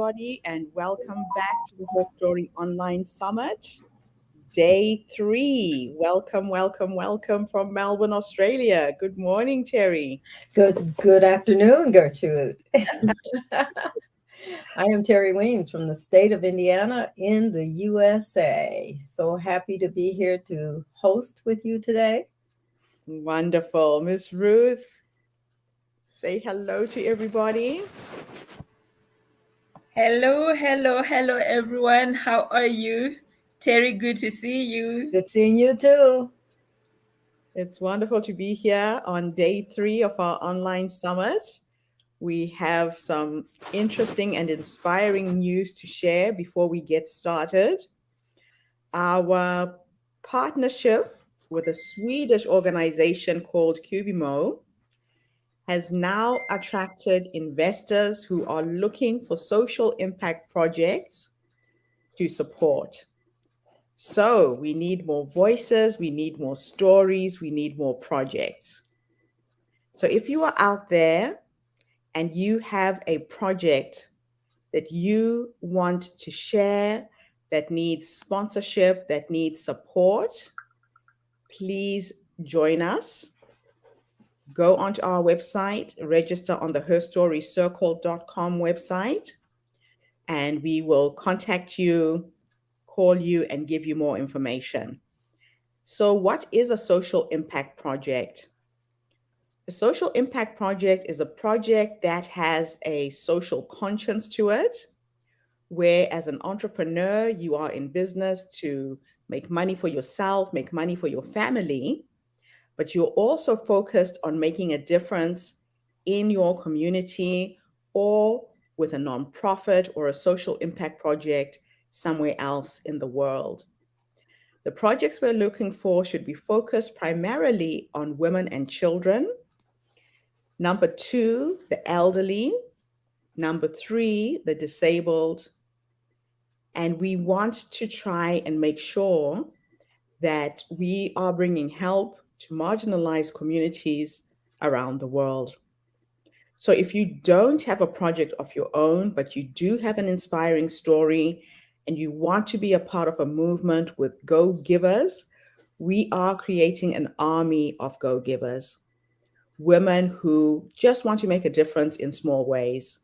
everybody, and welcome back to the Herstory Online Summit, Day 3. Welcome, welcome, welcome from Melbourne, Australia. Good morning, Terry. Good afternoon, Gertrude. I am Terry Weems from the state of Indiana in the USA. So happy to be here to host with you today. Wonderful. Miss Ruth, say hello to everybody. Hello, hello, hello, everyone. How are you? Terry, good to see you. Good seeing you too. It's wonderful to be here on day 3 of our online summit. We have some interesting and inspiring news to share before we get started. Our partnership with a Swedish organization called Cubimo has now attracted investors who are looking for social impact projects to support. So we need more voices, we need more stories, we need more projects. So if you are out there and you have a project that you want to share, that needs sponsorship, that needs support, please join us. Go onto our website, register on the herstorycircle.com website, and we will contact you, call you, and give you more information. So, what is a social impact project? A social impact project is a project that has a social conscience to it, where as an entrepreneur, you are in business to make money for yourself, make money for your family, but you're also focused on making a difference in your community or with a nonprofit or a social impact project somewhere else in the world. The projects we're looking for should be focused primarily on women and children. Number 2, the elderly. Number 3, the disabled. And we want to try and make sure that we are bringing help to marginalized communities around the world. So if you don't have a project of your own, but you do have an inspiring story and you want to be a part of a movement with go givers, we are creating an army of go givers, women who just want to make a difference in small ways.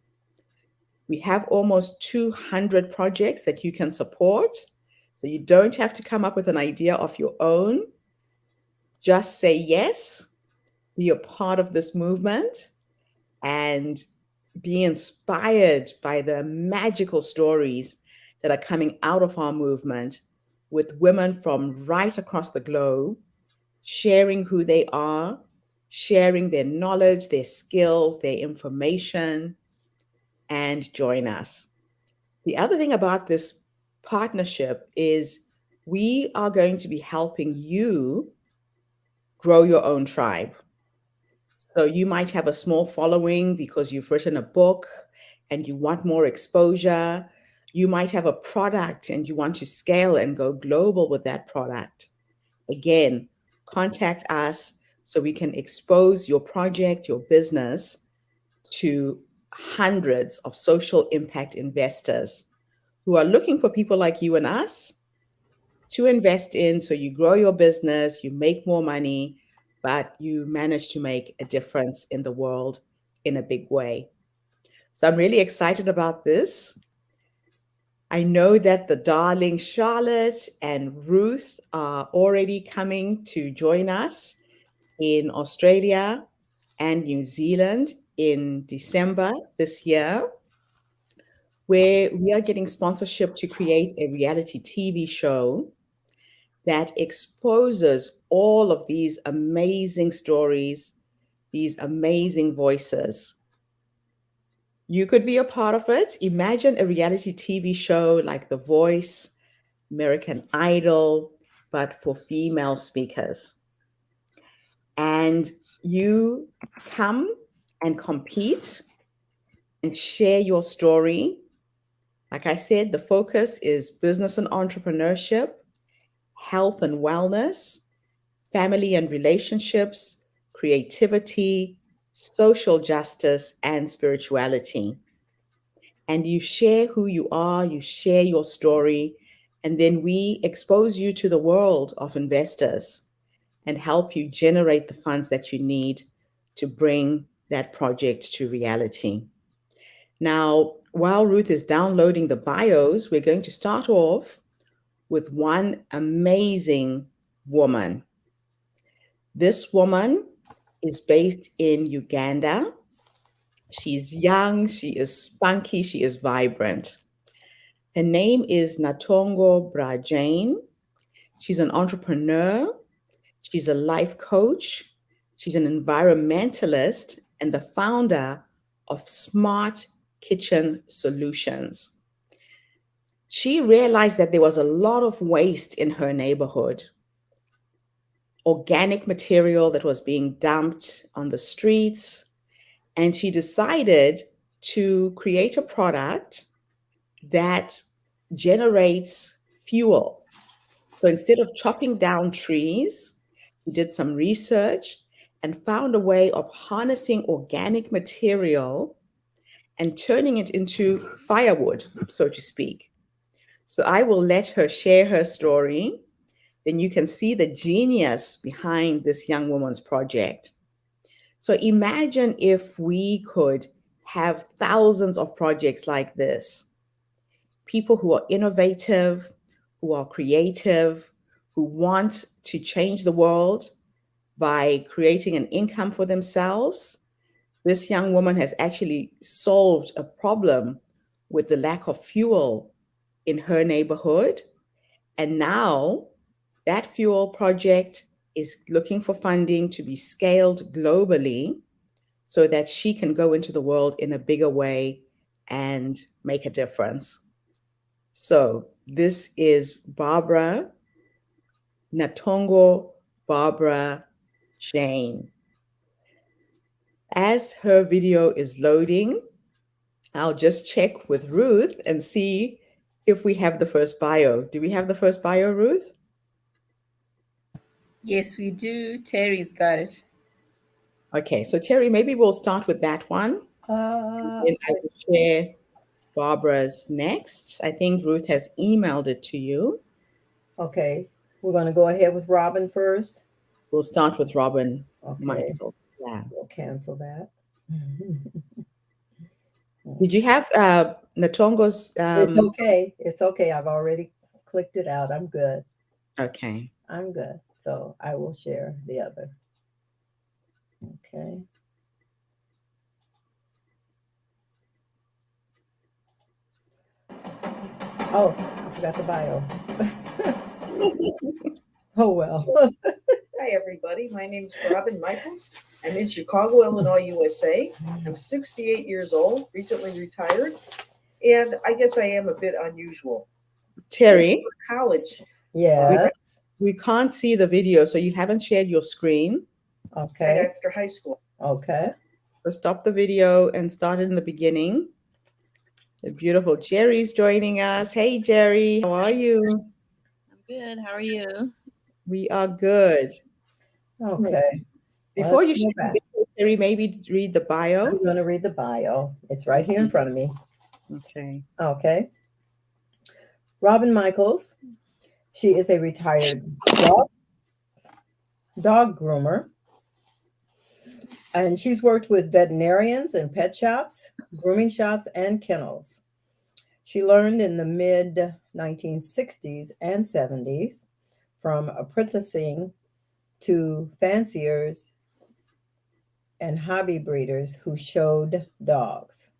We have almost 200 projects that you can support. So you don't have to come up with an idea of your own. Just say yes, be a part of this movement, and be inspired by the magical stories that are coming out of our movement with women from right across the globe sharing who they are, sharing their knowledge, their skills, their information, and join us. The other thing about this partnership is we are going to be helping you grow your own tribe. So you might have a small following because you've written a book and you want more exposure. You might have a product and you want to scale and go global with that product. Again, contact us so we can expose your project, your business to hundreds of social impact investors who are looking for people like you and us to invest in so you grow your business, you make more money, but you manage to make a difference in the world in a big way. So I'm really excited about this. I know that the darling Charlotte and Ruth are already coming to join us in Australia and New Zealand in December this year, where we are getting sponsorship to create a reality TV show that exposes all of these amazing stories, these amazing voices. You could be a part of it. Imagine a reality TV show like The Voice, American Idol, but for female speakers. And you come and compete and share your story. Like I said, the focus is business and entrepreneurship, health and wellness, family and relationships, creativity, social justice, and spirituality. and you share who you are, you share your story, and then we expose you to the world of investors and help you generate the funds that you need to bring that project to reality. Now, while Ruth is downloading the bios, we're going to start off with one amazing woman. This woman is based in Uganda. She's young, she is spunky, she is vibrant. Her name is Natongo Brajane. She's an entrepreneur, she's a life coach, she's an environmentalist, and the founder of Smart Kitchen Solutions. She realized that there was a lot of waste in her neighborhood, organic material that was being dumped on the streets, and she decided to create a product that generates fuel. So instead of chopping down trees, she did some research and found a way of harnessing organic material and turning it into firewood, so to speak. So I will let her share her story. Then you can see the genius behind this young woman's project. So imagine if we could have thousands of projects like this, people who are innovative, who are creative, who want to change the world by creating an income for themselves. This young woman has actually solved a problem with the lack of fuel in her neighborhood. And now that fuel project is looking for funding to be scaled globally so that she can go into the world in a bigger way and make a difference. So this is Barbara Natongo Barbara Jane. As her video is loading, I'll just check with Ruth and see if we have the first bio. Do we have the first bio, Ruth? Yes, we do. Terry's got it. Okay, so Terry, maybe we'll start with that one. Uh, Then I will share Barbara's next. I think Ruth has emailed it to you. okay, we're going to go ahead with Robin first. We'll start with Robin Okay, Michael. Yeah. we'll cancel that. Did you have Natongo's? It's okay. It's okay. I've already clicked it out. I'm good. Okay. I'm good. So I will share the other. Okay. Oh, I forgot the bio. Oh, well. Hi, everybody. My name's Robin Michaels. I'm in Chicago, Illinois, USA. I'm 68 years old, recently retired, and I guess I am a bit unusual. Terry, College, Yes. we can't see the video, so you haven't shared your screen. right Okay. after high school. Okay. So stop the video and start it in the beginning. The beautiful Jerry's joining us. Hey, Jerry, how are you? I'm good. How are you? We are good. Okay. Before Let's you go share the back. video, Jerry, maybe read the bio. I'm going to read the bio. It's right here in front of me. Okay. Okay. Robin Michaels. She is a retired dog groomer, and she's worked with veterinarians and pet shops, grooming shops, and kennels. She learned in the mid 1960s and 70s from apprenticing to fanciers and hobby breeders who showed dogs.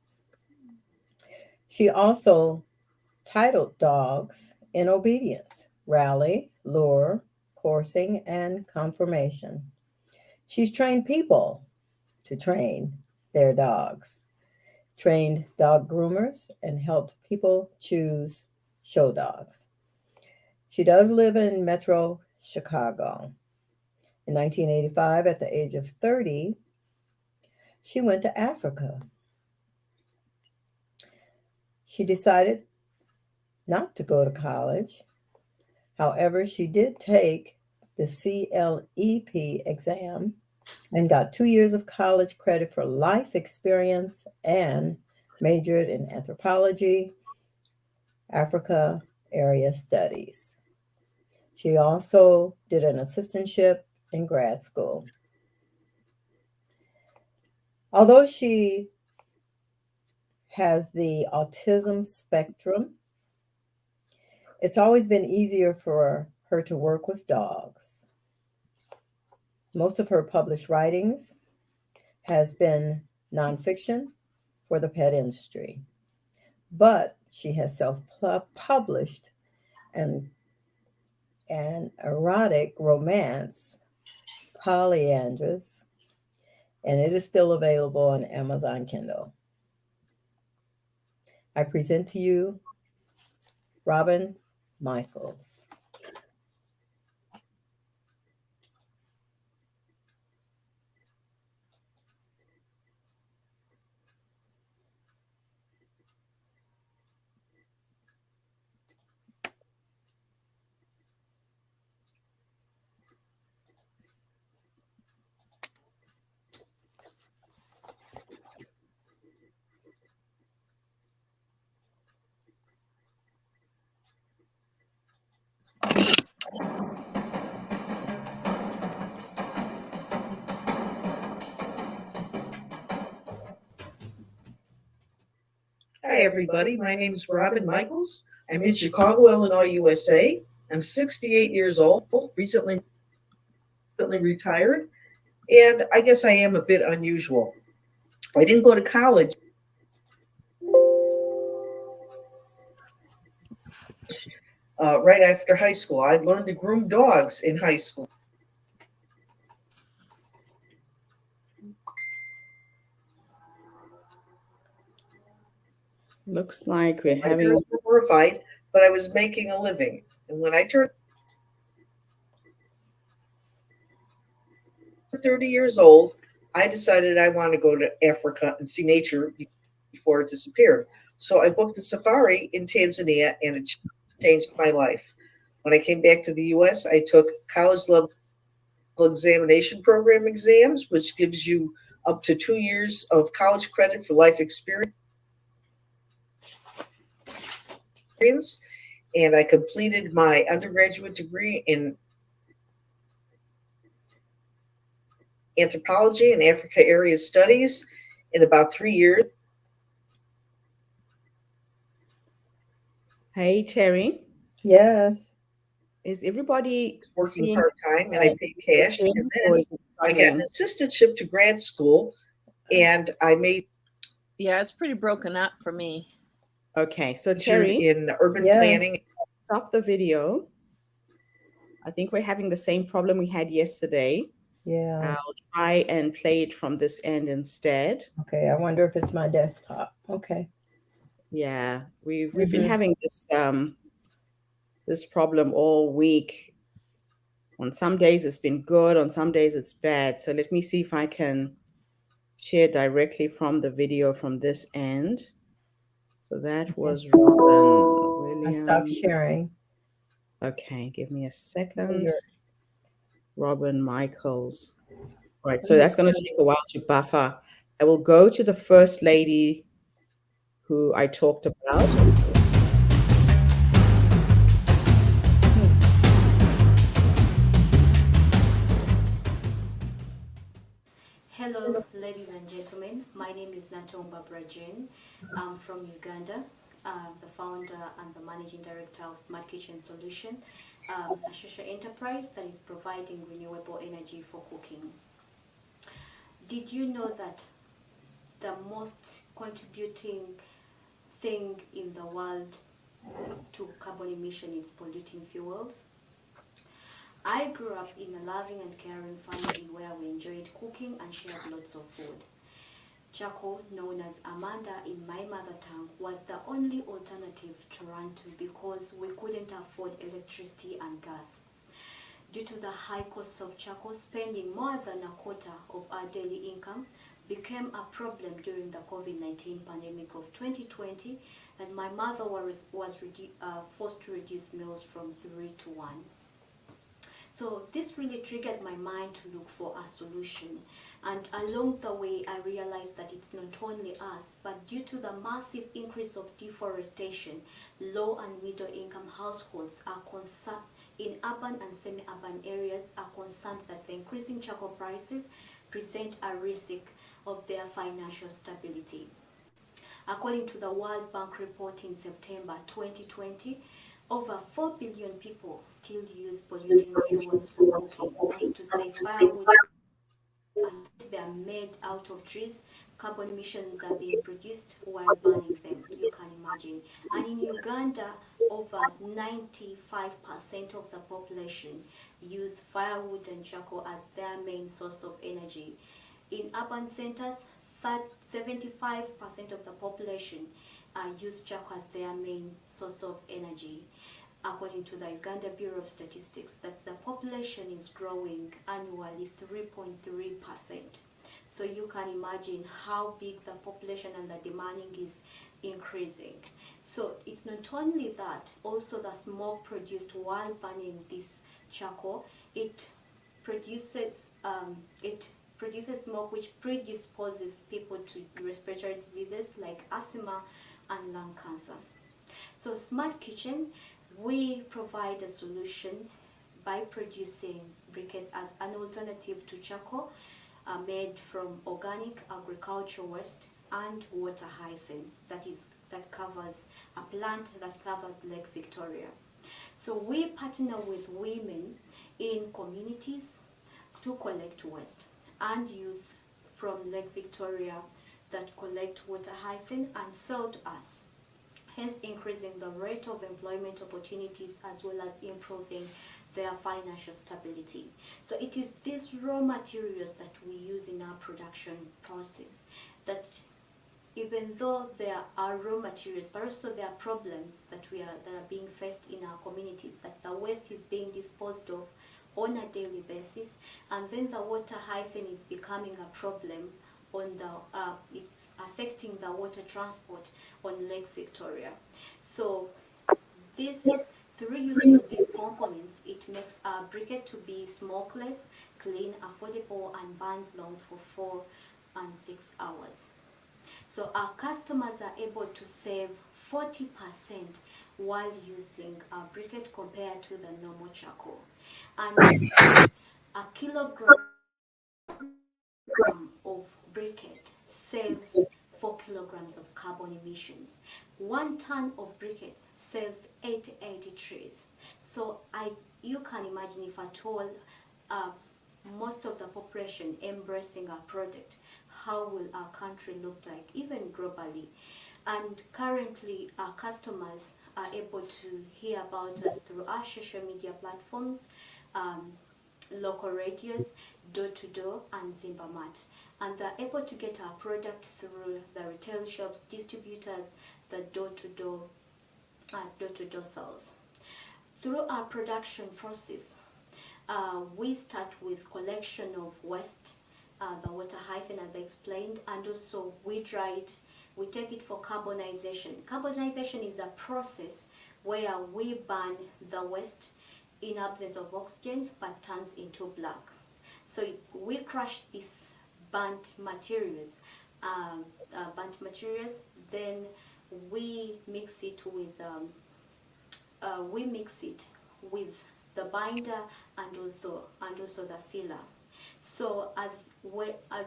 She also titled dogs in obedience, rally, lure, coursing, and conformation. She's trained people to train their dogs, trained dog groomers, and helped people choose show dogs. She does live in Metro Chicago. In 1985, at the age of 30, she went to Africa. She decided not to go to college. However, she did take the CLEP exam and got 2 years of college credit for life experience and majored in anthropology, Africa area studies. She also did an assistantship in grad school. Although she has the autism spectrum, it's always been easier for her to work with dogs. Most of her published writings has been nonfiction for the pet industry, but she has self-published an, an erotic romance, Polyandrous, and it is still available on Amazon Kindle. I present to you Robin Michaels. Hi, everybody. My name is Robin Michaels. I'm in Chicago, Illinois, USA. I'm 68 years old, recently retired, and I guess I am a bit unusual. I didn't go to college right after high school. I learned to groom dogs in high school. Looks like we're My having. parents were horrified, but I was making a living. And when I turned 30 years old, I decided I want to go to Africa and see nature before it disappeared. So I booked a safari in Tanzania, and it changed my life. When I came back to the US, I took college level examination program exams, which gives you up to 2 years of college credit for life experience. And I completed my undergraduate degree in anthropology and Africa area studies in about 3 years. Hey, Terry, Yes. is everybody Working seeing part time, and I paid the cash. And change or then is it I got an struggling? assistantship to grad school, and I Yeah, it's pretty broken up for me. Okay, so majored Terry, in urban planning. Yes. stop the video. I think we're having the same problem we had yesterday. Yeah. I'll try and play it from this end instead. Okay. I wonder if it's my desktop. Okay. Yeah, we've been Mm-hmm. having this problem all week. On some days it's been good, on some days it's bad. So let me see if I can share directly from the video from this end. So that Okay. was Robin I stopped Williams. sharing. Okay, give me a I second. wonder. Robin Michaels. All right, I so wonder that's going to take a while to buffer. I will go to the first lady who I talked about. Hello, ladies and gentlemen. My name is Natomba Brajin. I'm from Uganda. I'm the founder and the managing director of Smart Kitchen Solution, a social enterprise that is providing renewable energy for cooking. Did you know that the most contributing thing in the world to carbon emission is polluting fuels? I grew up in a loving and caring family where we enjoyed cooking and shared lots of food. Charcoal, known as Amanda in my mother tongue, was the only alternative to run to because we couldn't afford electricity and gas. Due to the high cost of charcoal, spending more than a quarter of our daily income became a problem during the COVID-19 pandemic of 2020, and my mother was forced to reduce meals from 3 to 1. So this really triggered my mind to look for a solution. And along the way, I realized that it's not only us, but due to the massive increase of deforestation, low and middle income households are concerned in urban and semi-urban areas are concerned that the increasing charcoal prices present a risk of their financial stability. According to the World Bank report in September 2020, over 4 billion people still use polluting fuels for cooking. That's to say firewood, and they are made out of trees. Carbon emissions are being produced while burning them. You can imagine. And in Uganda, over 95% of the population use firewood and charcoal as their main source of energy. In urban centers, 75% of the population use charcoal as their main source of energy. According to the Uganda Bureau of Statistics, that the population is growing annually 3.3%. So you can imagine how big the population and the demanding is increasing. So it's not only that, also the smoke produced while burning this charcoal, it produces smoke which predisposes people to respiratory diseases like asthma and lung cancer. So Smart Kitchen, we provide a solution by producing briquettes as an alternative to charcoal made from organic agricultural waste and water hyacinth that covers a plant that covers Lake Victoria. So we partner with women in communities to collect waste and youth from Lake Victoria that collect water hyacinth and sell to us, hence increasing the rate of employment opportunities as well as improving their financial stability. So it is these raw materials that we use in our production process that, even though there are raw materials, but also there are problems that are being faced in our communities, that the waste is being disposed of on a daily basis, and then the water hyacinth is becoming a problem on it's affecting the water transport on Lake Victoria. So this, through using these components, it makes our briquette to be smokeless, clean, affordable, and burns long for 4 and 6 hours. So our customers are able to save 40% while using our briquette compared to the normal charcoal. And a kilogram of briquette saves 4 kilograms of carbon emissions. 1 ton of briquettes saves 88 trees. So you can imagine, if at all most of the population embracing our product, how will our country look like, even globally? And currently our customers are able to hear about us through our social media platforms, local radios, door-to-door, and Zimbamat. And they're able to get our product through the retail shops, distributors, the door-to-door sales. Through our production process, we start with collection of waste, the water hyacinth as I explained, and also we dry it, we take it for carbonization. Carbonization is a process where we burn the waste in absence of oxygen but turns into black. So we crush these burnt materials, then we mix it with the binder and also the filler. So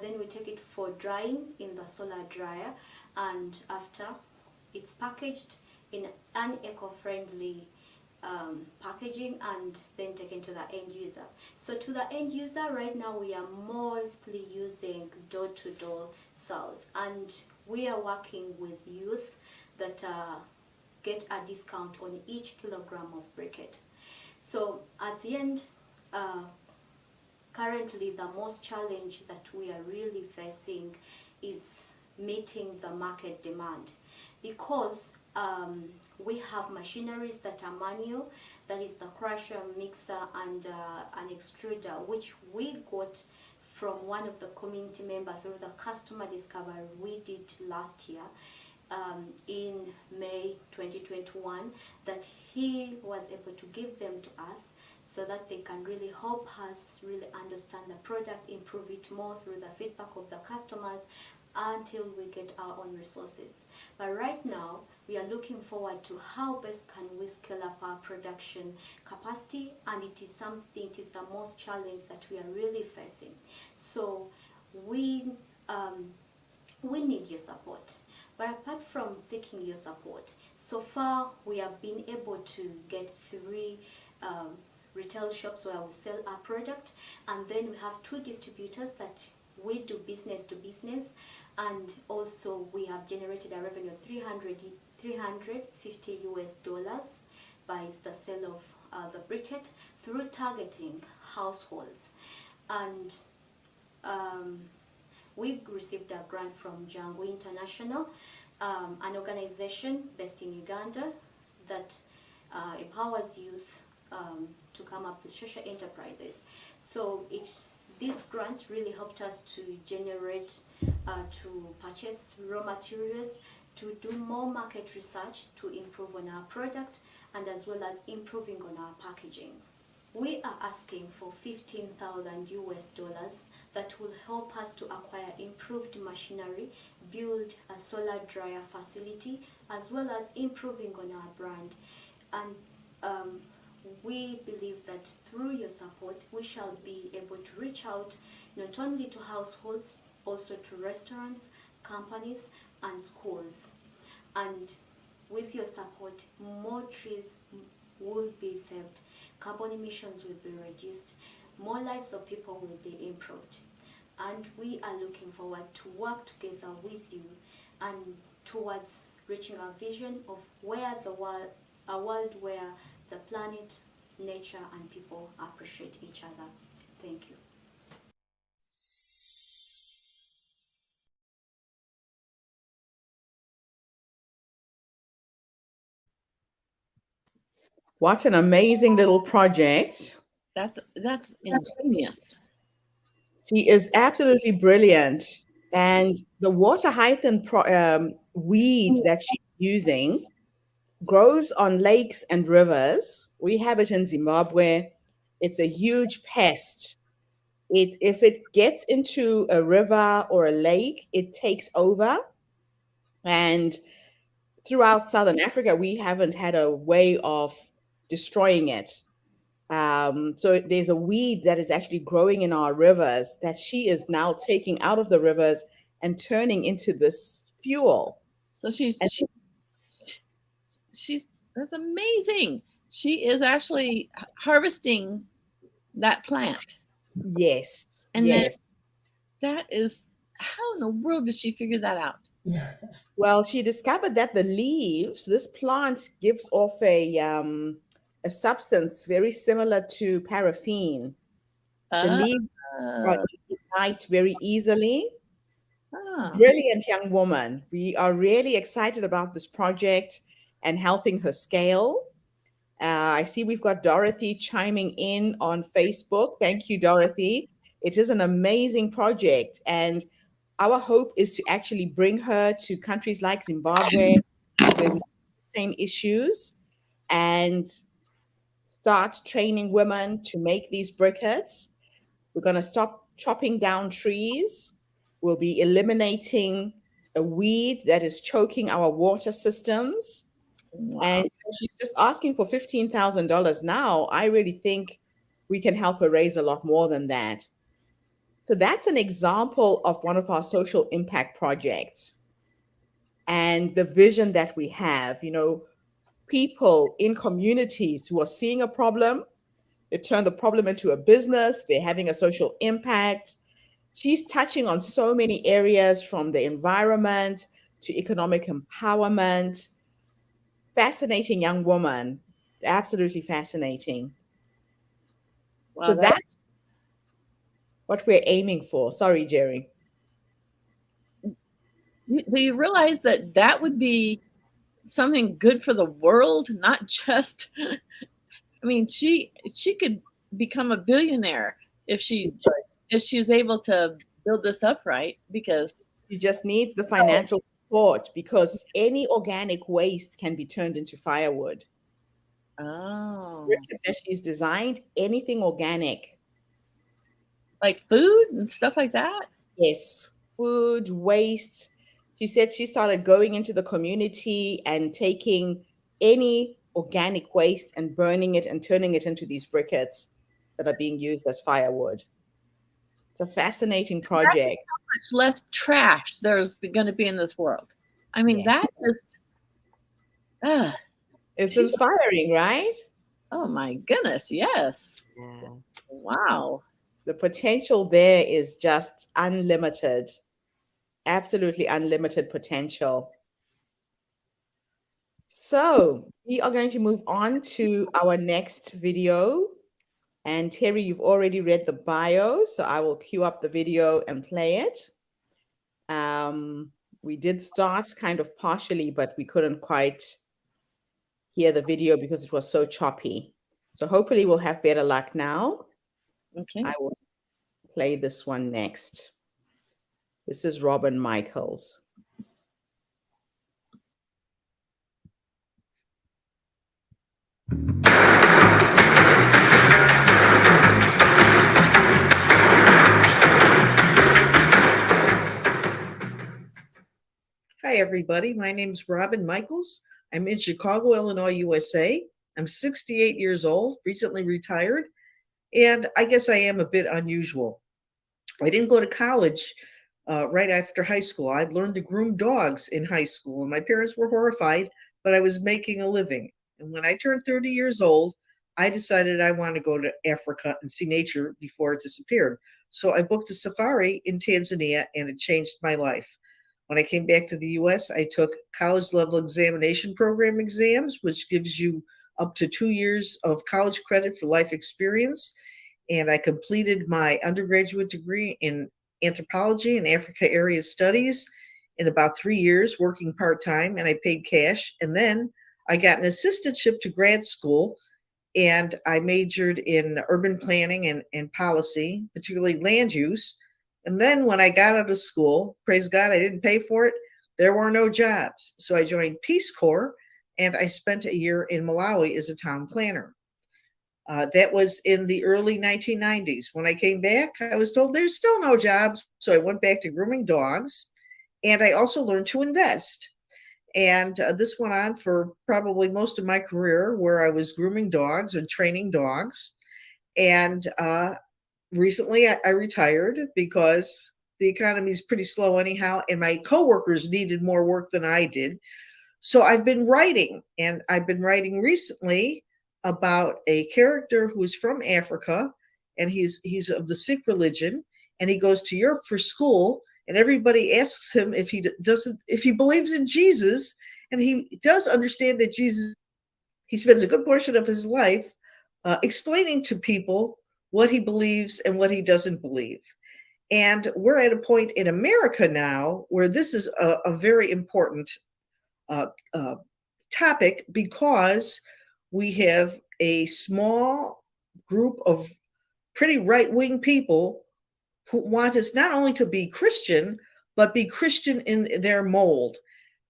then we take it for drying in the solar dryer, and after it's packaged in an eco-friendly packaging and then taken to the end user. So to the end user, right now we are mostly using door-to-door sales, and we are working with youth that get a discount on each kilogram of briquette. So at the end, currently the most challenge that we are really facing is meeting the market demand, because we have machineries that are manual, that is the crusher, mixer, and an extruder, which we got from one of the community members through the customer discovery we did last year. in May 2021 that he was able to give them to us so that they can really help us really understand the product, improve it more through the feedback of the customers until we get our own resources. But right now, we are looking forward to how best can we scale up our production capacity, and it is the most challenge that we are really facing. So we we need your support. But apart from seeking your support, so far we have been able to get three retail shops where we sell our product, and then we have two distributors that we do business to business, and also we have generated a revenue of 350 US dollars by the sale of the briquette through targeting households. And um, we received a grant from Django International, an organization based in Uganda that empowers youth to come up with social enterprises. So this grant really helped us to generate, to purchase raw materials, to do more market research, to improve on our product, and as well as improving on our packaging. We are asking for 15,000 US dollars that will help us to acquire improved machinery, build a solar dryer facility, as well as improving on our brand. And we believe that through your support, we shall be able to reach out not only to households, also to restaurants, companies, and schools. And with your support, more trees will be saved, carbon emissions will be reduced, more lives of people will be improved. And we are looking forward to work together with you and towards reaching our vision of where a world where the planet, nature, and people appreciate each other. Thank you. What an amazing little project. That's ingenious. She is absolutely brilliant. And the water hyacinth weed that she's using grows on lakes and rivers. We have it in Zimbabwe. It's a huge pest. If it gets into a river or a lake, it takes over. And throughout Southern Africa, we haven't had a way of destroying it. So there's a weed that is actually growing in our rivers that she is now taking out of the rivers and turning into this fuel. So And she's that's amazing. She is actually harvesting that plant. yes, And then yes. that is, how in the world did she figure that out? Well, she discovered that the leaves, this plant gives off a substance very similar to paraffin. The Uh, leaves ignite very easily. ah, Brilliant young woman. We are really excited about this project and helping her scale. I see we've got Dorothy chiming in on Facebook. Thank you, Dorothy. It is an amazing project. And our hope is to actually bring her to countries like Zimbabwe, where we have the same issues, and start training women to make these briquettes. We're going to stop chopping down trees. We'll be eliminating a weed that is choking our water systems. wow. And she's just asking for $15,000 now. I really think we can help her raise a lot more than that. So that's an example of one of our social impact projects and the vision that we have. People in communities who are seeing a problem, they turn the problem into a business, they're having a social impact. She's touching on so many areas from the environment to economic empowerment. Fascinating young woman, absolutely fascinating. So Wow, that that's what we're aiming for. Sorry, Jerry. do you realize that that would be something good for the world, not just I mean, she could become a billionaire if She, she was able to build this up right because she just needs the financial thought because any organic waste can be turned into firewood. Oh, Briquette that she's designed, anything organic. like food and stuff like that? Yes, food waste. She said she started going into the community and taking any organic waste and burning it and turning it into these briquettes that are being used as firewood. It's a fascinating project. Much less trash there's going to be in this world. I mean, Yes. that just, uh, It's she's, inspiring, right? oh my goodness, yes. Yeah. Wow. The potential there is just unlimited, absolutely unlimited potential. So we are going to move on to our next video. And Terry, you've already read the bio, so I will cue up the video and play it. We did start kind of partially, but we couldn't quite hear the video because it was so choppy. So hopefully we'll have better luck now. Okay. I will play this one next. This is Robin Michaels. Hi, everybody. My name is Robin Michaels. I'm in Chicago, Illinois, USA. I'm 68 years old, recently retired, and I guess I am a bit unusual. I didn't go to college right after high school. I learned to groom dogs in high school, and my parents were horrified, but I was making a living. And when I turned 30 years old, I decided I wanted to go to Africa and see nature before it disappeared. So I booked a safari in Tanzania, and it changed my life. When I came back to the US, I took college level examination program exams, which gives you up to 2 years of college credit for life experience. And I completed my undergraduate degree in anthropology and Africa area studies in about 3 years, working part time, and I paid cash. And then I got an assistantship to grad school, and I majored in urban planning and policy, particularly land use. And then when I got out of school, praise God, I didn't pay for it. There were no jobs. So I joined Peace Corps, and I spent a year in Malawi as a town planner. That was in the early 1990s. When I came back, I was told there's still no jobs. So I went back to grooming dogs, and I also learned to invest. And this went on for probably most of my career, where I was grooming dogs and training dogs. And recently I retired because the economy is pretty slow anyhow, and my coworkers needed more work than I did. So I've been writing, and I've been writing recently about a character who is from Africa, and he's of the Sikh religion, and he goes to Europe for school, and everybody asks him if he believes in Jesus, and he does understand that Jesus. He spends a good portion of his life explaining to people what he believes and what he doesn't believe. And we're at a point in America now where this is a very important uh, uh, topic, because we have a small group of pretty right wing people who want us not only to be Christian, but be Christian in their mold.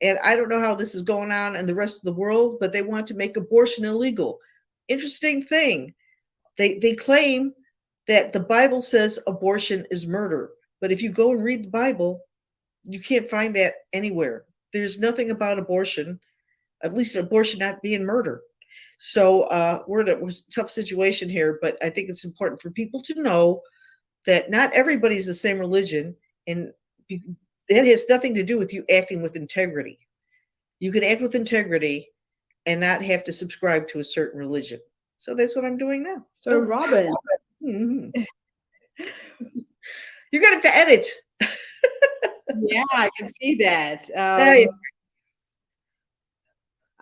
And I don't know how this is going on in the rest of the world, but they want to make abortion illegal. Interesting thing. They claim that the Bible says abortion is murder. But if you go and read the Bible, you can't find that anywhere. There's nothing about abortion, at least abortion not being murder. So we're in a tough situation here, but I think it's important for people to know that not everybody's the same religion, and it has nothing to do with you acting with integrity. You can act with integrity and not have to subscribe to a certain religion. So that's what I'm doing now. So, Robin, Mhm. You're going to have to edit. yeah, I can see that.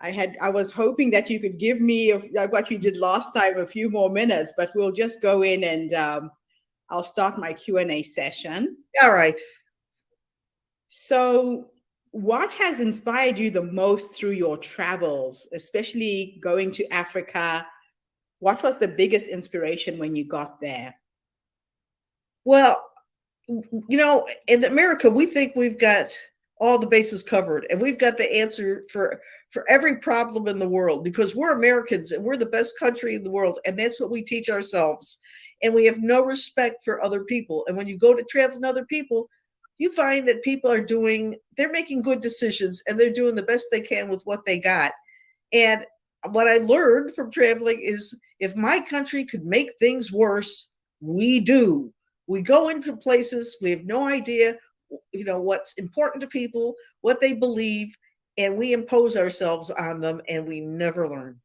I was hoping that you could give me like what you did last time, a few more minutes, but we'll just go in and I'll start my Q&A session. All right. So, what has inspired you the most through your travels, especially going to Africa? What was the biggest inspiration when you got there? Well, in America, we think we've got all the bases covered, and we've got the answer for every problem in the world, because we're Americans and we're the best country in the world, and that's what we teach ourselves. And we have no respect for other people. And when you go to travel with other people, you find that people they're making good decisions and they're doing the best they can with what they got. And what I learned from traveling is, if my country could make things worse, we do. We go into places, we have no idea, what's important to people, what they believe, and we impose ourselves on them, and we never learn.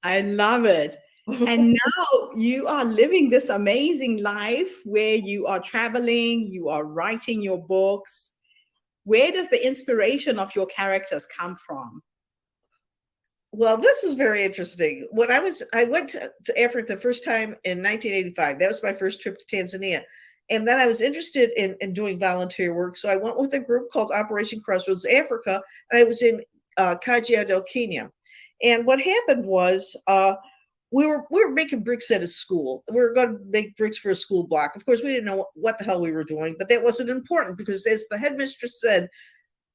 I love it. And now you are living this amazing life where you are traveling, you are writing your books. Where does the inspiration of your characters come from? Well, this is very interesting. I went to Africa the first time in 1985. That was my first trip to Tanzania. And then I was interested in doing volunteer work. So I went with a group called Operation Crossroads Africa, and I was in Kajiado, Kenya. And what happened was, we were making bricks at a school. We were going to make bricks for a school block. Of course, we didn't know what the hell we were doing, but that wasn't important, because, as the headmistress said,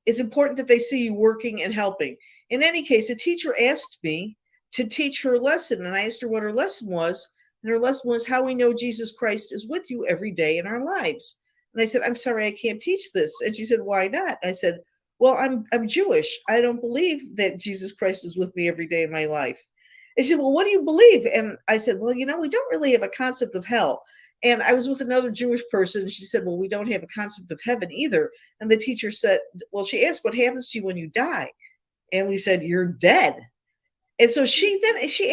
it's important that they see you working and helping. In any case, a teacher asked me to teach her lesson, and I asked her what her lesson was. And her lesson was how we know Jesus Christ is with you every day in our lives. And I said, I'm sorry, I can't teach this. And she said, why not? I said, well, I'm Jewish. I don't believe that Jesus Christ is with me every day in my life. And she said, well, what do you believe? And I said, well, we don't really have a concept of hell. And I was with another Jewish person, and she said, well, we don't have a concept of heaven either. And the teacher said, well, she asked, what happens to you when you die? And we said, you're dead. And so she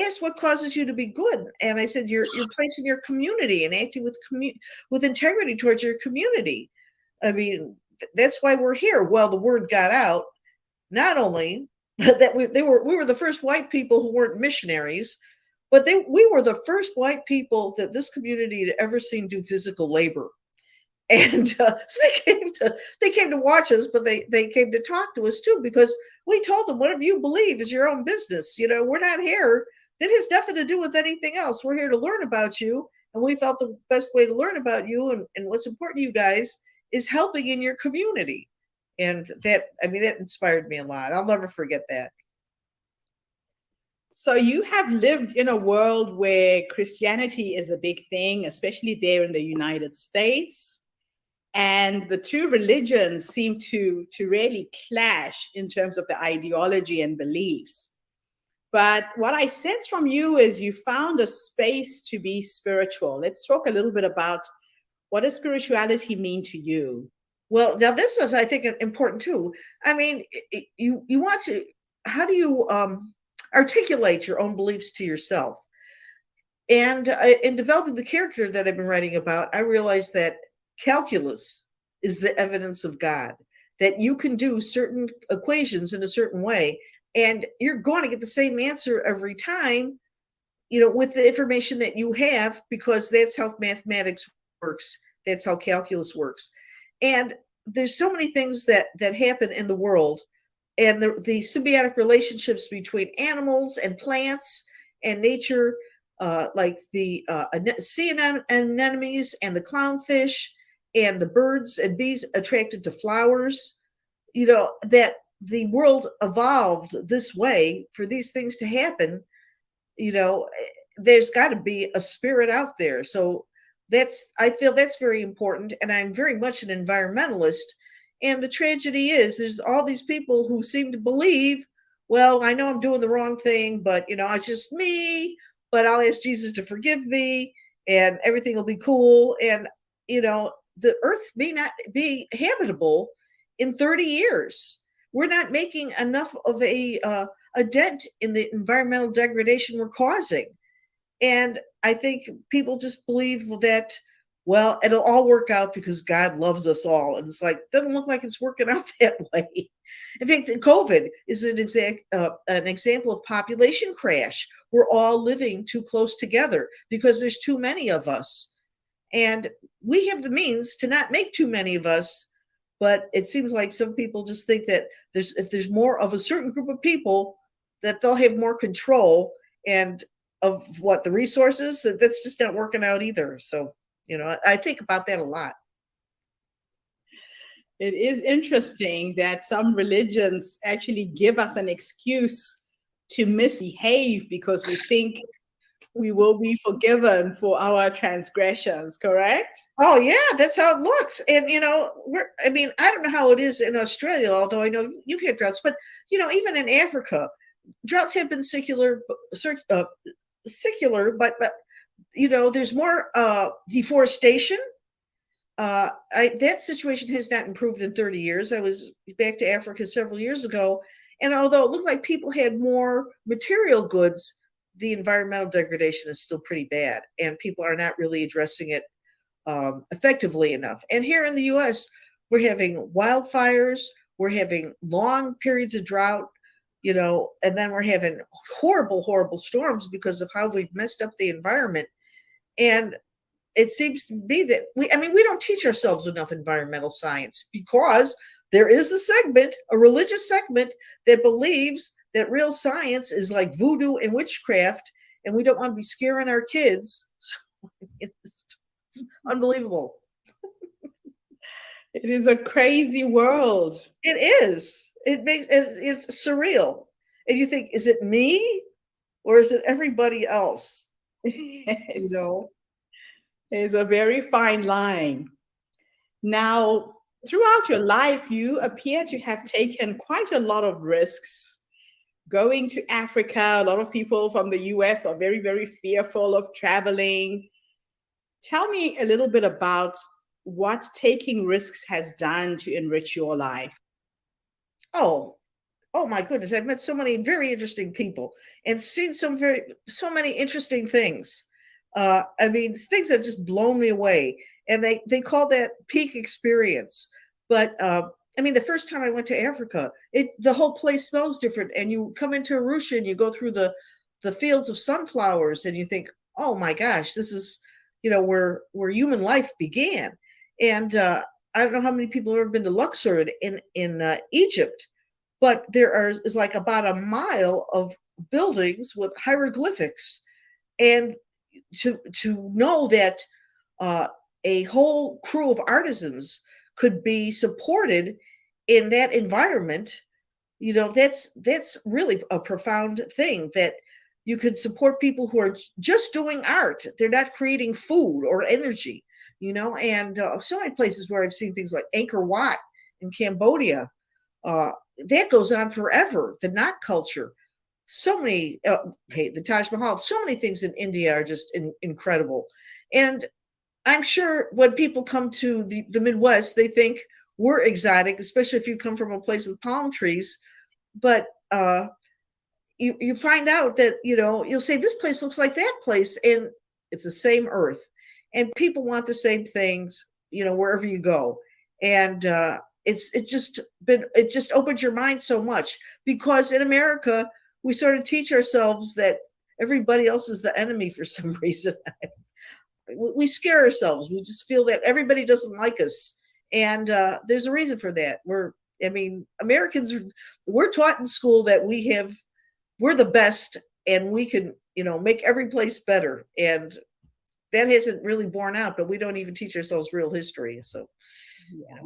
asked, what causes you to be good? And I said, you're placing your community and acting with integrity towards your community. I mean, that's why we're here. Well, the word got out, not only that we were the first white people who weren't missionaries, but we were the first white people that this community had ever seen do physical labor. And so they came to watch us, but they came to talk to us too, because we told them, whatever you believe is your own business. We're not here. That has nothing to do with anything else. We're here to learn about you. And we felt the best way to learn about you and what's important to you guys is helping in your community. And that inspired me a lot. I'll never forget that. So you have lived in a world where Christianity is a big thing, especially there in the United States. And the two religions seem to really clash in terms of the ideology and beliefs. But what I sense from you is you found a space to be spiritual. Let's talk a little bit about, what does spirituality mean to you? Well, now this is, I think, important too. I mean, you want to, how do you articulate your own beliefs to yourself? And in developing the character that I've been writing about, I realized that calculus is the evidence of God, that you can do certain equations in a certain way, and you're going to get the same answer every time, with the information that you have, because that's how mathematics works. That's how calculus works. And there's so many things that happen in the world, and the symbiotic relationships between animals and plants and nature, like the sea anemones and the clownfish and the birds and bees attracted to flowers, that the world evolved this way for these things to happen. There's got to be a spirit out there. So I feel that's very important. And I'm very much an environmentalist. And the tragedy is there's all these people who seem to believe, well, I know I'm doing the wrong thing, but it's just me, but I'll ask Jesus to forgive me and everything will be cool. And, the earth may not be habitable in 30 years. We're not making enough of a dent in the environmental degradation we're causing. And I think people just believe that, well, it'll all work out because God loves us all. And it's like, doesn't look like it's working out that way. In fact, COVID is an example of population crash. We're all living too close together because there's too many of us. And we have the means to not make too many of us. But it seems like some people just think that if there's more of a certain group of people, that they'll have more control and of what the resources. That's just not working out either. So, I think about that a lot. It is interesting that some religions actually give us an excuse to misbehave because we think we will be forgiven for our transgressions, correct? Oh yeah, that's how it looks. And I mean, I don't know how it is in Australia, although I know you've had droughts, but even in Africa, droughts have been secular, but there's more deforestation. That situation has not improved in 30 years. I was back to Africa several years ago, and although it looked like people had more material goods, the environmental degradation is still pretty bad, and people are not really addressing it effectively enough. And here in the U.S., we're having wildfires, we're having long periods of drought, and then we're having horrible, horrible storms because of how we've messed up the environment. And it seems to be that we don't teach ourselves enough environmental science because there is a religious segment that believes that real science is like voodoo and witchcraft, and we don't want to be scaring our kids. It's unbelievable. It is a crazy world. It is. It's surreal. And you think, is it me or is it everybody else? Yes. It's a very fine line. Now, throughout your life, you appear to have taken quite a lot of risks. Going to Africa, a lot of people from the US are very, very fearful of traveling. Tell me a little bit about what taking risks has done to enrich your life. Oh my goodness, I've met so many very interesting people and seen so many interesting things. I mean, things that just blown me away. And they call that peak experience. But I mean, the first time I went to Africa, the whole place smells different. And you come into Arusha and you go through the fields of sunflowers and you think, oh my gosh, this is where human life began. And I don't know how many people have ever been to Luxor in Egypt, but is like about a mile of buildings with hieroglyphics. And to know that a whole crew of artisans could be supported in that environment, that's really a profound thing, that you could support people who are just doing art. They're not creating food or energy, and so many places where I've seen things like Angkor Wat in Cambodia, that goes on forever. The knot culture, so many, the Taj Mahal, so many things in India are just incredible. And I'm sure when people come to the Midwest, they think we're exotic, especially if you come from a place with palm trees. But you find out that, you'll say, this place looks like that place, and it's the same earth. And people want the same things, wherever you go. And it just opens your mind so much, because in America, we sort of teach ourselves that everybody else is the enemy for some reason. We scare ourselves. We just feel that everybody doesn't like us. And there's a reason for that. Americans, we're taught in school that we're the best and we can, make every place better. And that hasn't really borne out, but we don't even teach ourselves real history. So, Yeah.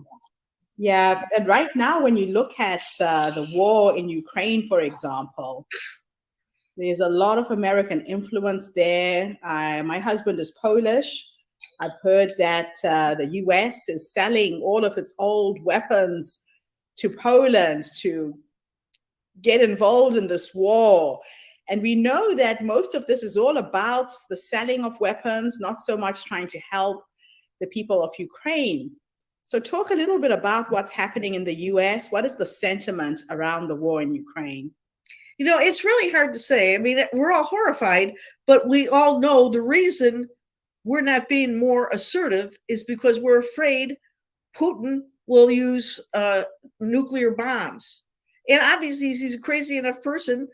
Yeah, and right now, when you look at the war in Ukraine, for example, there's a lot of American influence there. My husband is Polish. I've heard that the US is selling all of its old weapons to Poland to get involved in this war. And we know that most of this is all about the selling of weapons, not so much trying to help the people of Ukraine. So talk a little bit about what's happening in the US. What is the sentiment around the war in Ukraine? It's really hard to say. I mean, we're all horrified, but we all know the reason we're not being more assertive is because we're afraid Putin will use nuclear bombs. And obviously, he's a crazy enough person.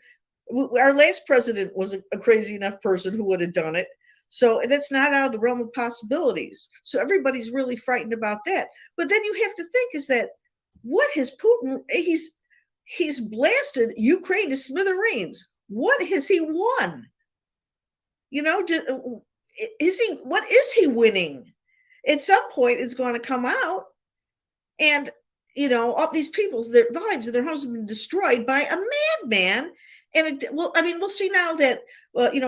Our last president was a crazy enough person who would have done it. So that's not out of the realm of possibilities. So everybody's really frightened about that. But then you have to think, is that what has Putin, he's blasted Ukraine to smithereens. What has he won? What is he winning? At some point, it's going to come out. And all these people's their lives and their homes have been destroyed by a madman. And I mean, we'll see now that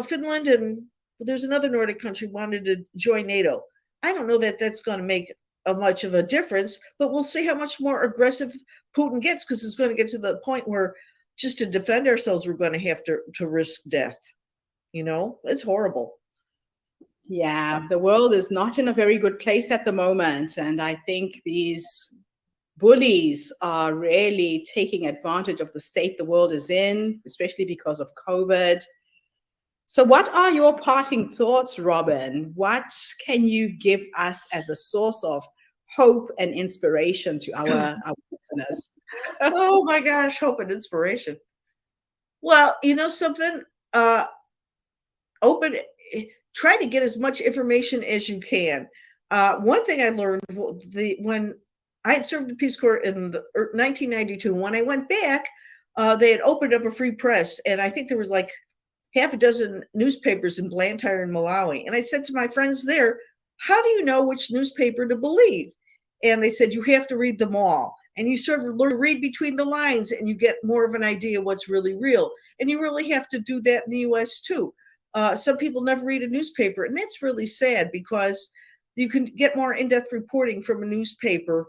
Finland and there's another Nordic country wanted to join NATO. I don't know that that's going to make a much of a difference, but we'll see how much more aggressive Putin gets, because it's going to get to the point where just to defend ourselves, we're going to have to risk death. It's horrible. Yeah, the world is not in a very good place at the moment. And I think these bullies are really taking advantage of the state the world is in, especially because of COVID. So, what are your parting thoughts, Robin? What can you give us as a source of hope and inspiration to our listeners? Oh my gosh, hope and inspiration. Well, something, open, try to get as much information as you can. One thing I learned when I had served the Peace Corps in 1992, when I went back, they had opened up a free press, and I think there was like half a dozen newspapers in Blantyre and Malawi. And I said to my friends there, how do you know which newspaper to believe? And they said, you have to read them all. And you sort of learn to read between the lines, and you get more of an idea what's really real. And you really have to do that in the US too. Some people never read a newspaper, and that's really sad, because you can get more in-depth reporting from a newspaper.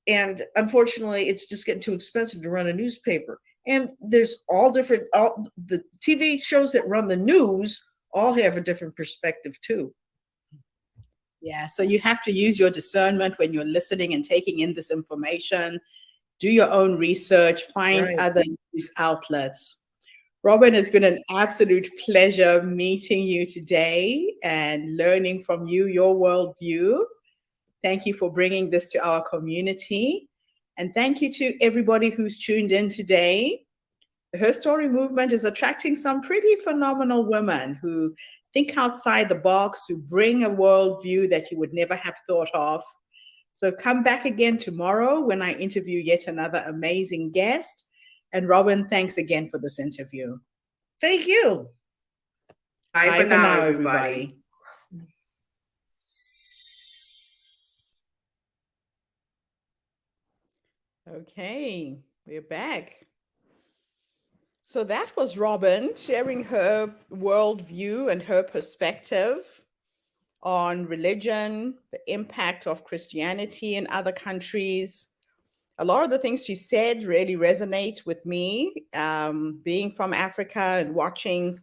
And unfortunately, it's just getting too expensive to run a newspaper. And there's all the TV shows that run the news all have a different perspective too. Yeah, so you have to use your discernment when you're listening and taking in this information. Do your own research, find other news outlets. Robin, it's been an absolute pleasure meeting you today and learning from you, your worldview. Thank you for bringing this to our community. And thank you to everybody who's tuned in today. The Herstory movement is attracting some pretty phenomenal women who think outside the box, who bring a worldview that you would never have thought of. So come back again tomorrow when I interview yet another amazing guest. And Robin, thanks again for this interview. Thank you. Bye for now, everybody. Okay, we're back. So that was Robin sharing her worldview and her perspective on religion, the impact of Christianity in other countries. A lot of the things she said really resonate with me, being from Africa and watching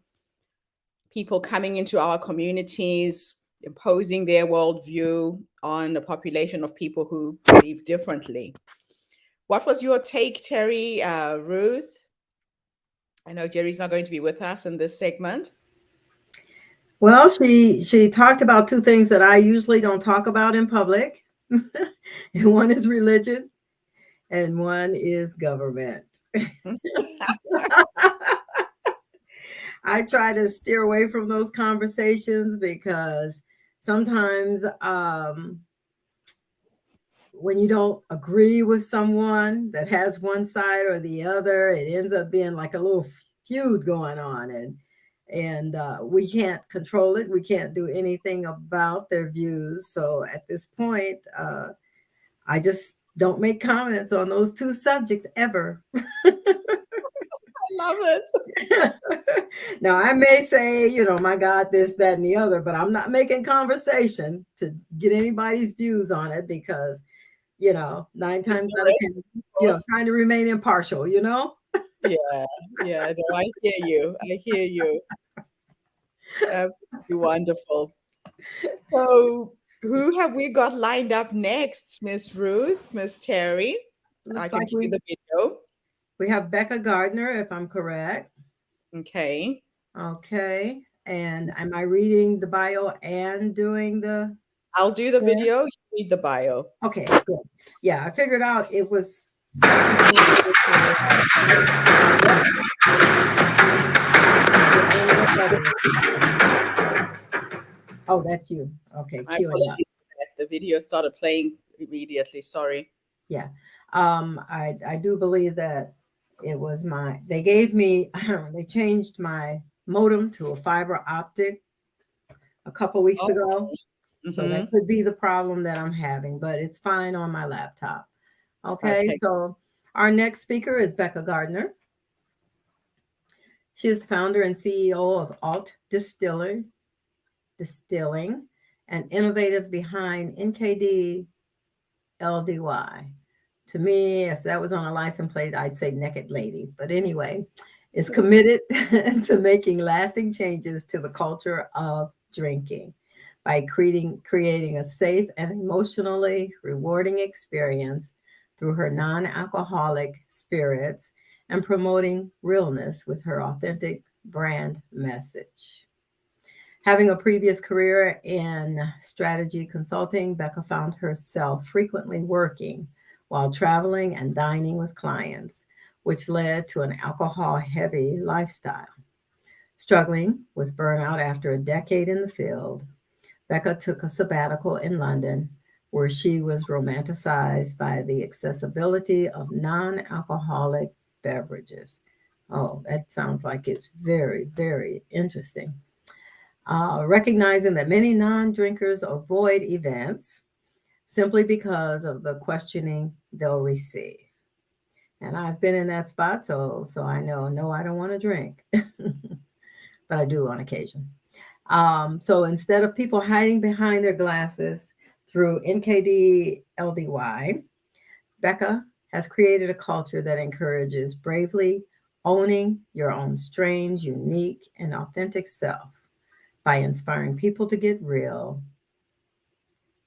people coming into our communities, imposing their worldview on a population of people who believe differently. What was your take, Terry, Ruth? I know Jerry's not going to be with us in this segment. Well, she talked about two things that I usually don't talk about in public. And one is religion and one is government. I try to steer away from those conversations because sometimes when you don't agree with someone that has one side or the other, it ends up being like a little feud going on, and we can't control it. We can't do anything about their views. So at this point, I just don't make comments on those two subjects ever. I love it. Now, I may say, my God, this, that, and the other, but I'm not making conversation to get anybody's views on it because, 9 times out of 10, trying to remain impartial, Yeah, no, I hear you. I hear you. Absolutely wonderful. So, who have we got lined up next, Miss Ruth, Miss Terry? I can cue the video. We have Becca Gardner, if I'm correct. Okay. Okay. And am I reading the bio and doing the? I'll do the video. You read the bio. Okay, good. Yeah, I figured out it was. Oh, that's you. Okay. The video started playing immediately. Sorry. Yeah. I do believe that it was they gave me, they changed my modem to a fiber optic a couple weeks ago. Mm-hmm. So that could be the problem that I'm having, but it's fine on my laptop. Okay, Okay. so our next speaker is Becca Gardner. She is the founder and CEO of Alt Distilling, and innovative behind NKD LDY. To me, if that was on a license plate, I'd say naked lady. But anyway, is committed to making lasting changes to the culture of drinking by creating a safe and emotionally rewarding experience through her non-alcoholic spirits and promoting realness with her authentic brand message. Having a previous career in strategy consulting, Becca found herself frequently working while traveling and dining with clients, which led to an alcohol heavy lifestyle. Struggling with burnout after a decade in the field, Becca took a sabbatical in London where she was romanticized by the accessibility of non alcoholic beverages. Oh, that sounds like it's very, very interesting. Recognizing that many non drinkers avoid events simply because of the questioning they'll receive. And I've been in that spot, so I know, no, I don't want to drink, but I do on occasion. So instead of people hiding behind their glasses through NKD LDY, Becca has created a culture that encourages bravely owning your own strange, unique, and authentic self by inspiring people to get real,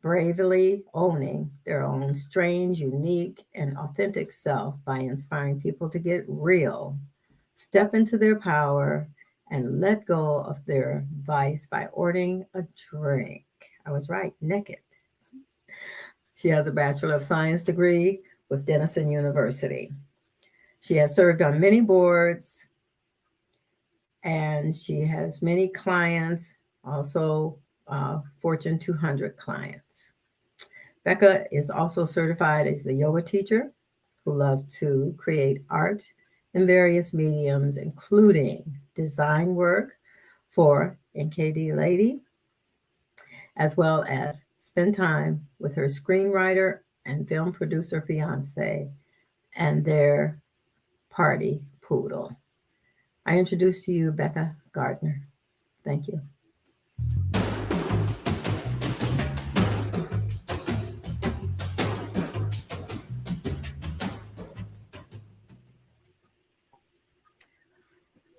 bravely owning their own strange, unique, and authentic self by inspiring people to get real, step into their power, and let go of their vice by ordering a drink. I was right, naked. She has a Bachelor of Science degree with Denison University. She has served on many boards and she has many clients, also Fortune 200 clients. Becca is also certified as a yoga teacher who loves to create art in various mediums, including design work for NKD Lady, as well as spend time with her screenwriter and film producer fiance and their party poodle. I introduce to you Becca Gardner. Thank you.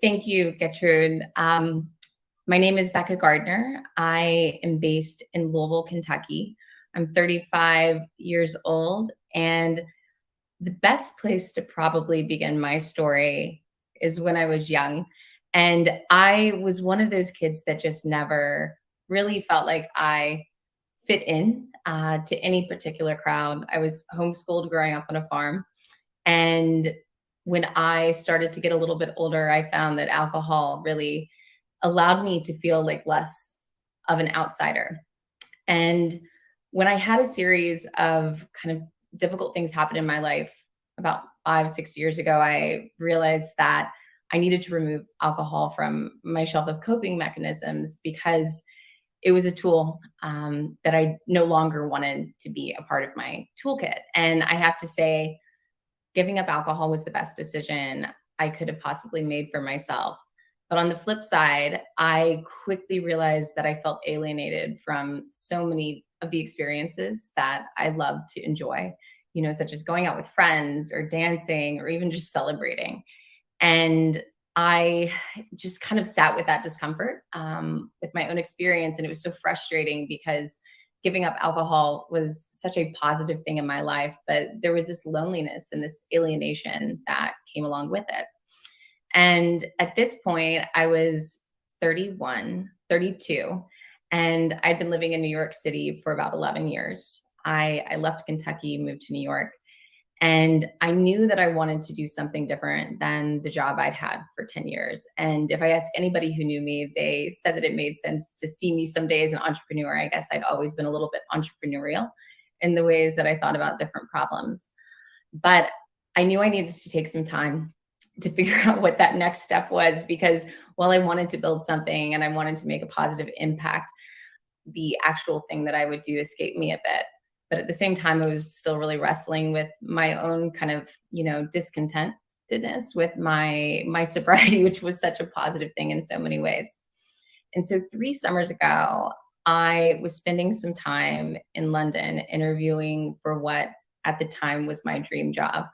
Thank you, Gertrude. My name is Becca Gardner. I am based in Louisville, Kentucky. I'm 35 years old, and the best place to probably begin my story is when I was young. And I was one of those kids that just never really felt like I fit in to any particular crowd. I was homeschooled growing up on a farm. And when I started to get a little bit older, I found that alcohol really allowed me to feel like less of an outsider. And when I had a series of kind of difficult things happen in my life about 5-6 years ago, I realized that I needed to remove alcohol from my shelf of coping mechanisms because it was a tool that I no longer wanted to be a part of my toolkit. And I have to say, giving up alcohol was the best decision I could have possibly made for myself. But on the flip side, I quickly realized that I felt alienated from so many of the experiences that I love to enjoy, such as going out with friends or dancing or even just celebrating. And I just kind of sat with that discomfort with my own experience. And it was so frustrating because giving up alcohol was such a positive thing in my life, but there was this loneliness and this alienation that came along with it. And at this point, I was 31, 32, and I'd been living in New York City for about 11 years. I left Kentucky, moved to New York, and I knew that I wanted to do something different than the job I'd had for 10 years. And if I ask anybody who knew me, they said that it made sense to see me someday as an entrepreneur. I guess I'd always been a little bit entrepreneurial in the ways that I thought about different problems. But I knew I needed to take some time to figure out what that next step was, because while I wanted to build something and I wanted to make a positive impact, the actual thing that I would do escaped me a bit. But at the same time, I was still really wrestling with my own kind of, discontentedness with my sobriety, which was such a positive thing in so many ways. And so 3 summers ago, I was spending some time in London interviewing for what at the time was my dream job.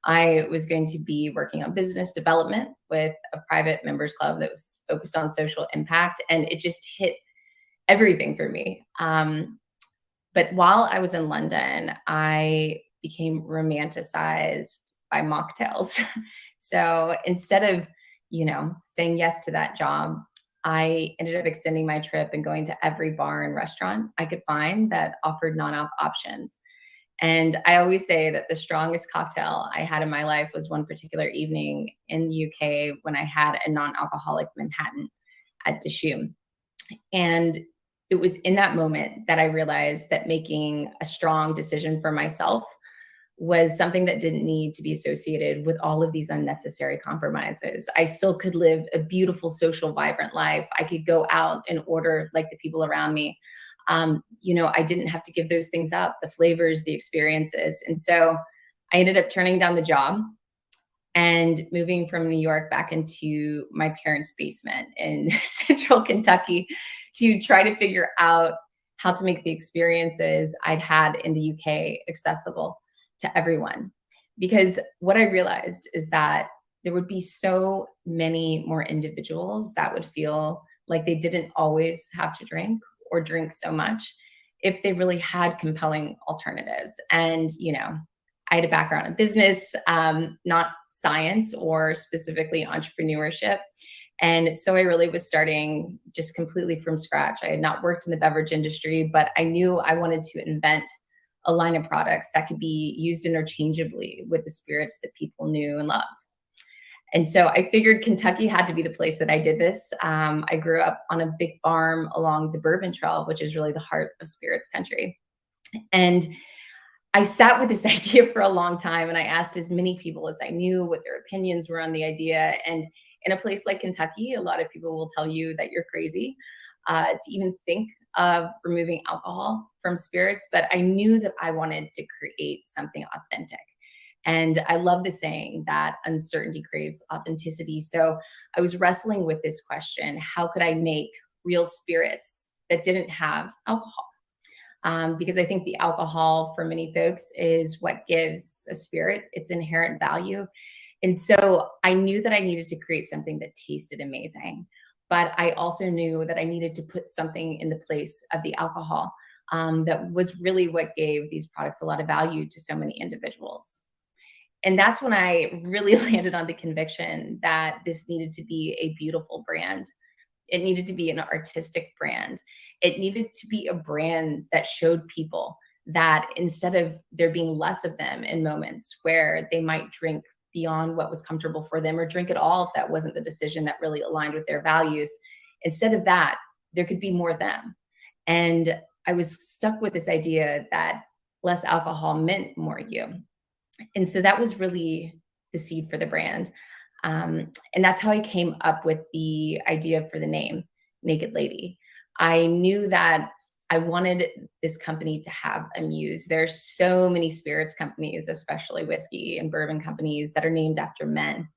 I was going to be working on business development with a private members club that was focused on social impact, and it just hit everything for me. But while I was in London, I became romanticized by mocktails. So instead of, saying yes to that job, I ended up extending my trip and going to every bar and restaurant I could find that offered non-alc options. And I always say that the strongest cocktail I had in my life was one particular evening in the UK when I had a non-alcoholic Manhattan at Dishoom. And it was in that moment that I realized that making a strong decision for myself was something that didn't need to be associated with all of these unnecessary compromises. I still could live a beautiful, social, vibrant life. I could go out and order like the people around me. I didn't have to give those things up, the flavors, the experiences. And so I ended up turning down the job and moving from New York back into my parents' basement in central Kentucky to try to figure out how to make the experiences I'd had in the UK accessible to everyone. Because what I realized is that there would be so many more individuals that would feel like they didn't always have to drink or drink so much if they really had compelling alternatives. And, I had a background in business, not science or specifically entrepreneurship. And so I really was starting just completely from scratch. I had not worked in the beverage industry, but I knew I wanted to invent a line of products that could be used interchangeably with the spirits that people knew and loved. And so I figured Kentucky had to be the place that I did this. I grew up on a big farm along the Bourbon Trail, which is really the heart of spirits country. And I sat with this idea for a long time, and I asked as many people as I knew what their opinions were on the idea. And in a place like Kentucky, a lot of people will tell you that you're crazy to even think of removing alcohol from spirits. But I knew that I wanted to create something authentic. And I love the saying that uncertainty craves authenticity. So I was wrestling with this question: how could I make real spirits that didn't have alcohol? Because I think the alcohol for many folks is what gives a spirit its inherent value. And so I knew that I needed to create something that tasted amazing, but I also knew that I needed to put something in the place of the alcohol that was really what gave these products a lot of value to so many individuals. And that's when I really landed on the conviction that this needed to be a beautiful brand. It needed to be an artistic brand. It needed to be a brand that showed people that instead of there being less of them in moments where they might drink beyond what was comfortable for them or drink at all if that wasn't the decision that really aligned with their values, instead of that, there could be more them. And I was stuck with this idea that less alcohol meant more you. And so that was really the seed for the brand. And that's how I came up with the idea for the name, Naked Lady. I knew that I wanted this company to have a muse. There's so many spirits companies, especially whiskey and bourbon companies, that are named after men.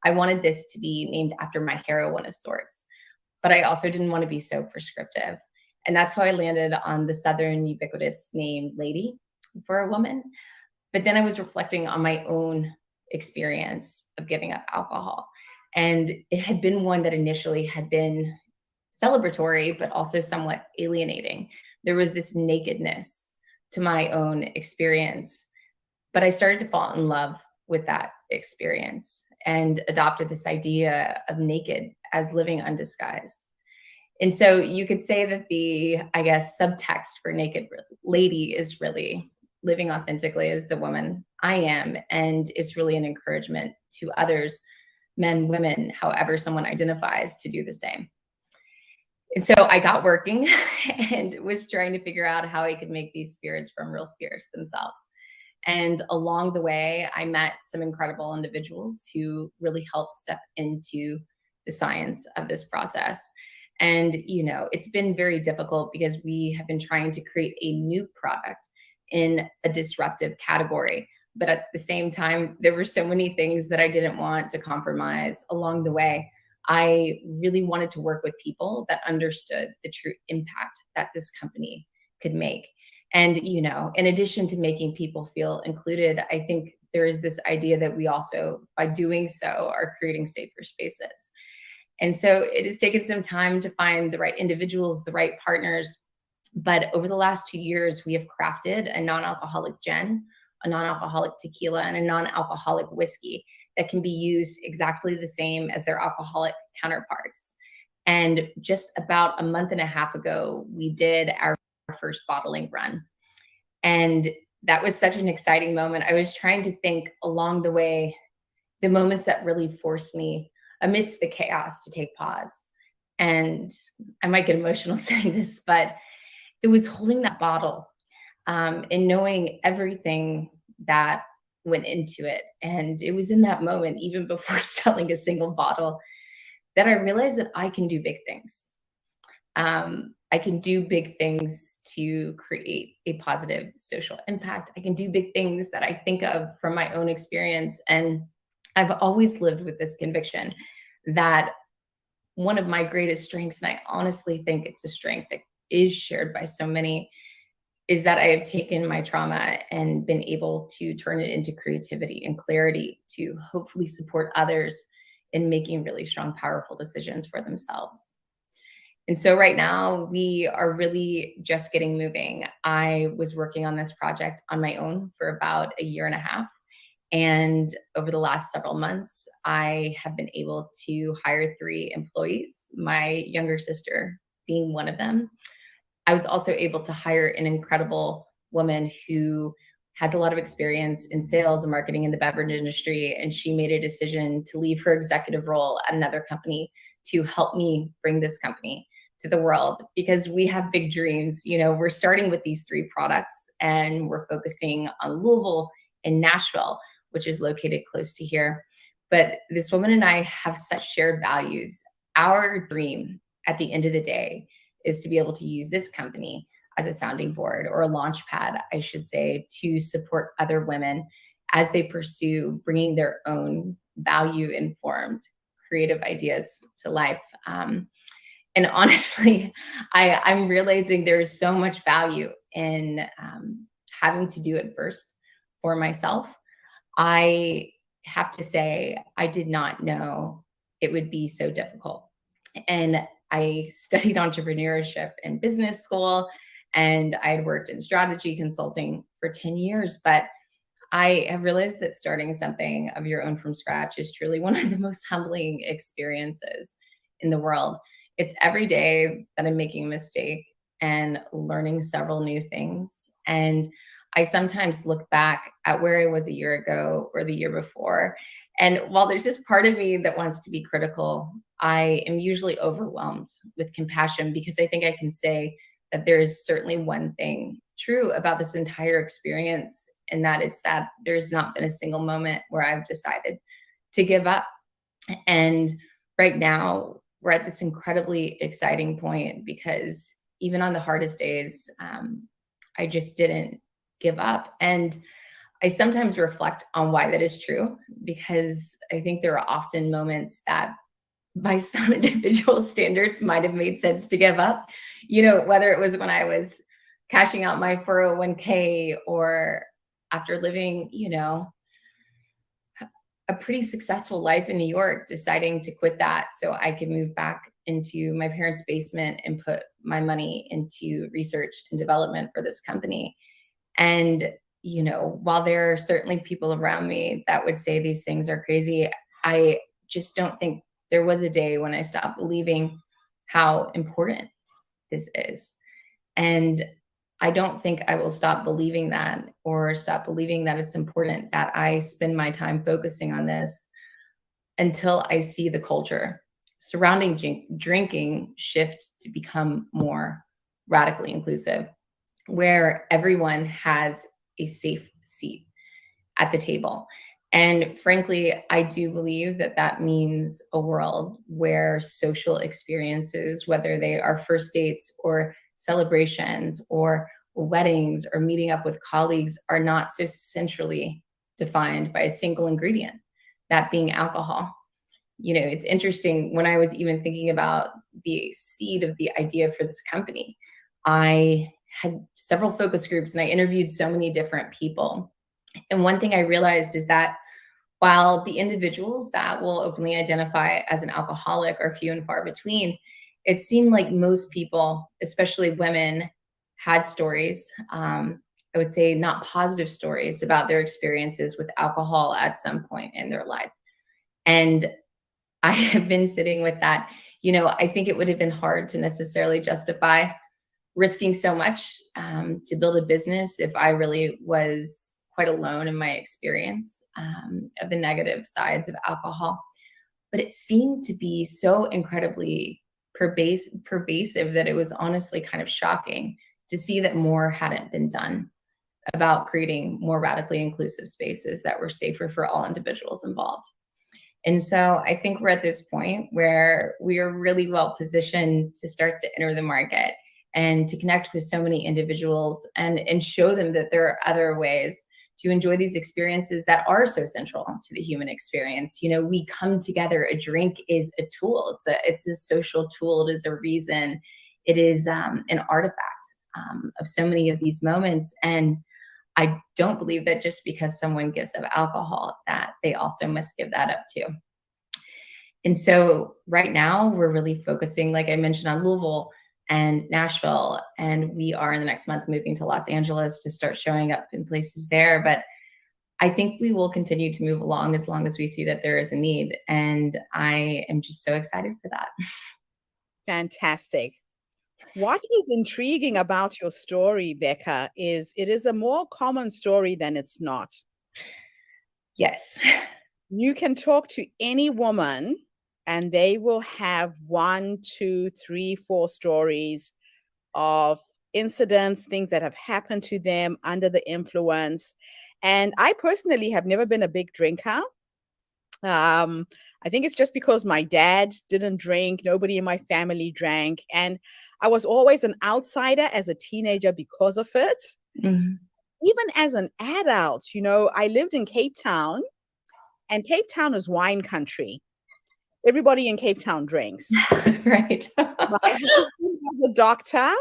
I wanted this to be named after my heroine of sorts, but I also didn't want to be so prescriptive. And that's how I landed on the Southern ubiquitous name Lady for a woman. But then I was reflecting on my own experience of giving up alcohol. And it had been one that initially had been celebratory, but also somewhat alienating. There was this nakedness to my own experience, but I started to fall in love with that experience and adopted this idea of naked as living undisguised. And so you could say that the, I guess, subtext for Naked Lady is really living authentically as the woman I am. And it's really an encouragement to others, men, women, however someone identifies, to do the same. And so I got working and was trying to figure out how I could make these spirits from real spirits themselves. And along the way, I met some incredible individuals who really helped step into the science of this process. And, it's been very difficult because we have been trying to create a new product in a disruptive category. But at the same time, there were so many things that I didn't want to compromise along the way. I really wanted to work with people that understood the true impact that this company could make. And, in addition to making people feel included, I think there is this idea that we also, by doing so, are creating safer spaces. And so it has taken some time to find the right individuals, the right partners. But over the last 2 years, we have crafted a non-alcoholic gin, a non-alcoholic tequila, and a non-alcoholic whiskey that can be used exactly the same as their alcoholic counterparts. And just about a month and a half ago, we did our first bottling run. And that was such an exciting moment. I was trying to think along the way, the moments that really forced me amidst the chaos to take pause. And I might get emotional saying this, but it was holding that bottle and knowing everything that went into it. And it was in that moment, even before selling a single bottle, that I realized that I can do big things. I can do big things to create a positive social impact. I can do big things that I think of from my own experience. And I've always lived with this conviction that one of my greatest strengths, and I honestly think it's a strength that is shared by so many, is that I have taken my trauma and been able to turn it into creativity and clarity to hopefully support others in making really strong, powerful decisions for themselves. And so right now we are really just getting moving. I was working on this project on my own for about a year and a half. And over the last several months, I have been able to hire 3 employees, my younger sister being one of them. I was also able to hire an incredible woman who has a lot of experience in sales and marketing in the beverage industry. And she made a decision to leave her executive role at another company to help me bring this company to the world, because we have big dreams. We're starting with these 3 products and we're focusing on Louisville and Nashville, which is located close to here. But this woman and I have such shared values. Our dream at the end of the day is to be able to use this company as a sounding board, or a launch pad, I should say, to support other women as they pursue bringing their own value-informed creative ideas to life. And honestly, I'm realizing there's so much value in having to do it first for myself. I have to say, I did not know it would be so difficult. And I studied entrepreneurship in business school, and I had worked in strategy consulting for 10 years. But I have realized that starting something of your own from scratch is truly one of the most humbling experiences in the world. It's every day that I'm making a mistake and learning several new things. And I sometimes look back at where I was a year ago or the year before. And while there's this part of me that wants to be critical, I am usually overwhelmed with compassion, because I think I can say that there is certainly one thing true about this entire experience, and that it's that there's not been a single moment where I've decided to give up. And right now, we're at this incredibly exciting point, because even on the hardest days, I just didn't give up. And I sometimes reflect on why that is true, because I think there are often moments that by some individual standards might have made sense to give up, whether it was when I was cashing out my 401k, or after living, a pretty successful life in New York, deciding to quit that so I could move back into my parents' basement and put my money into research and development for this company. And, while there are certainly people around me that would say these things are crazy, I just don't think there was a day when I stopped believing how important this is. And I don't think I will stop believing that, or stop believing that it's important that I spend my time focusing on this, until I see the culture surrounding drinking shift to become more radically inclusive, where everyone has a safe seat at the table. And frankly, I do believe that that means a world where social experiences, whether they are first dates or celebrations or weddings or meeting up with colleagues are not so centrally defined by a single ingredient, that being alcohol. It's interesting, when I was even thinking about the seed of the idea for this company, I had several focus groups and I interviewed so many different people. And one thing I realized is that while the individuals that will openly identify as an alcoholic are few and far between, it seemed like most people, especially women, had stories, I would say not positive stories, about their experiences with alcohol at some point in their life. And I have been sitting with that. I think it would have been hard to necessarily justify risking so much to build a business if I really was quite alone in my experience of the negative sides of alcohol. But it seemed to be so incredibly pervasive that it was honestly kind of shocking to see that more hadn't been done about creating more radically inclusive spaces that were safer for all individuals involved. And so I think we're at this point where we are really well positioned to start to enter the market and to connect with so many individuals and show them that there are other ways to enjoy these experiences that are so central to the human experience. We come together. A drink is a tool. It's a social tool. It is a reason. It is an artifact of so many of these moments. And I don't believe that just because someone gives up alcohol, that they also must give that up too. And so right now we're really focusing, like I mentioned, on Louisville and Nashville, and we are in the next month moving to Los Angeles to start showing up in places there. But I think we will continue to move along as long as we see that there is a need. And I am just so excited for that. Fantastic. What is intriguing about your story, Becca, is it is a more common story than it's not. Yes. You can talk to any woman and they will have 1, 2, 3, 4 stories of incidents, things that have happened to them under the influence. And I personally have never been a big drinker. I think it's just because my dad didn't drink, nobody in my family drank, and I was always an outsider as a teenager because of it. Mm-hmm. Even as an adult, I lived in Cape Town, and Cape Town is wine country. Everybody in Cape Town drinks. Right. My husband was a doctor,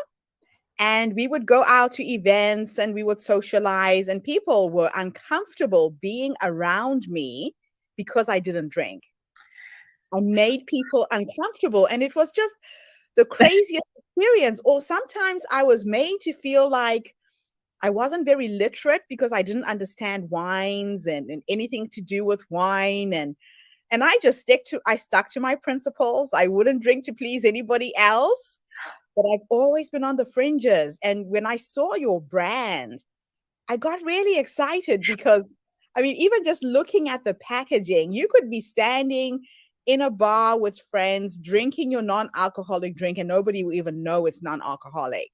and we would go out to events and we would socialize, and people were uncomfortable being around me because I didn't drink. I made people uncomfortable, and it was just the craziest experience. Or sometimes I was made to feel like I wasn't very literate because I didn't understand wines and anything to do with wine. And I just stuck to my principles. I wouldn't drink to please anybody else, but I've always been on the fringes. And when I saw your brand, I got really excited because, even just looking at the packaging, you could be standing in a bar with friends, drinking your non-alcoholic drink, and nobody will even know it's non-alcoholic.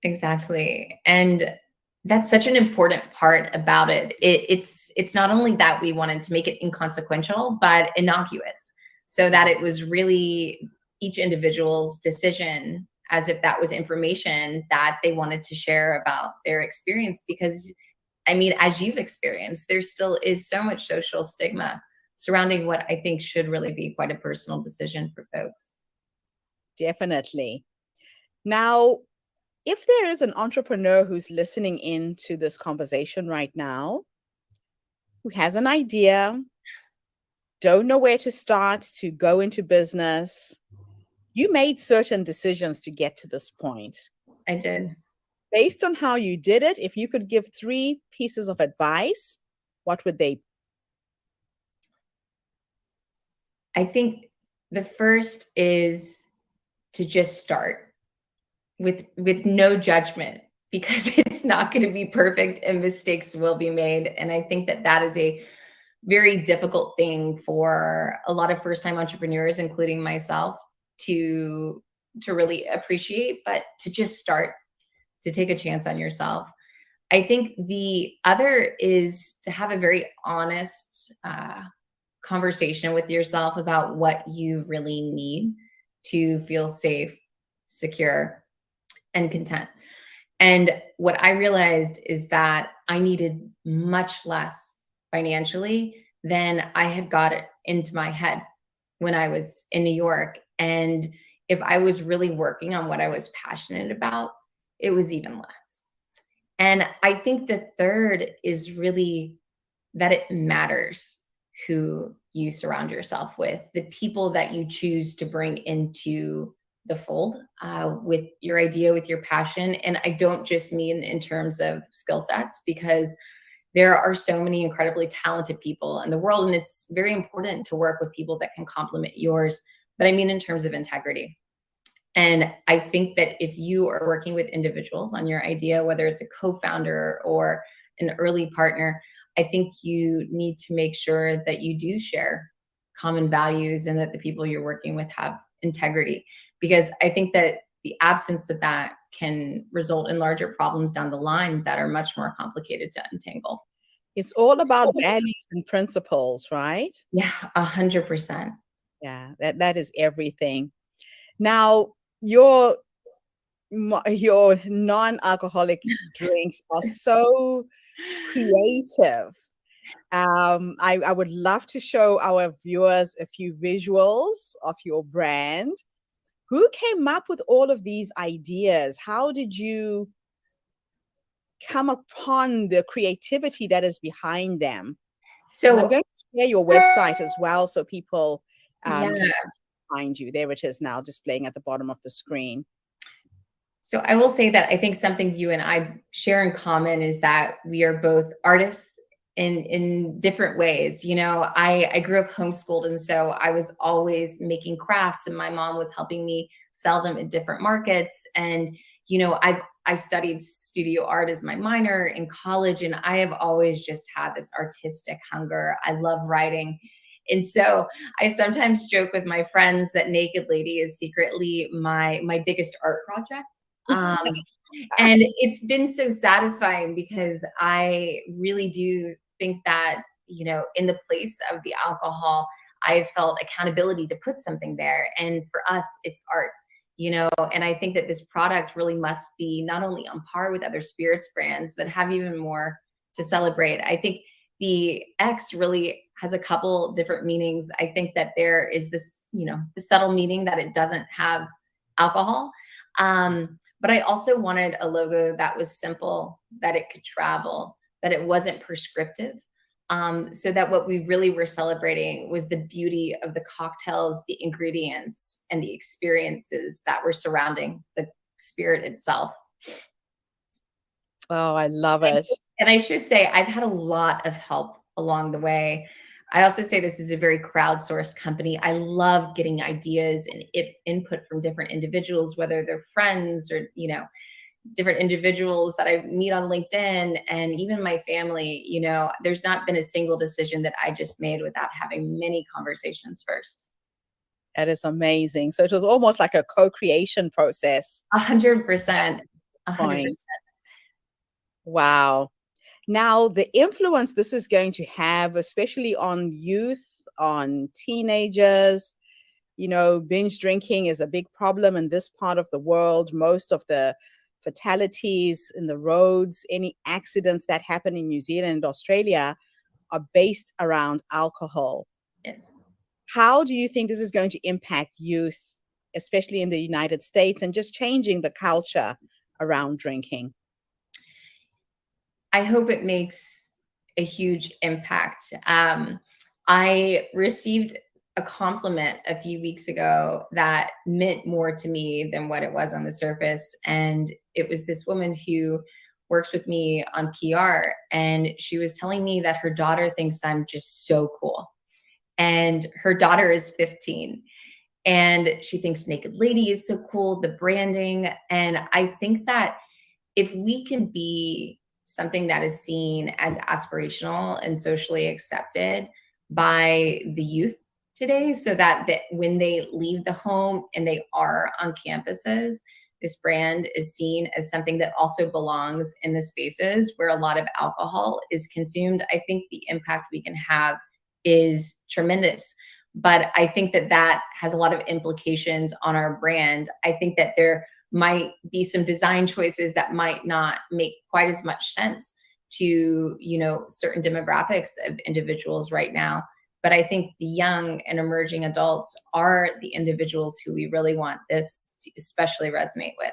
Exactly. And that's such an important part about it. It's not only that we wanted to make it inconsequential, but innocuous, so that it was really each individual's decision, as if that was information that they wanted to share about their experience. Because, as you've experienced, there still is so much social stigma surrounding what I think should really be quite a personal decision for folks. Definitely. Now, if there is an entrepreneur who's listening into this conversation right now, who has an idea, don't know where to start to go into business, you made certain decisions to get to this point. I did. Based on how you did it, if you could give 3 pieces of advice, what would they be? I think the first is to just start with no judgment, because it's not going to be perfect and mistakes will be made. And I think that is a very difficult thing for a lot of first-time entrepreneurs, including myself, to really appreciate, but to just start, to take a chance on yourself. I think the other is to have a very honest conversation with yourself about what you really need to feel safe, secure, and content. And what I realized is that I needed much less financially than I had got it into my head when I was in New York. And if I was really working on what I was passionate about, it was even less. And I think the third is really that it matters who you surround yourself with, the people that you choose to bring into the fold with your idea, with your passion. And I don't just mean in terms of skill sets, because there are so many incredibly talented people in the world, and it's very important to work with people that can complement yours. But I mean in terms of integrity. And I think that if you are working with individuals on your idea, whether it's a co-founder or an early partner, I think you need to make sure that you do share common values and that the people you're working with have integrity. Because I think that the absence of that can result in larger problems down the line that are much more complicated to untangle. It's all about values and principles, right? Yeah, 100%. Yeah, that is everything. Now, your non-alcoholic drinks are so creative. I would love to show our viewers a few visuals of your brand. Who came up with all of these ideas? How did you come upon the creativity that is behind them? And I'm So, going to share your website as well so people yeah. can find you. There it is now, displaying at the bottom of the screen. So I will say that I think something you and I share in common is that we are both artists in different ways. You know, I grew up homeschooled, and so I was always making crafts, and my mom was helping me sell them in different markets. And you know, I studied studio art as my minor in college, and I have always just had this artistic hunger. I love writing. And so I sometimes joke with my friends that Naked Lady is secretly my biggest art project. Um, and it's been so satisfying because I really do think that, you know, in the place of the alcohol, I felt accountability to put something there. And for us, it's art, you know, and I think that this product really must be not only on par with other spirits brands, but have even more to celebrate. I think the X really has a couple different meanings. I think that there is this, you know, the subtle meaning that it doesn't have alcohol. But I also wanted a logo that was simple, that it could travel, that it wasn't prescriptive. So that what we really were celebrating was the beauty of the cocktails, the ingredients, and the experiences that were surrounding the spirit itself. Oh, I love it. And I should say, I've had a lot of help along the way. I also say this is a very crowdsourced company. I love getting ideas and input from different individuals, whether they're friends or, you know, different individuals that I meet on LinkedIn, and even my family. You know, there's not been a single decision that I just made without having many conversations first. That is amazing. So it was almost like a co-creation process. 100%. 100%. Wow. Now, the influence this is going to have, especially on youth, on teenagers, you know, binge drinking is a big problem in this part of the world. Most of the fatalities in the roads, any accidents that happen in New Zealand and Australia are based around alcohol. Yes. How do you think this is going to impact youth, especially in the United States, and just changing the culture around drinking? I hope it makes a huge impact. I received a compliment a few weeks ago that meant more to me than what it was on the surface. And it was this woman who works with me on PR. And she was telling me that her daughter thinks I'm just so cool. And her daughter is 15. And she thinks Naked Lady is so cool, the branding. And I think that if we can be something that is seen as aspirational and socially accepted by the youth today, so that when they leave the home and they are on campuses, this brand is seen as something that also belongs in the spaces where a lot of alcohol is consumed, I think the impact we can have is tremendous. But I think that that has a lot of implications on our brand. I think that there might be some design choices that might not make quite as much sense to, certain demographics of individuals right now. But I think the young and emerging adults are the individuals who we really want this to especially resonate with.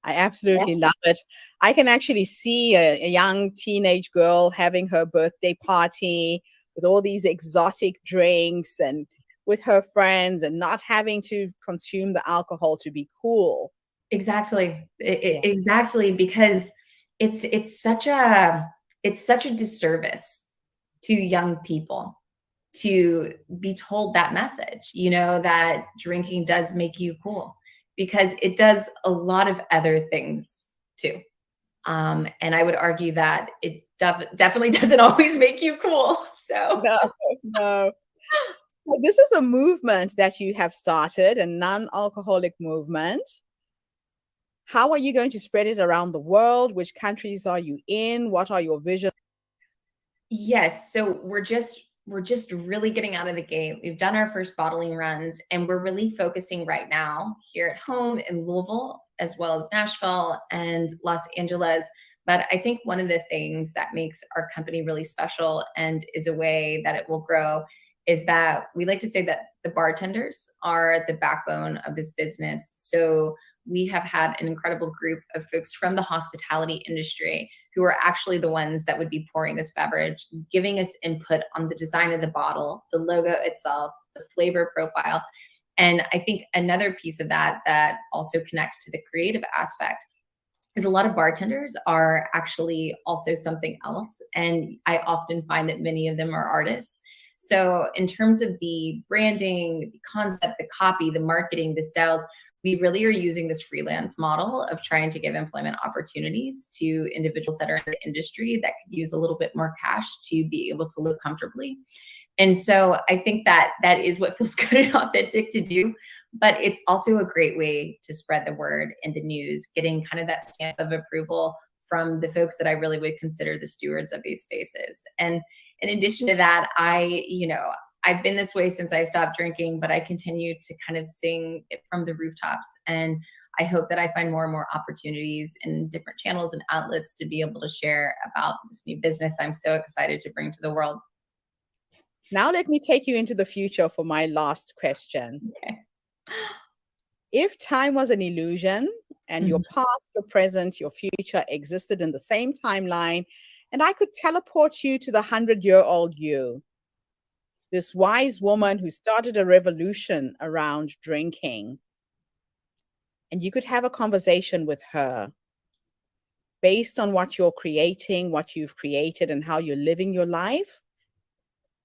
I absolutely love it. I can actually see a young teenage girl having her birthday party with all these exotic drinks and with her friends and not having to consume the alcohol to be cool. Exactly. Yeah. Exactly, because it's such a disservice to young people to be told that message, that drinking does make you cool, because it does a lot of other things too. And I would argue that it definitely doesn't always make you cool. So No, no. Well, this is a movement that you have started, a non-alcoholic movement. How are you going to spread it around the world? Which countries are you in? What are your visions? yes, so we're just really getting out of the gate. We've done our first bottling runs, and we're really focusing right now here at home in Louisville, as well as Nashville and Los Angeles. But I think one of the things that makes our company really special and is a way that it will grow is that we like to say that the bartenders are the backbone of this business. So we have had an incredible group of folks from the hospitality industry who are actually the ones that would be pouring this beverage, giving us input on the design of the bottle, the logo itself, the flavor profile. And I think another piece of that also connects to the creative aspect is a lot of bartenders are actually also something else. And I often find that many of them are artists. So in terms of the branding, the concept, the copy, the marketing, the sales, we really are using this freelance model of trying to give employment opportunities to individuals that are in the industry that could use a little bit more cash to be able to live comfortably. And so I think that that is what feels good and authentic to do, but it's also a great way to spread the word in the news, getting kind of that stamp of approval from the folks that I really would consider the stewards of these spaces. And in addition to that, I've been this way since I stopped drinking, but I continue to kind of sing it from the rooftops. And I hope that I find more and more opportunities in different channels and outlets to be able to share about this new business I'm so excited to bring to the world. Now, let me take you into the future for my last question. Okay. If time was an illusion and your Mhm. past, your present, your future existed in the same timeline, and I could teleport you to the 100-year-old you, this wise woman who started a revolution around drinking, and you could have a conversation with her based on what you're creating, what you've created, and how you're living your life,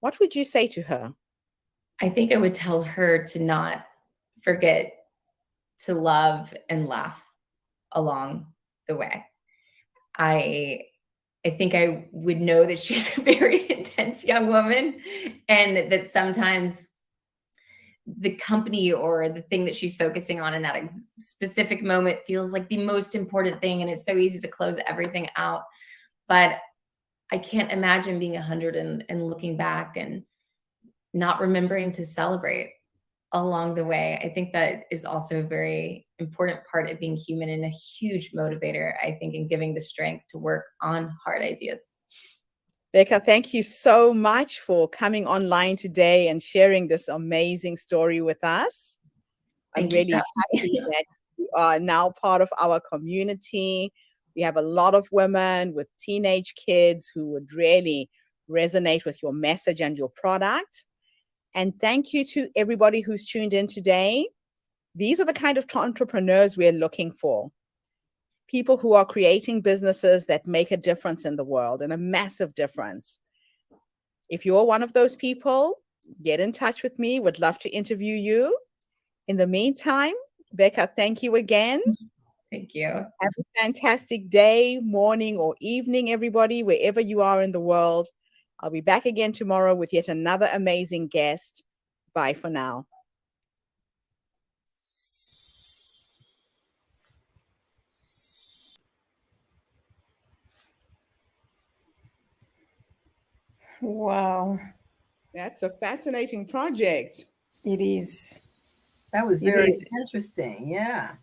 what would you say to her? I think I would tell her to not forget to love and laugh along the way. I I think I would know that she's a very intense young woman, and that sometimes the company or the thing that she's focusing on in that specific moment feels like the most important thing, and it's so easy to close everything out. But I can't imagine being 100 and looking back and not remembering to celebrate along the way. I think that is also a very important part of being human and a huge motivator, I think, in giving the strength to work on hard ideas. Becca, thank you so much for coming online today and sharing this amazing story with us. I'm Thank you really for having happy me. that you are now part of our community. We have a lot of women with teenage kids who would really resonate with your message and your product. And thank you to everybody who's tuned in today. These are the kind of entrepreneurs we're looking for. People who are creating businesses that make a difference in the world, and a massive difference. If you're one of those people, get in touch with me. Would love to interview you. In the meantime, Becca, thank you again. Thank you. Have a fantastic day, morning, or evening, everybody, wherever you are in the world. I'll be back again tomorrow with yet another amazing guest. Bye for now. Wow, That's a fascinating project. it is. That was It very is. interesting. Yeah.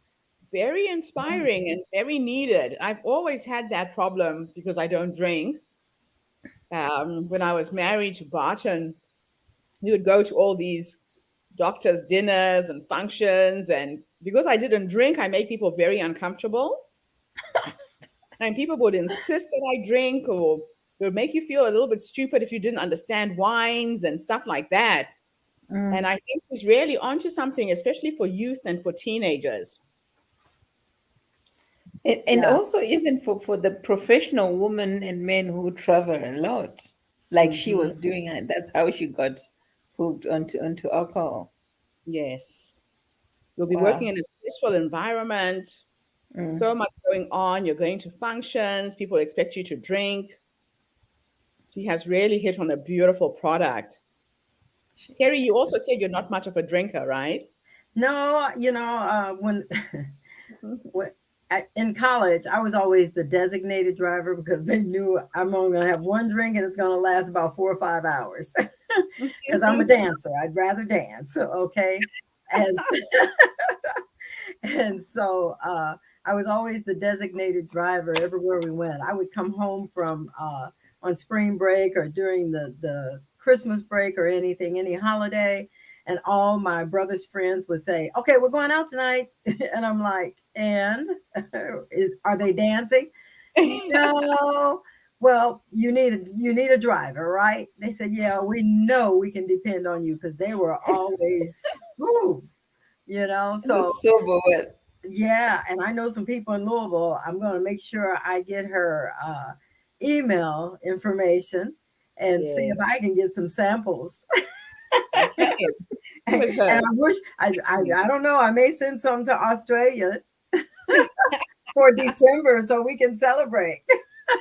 very inspiring and very needed. I've always had that problem because I don't drink. When I was married to Barton, we would go to all these doctors' dinners and functions. And because I didn't drink, I made people very uncomfortable. And people would insist that I drink, or it would make you feel a little bit stupid if you didn't understand wines and stuff like that. And I think he's really onto something, especially for youth and for teenagers. And also even for the professional women and men who travel a lot, like she Mhm. was doing, and that's how she got hooked onto alcohol. Yes. You'll be working Wow. in a stressful environment, so much going on. You're going to functions, people expect you to drink. She has really hit on a beautiful product. Terry, you also said you're not much of a drinker, right? No, when when in college, I was always the designated driver because they knew I'm only going to have one drink and it's going to last about 4 or 5 hours because I'm a dancer. I'd rather dance. Okay. And, and so I was always the designated driver everywhere we went. I would come home from on spring break or during the Christmas break or anything, any holiday. And all my brother's friends would say, "Okay, we're going out tonight." And I'm like, "And are they dancing?" No. Well, you need a driver, right? They said, "Yeah, we know we can depend on you," because they were always, whew, The so sober one. yeah. And I know some people in Louisville. I'm going to make sure I get her email information and see if I Yes. can get some samples. Okay. And With her. I wish I don't know. I may send some to Australia for December so we can celebrate.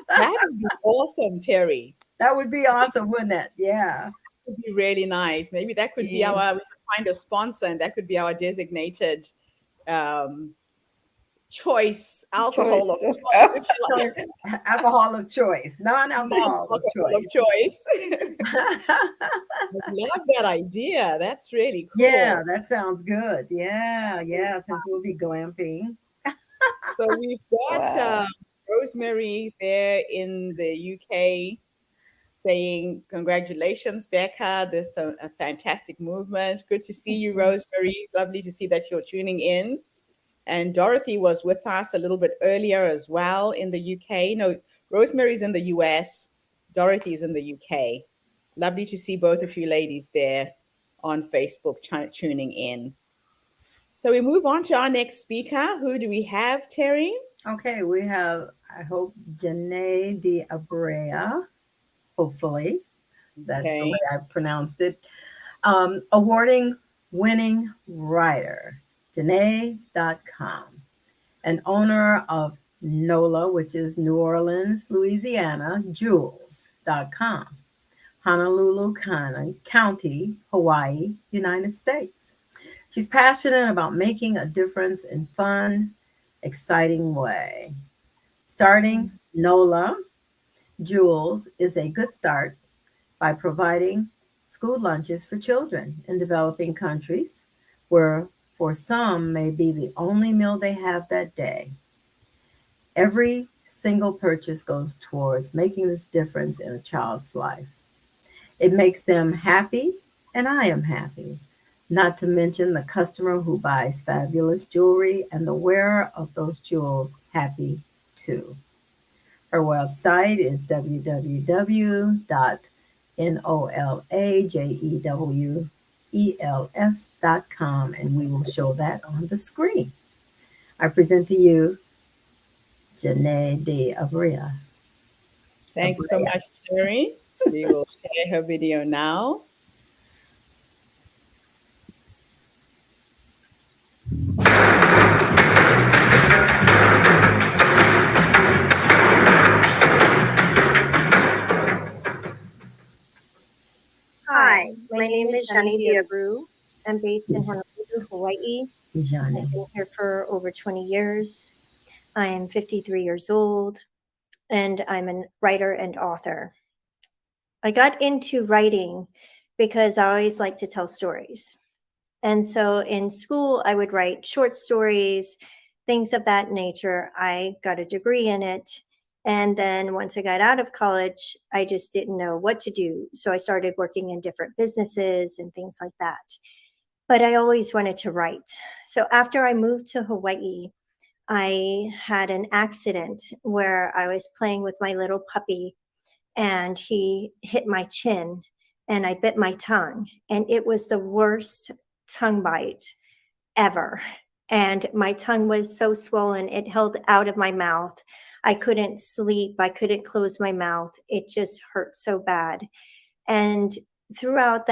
That would be awesome, Terry. That would be awesome, wouldn't it? Yeah. Would be really nice. Maybe that could be we Yes. could find a sponsor, and that could be our designated um, choice, alcohol of Choice. choice, if you So, like. alcohol of choice, non-alcohol of Alcohol of choice. choice. I love that idea. That's really Yeah, cool. that sounds good. Yeah, yeah. Since we'll be glamping. So we've got Wow. Rosemary there in the UK saying, "Congratulations, Becca. That's a fantastic movement. Good to see you, Rosemary. Lovely to see that you're tuning in." And Dorothy was with us a little bit earlier as well in the UK. No, Rosemary's in the US, Dorothy's in the UK. Lovely to see both of you ladies there on Facebook tuning in. So we move on to our next speaker. Who do we have, Terry? Okay, we have, I hope, Janae de Abrea. Hopefully, that's the Okay. way I pronounced it. Awarding winning writer, Janae.com, and owner of NOLA, which is New Orleans, Louisiana, Jewels.com, Honolulu County, Hawaii, United States. She's passionate about making a difference in fun, exciting way. Starting NOLA Jewels is a good start by providing school lunches for children in developing countries where for some may be the only meal they have that day. Every single purchase goes towards making this difference in a child's life. It makes them happy, and I am happy. Not to mention the customer who buys fabulous jewelry and the wearer of those jewels happy too. Her website is www.nolajewels.com, and we will show that on the screen. I present to you Janae de Abrea. Thanks so much, Terry. We will share her video now. Hi, my name is Shani Diabru. I'm based in Honolulu, Hawaii. I've Janae. been here for over 20 years. I am 53 years old, and I'm a writer and author. I got into writing because I always like to tell stories. And so in school, I would write short stories, things of that nature. I got a degree in it. And then once I got out of college, I just didn't know what to do. So I started working in different businesses and things like that. But I always wanted to write. So after I moved to Hawaii, I had an accident where I was playing with my little puppy and he hit my chin and I bit my tongue. And it was the worst tongue bite ever. And my tongue was so swollen, it held out of my mouth. I couldn't sleep. I couldn't close my mouth. It just hurt so bad. And throughout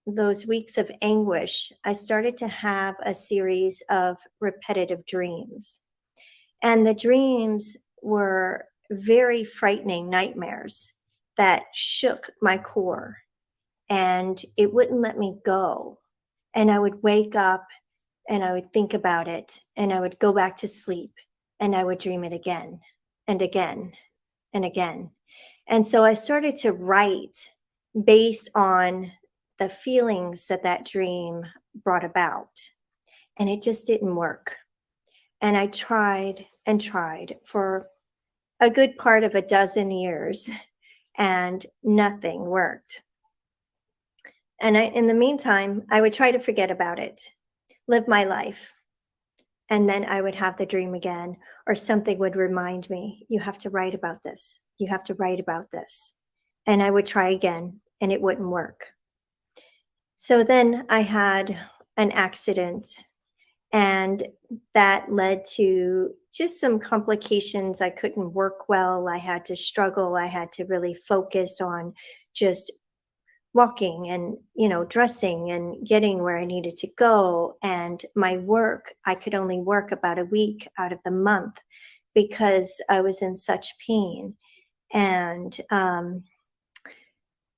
those weeks of anguish, I started to have a series of repetitive dreams. And the dreams were very frightening nightmares that shook my core and it wouldn't let me go. And I would wake up and I would think about it and I would go back to sleep and I would dream it again and again and again. And so I started to write based on the feelings that dream brought about. And it just didn't work. And I tried and tried for a good part of a dozen years and nothing worked. And in the meantime, I would try to forget about it, live my life. And then I would have the dream again, or something would remind me, you have to write about this. You have to write about this. And I would try again and it wouldn't work. So then I had an accident and that led to just some complications. I couldn't work well. I had to struggle. I had to really focus on just walking and, dressing and getting where I needed to go. And my work, I could only work about a week out of the month because I was in such pain. And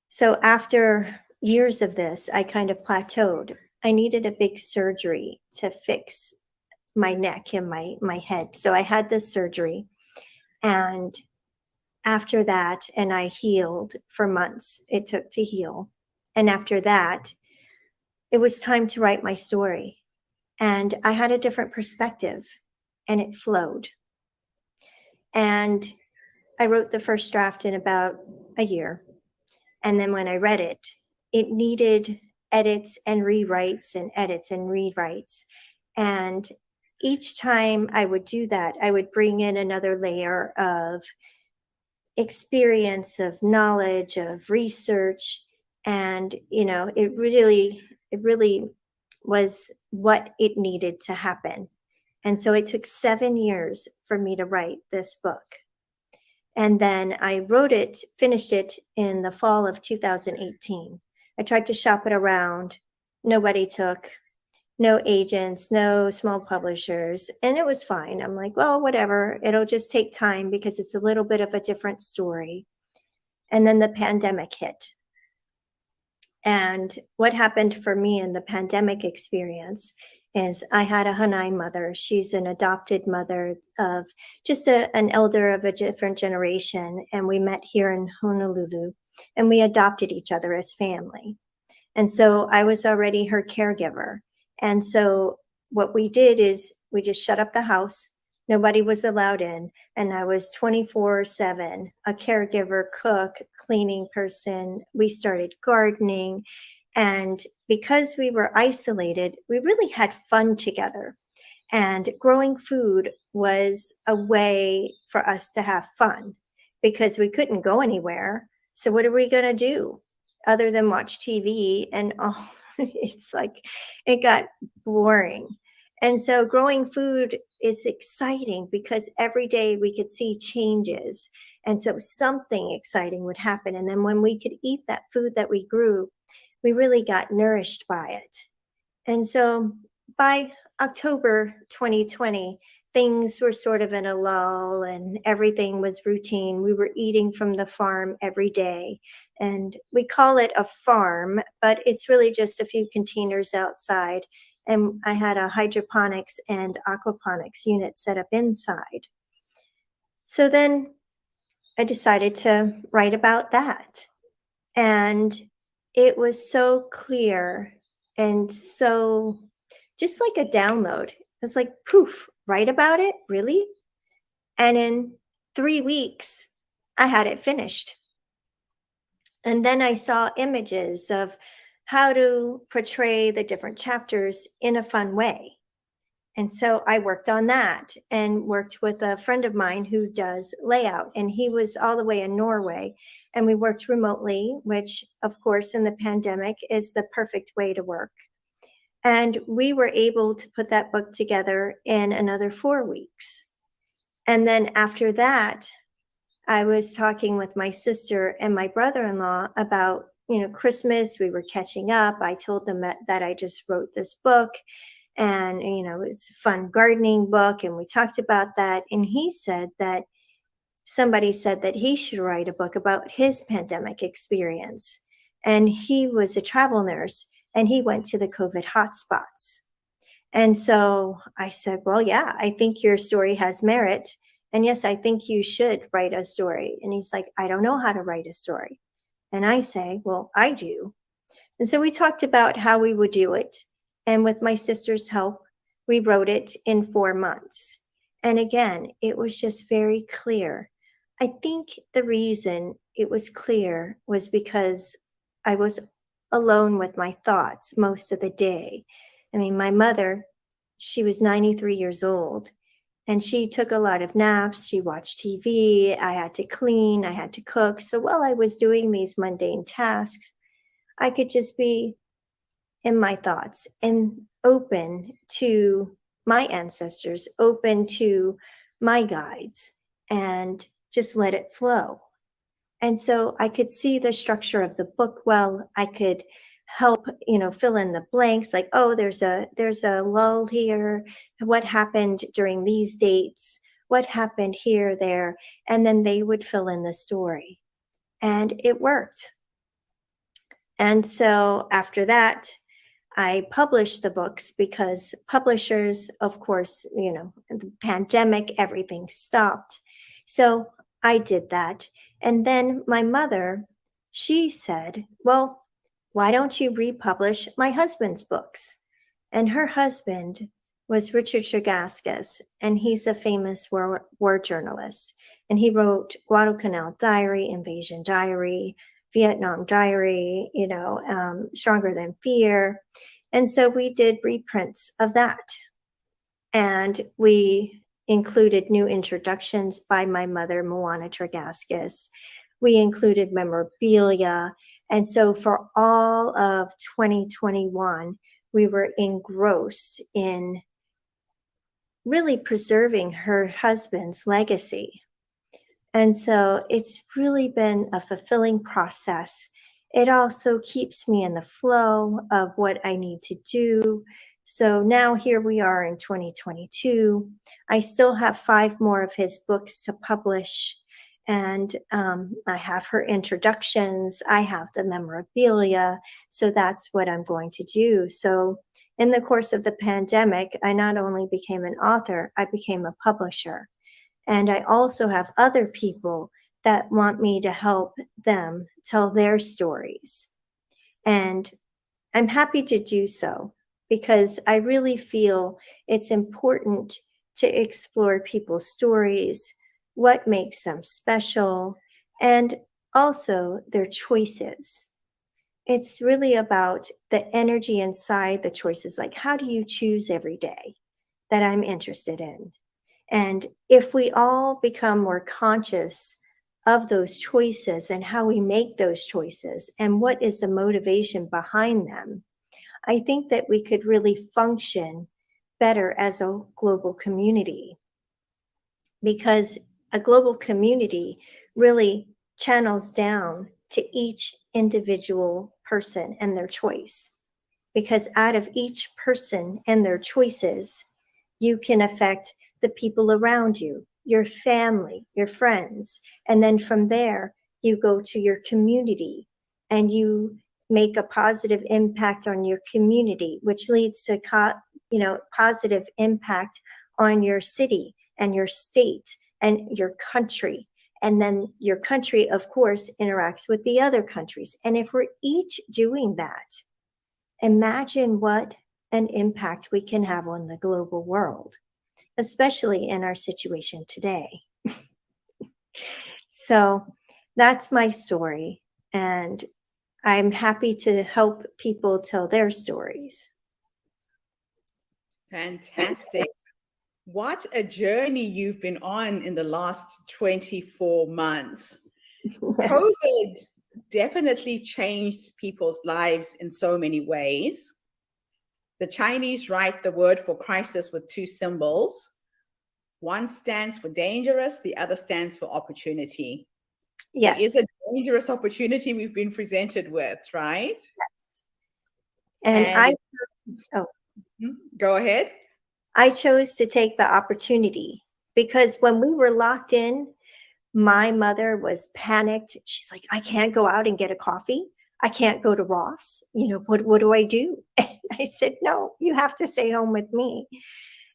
so after years of this, I kind of plateaued. I needed a big surgery to fix my neck and my head. So I had this surgery. And after that, and I healed for months, it took to heal. And after that, it was time to write my story. And I had a different perspective and it flowed. And I wrote the first draft in about a year. And then when I read it, it needed edits and rewrites and edits and rewrites. And each time I would do that, I would bring in another layer of experience, of knowledge, of research. And, it really was what it needed to happen. And so it took 7 years for me to write this book. And then I finished it in the fall of 2018. I tried to shop it around. Nobody took, no agents, no small publishers, and it was fine. I'm like, well, whatever. It'll just take time because it's a little bit of a different story. And then the pandemic hit. And what happened for me in the pandemic experience is I had a Hanai mother. She's an adopted mother of just an elder of a different generation. And we met here in Honolulu and we adopted each other as family. And so I was already her caregiver. And so what we did is we just shut up the house. Nobody was allowed in. And I was 24/7, a caregiver, cook, cleaning person. We started gardening. And because we were isolated, we really had fun together. And growing food was a way for us to have fun because we couldn't go anywhere. So what are we going to do other than watch TV? And it's like, it got boring. And so growing food is exciting because every day we could see changes. And so something exciting would happen. And then when we could eat that food that we grew, we really got nourished by it. And so by October 2020, things were sort of in a lull and everything was routine. We were eating from the farm every day. And we call it a farm, but it's really just a few containers outside. And I had a hydroponics and aquaponics unit set up inside. So then I decided to write about that. And it was so clear and so just like a download. It's like poof, write about it? Really? And in 3 weeks, I had it finished. And then I saw images of how to portray the different chapters in a fun way. And so I worked on that and worked with a friend of mine who does layout. And he was all the way in Norway. And we worked remotely, which, of course, in the pandemic is the perfect way to work. And we were able to put that book together in another 4 weeks. And then after that, I was talking with my sister and my brother-in-law about, Christmas. We were catching up. I told them that I just wrote this book, and, it's a fun gardening book. And we talked about that. And he said that somebody said that he should write a book about his pandemic experience. And he was a travel nurse, and he went to the COVID hotspots. And so I said, well, yeah, I think your story has merit. And yes, I think you should write a story. And he's like, I don't know how to write a story. And I say, well, I do. And so we talked about how we would do it. And with my sister's help, we wrote it in 4 months. And again, it was just very clear. I think the reason it was clear was because I was alone with my thoughts most of the day. I mean, my mother, she was 93 years old, and she took a lot of naps. She watched TV. I had to clean. I had to cook. So while I was doing these mundane tasks, I could just be in my thoughts and open to my ancestors, open to my guides, and just let it flow. And so I could see the structure of the book well. I could help, fill in the blanks, like, oh, there's a lull here. What happened during these dates? What happened here, there? And then they would fill in the story. And it worked. And so after that, I published the books because publishers, of course, the pandemic, everything stopped. So I did that. And then my mother, she said, well, why don't you republish my husband's books? And her husband was Richard Tregaskis, and he's a famous war journalist. And he wrote Guadalcanal Diary, Invasion Diary, Vietnam Diary, Stronger Than Fear. And so we did reprints of that. And we included new introductions by my mother, Moana Tregaskis. We included memorabilia. And so for all of 2021, we were engrossed in really preserving her husband's legacy. And so it's really been a fulfilling process. It also keeps me in the flow of what I need to do. So now here we are in 2022. I still have 5 more of his books to publish. And I have her introductions. I have the memorabilia. So that's what I'm going to do. So in the course of the pandemic, I not only became an author, I became a publisher. And I also have other people that want me to help them tell their stories. And I'm happy to do so because I really feel it's important to explore people's stories, what makes them special, and also their choices. It's really about the energy inside the choices. Like, how do you choose every day that I'm interested in? And if we all become more conscious of those choices and how we make those choices and what is the motivation behind them, I think that we could really function better as a global community, because a global community really channels down to each individual person and their choice. Because out of each person and their choices, you can affect the people around you, your family, your friends. And then from there, you go to your community and you make a positive impact on your community, which leads to positive impact on your city and your state and your country. And then your country, of course, interacts with the other countries. And if we're each doing that, imagine what an impact we can have on the global world. especially in our situation today. So that's my story. And I'm happy to help people tell their stories. Fantastic. What a journey you've been on in the last 24 months. Yes. COVID definitely changed people's lives in so many ways. The Chinese write the word for crisis with two symbols. One stands for dangerous, the other stands for opportunity. There is Yes. a dangerous opportunity we've been presented with, right? Yes. And And go ahead. I chose to take the opportunity because when we were locked in, my mother was panicked. She's like, I can't go out and get a coffee. I can't go to Ross. What do I do? And I said, no, you have to stay home with me.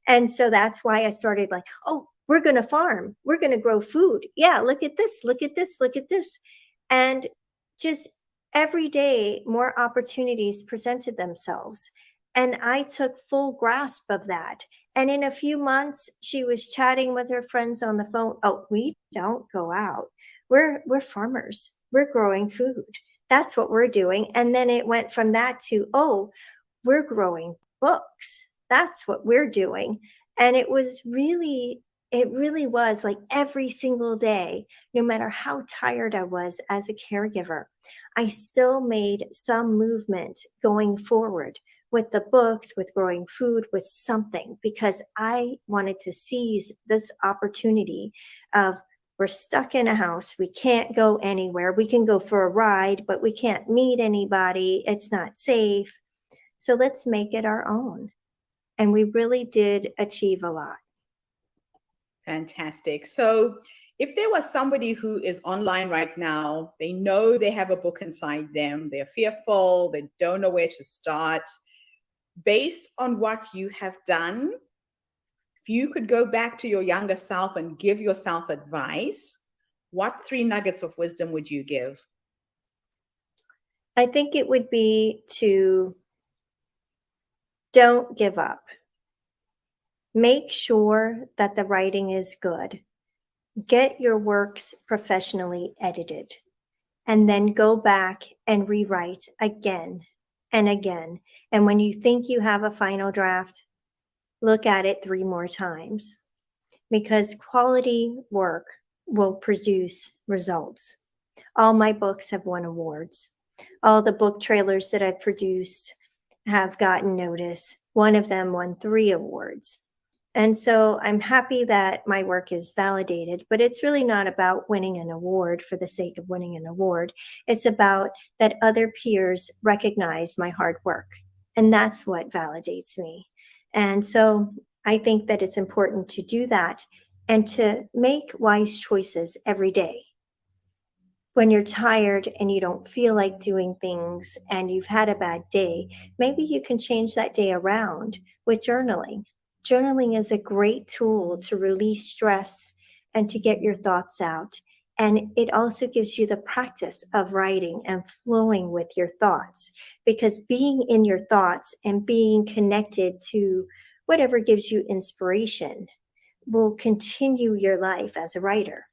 And so that's why I started like, oh, we're going to farm. We're going to grow food. Yeah, look at this, look at this, look at this. And just every day, more opportunities presented themselves. And I took full grasp of that. And in a few months, she was chatting with her friends on the phone. Oh, we don't go out. We're farmers. We're growing food. That's what we're doing. And then it went from that to, oh, we're growing books. That's what we're doing. And it really was like every single day, no matter how tired I was as a caregiver, I still made some movement going forward with the books, with growing food, with something, because I wanted to seize this opportunity of we're stuck in a house. We can't go anywhere. We can go for a ride, but we can't meet anybody. It's not safe. So let's make it our own. And we really did achieve a lot. Fantastic. So, if there was somebody who is online right now, they know they have a book inside them, they're fearful, they don't know where to start, based on what you have done, if you could go back to your younger self and give yourself advice, what 3 nuggets of wisdom would you give? I think it would be to don't give up. Make sure that the writing is good. Get your works professionally edited, and then go back and rewrite again and again. And when you think you have a final draft, look at it 3 more times, because quality work will produce results. All my books have won awards. All the book trailers that I've produced have gotten notice. One of them won 3 awards. And so I'm happy that my work is validated, but it's really not about winning an award for the sake of winning an award. It's about that other peers recognize my hard work. And that's what validates me. And so I think that it's important to do that and to make wise choices every day. When you're tired and you don't feel like doing things and you've had a bad day, maybe you can change that day around with journaling. Journaling is a great tool to release stress and to get your thoughts out. And it also gives you the practice of writing and flowing with your thoughts, because being in your thoughts and being connected to whatever gives you inspiration will continue your life as a writer.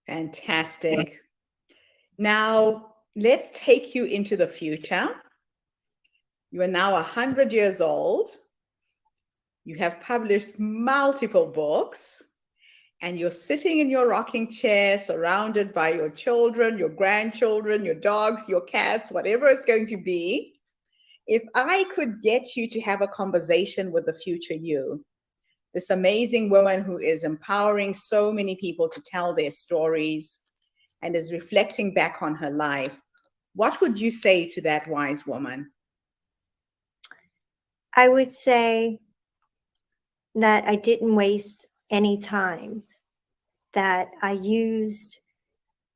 Fantastic. Now, let's take you into the future. You are now 100 years old. You have published multiple books, and you're sitting in your rocking chair surrounded by your children, your grandchildren, your dogs, your cats, whatever it's going to be. If I could get you to have a conversation with the future you, this amazing woman who is empowering so many people to tell their stories and is reflecting back on her life, what would you say to that wise woman? I would say that I didn't waste any time, that I used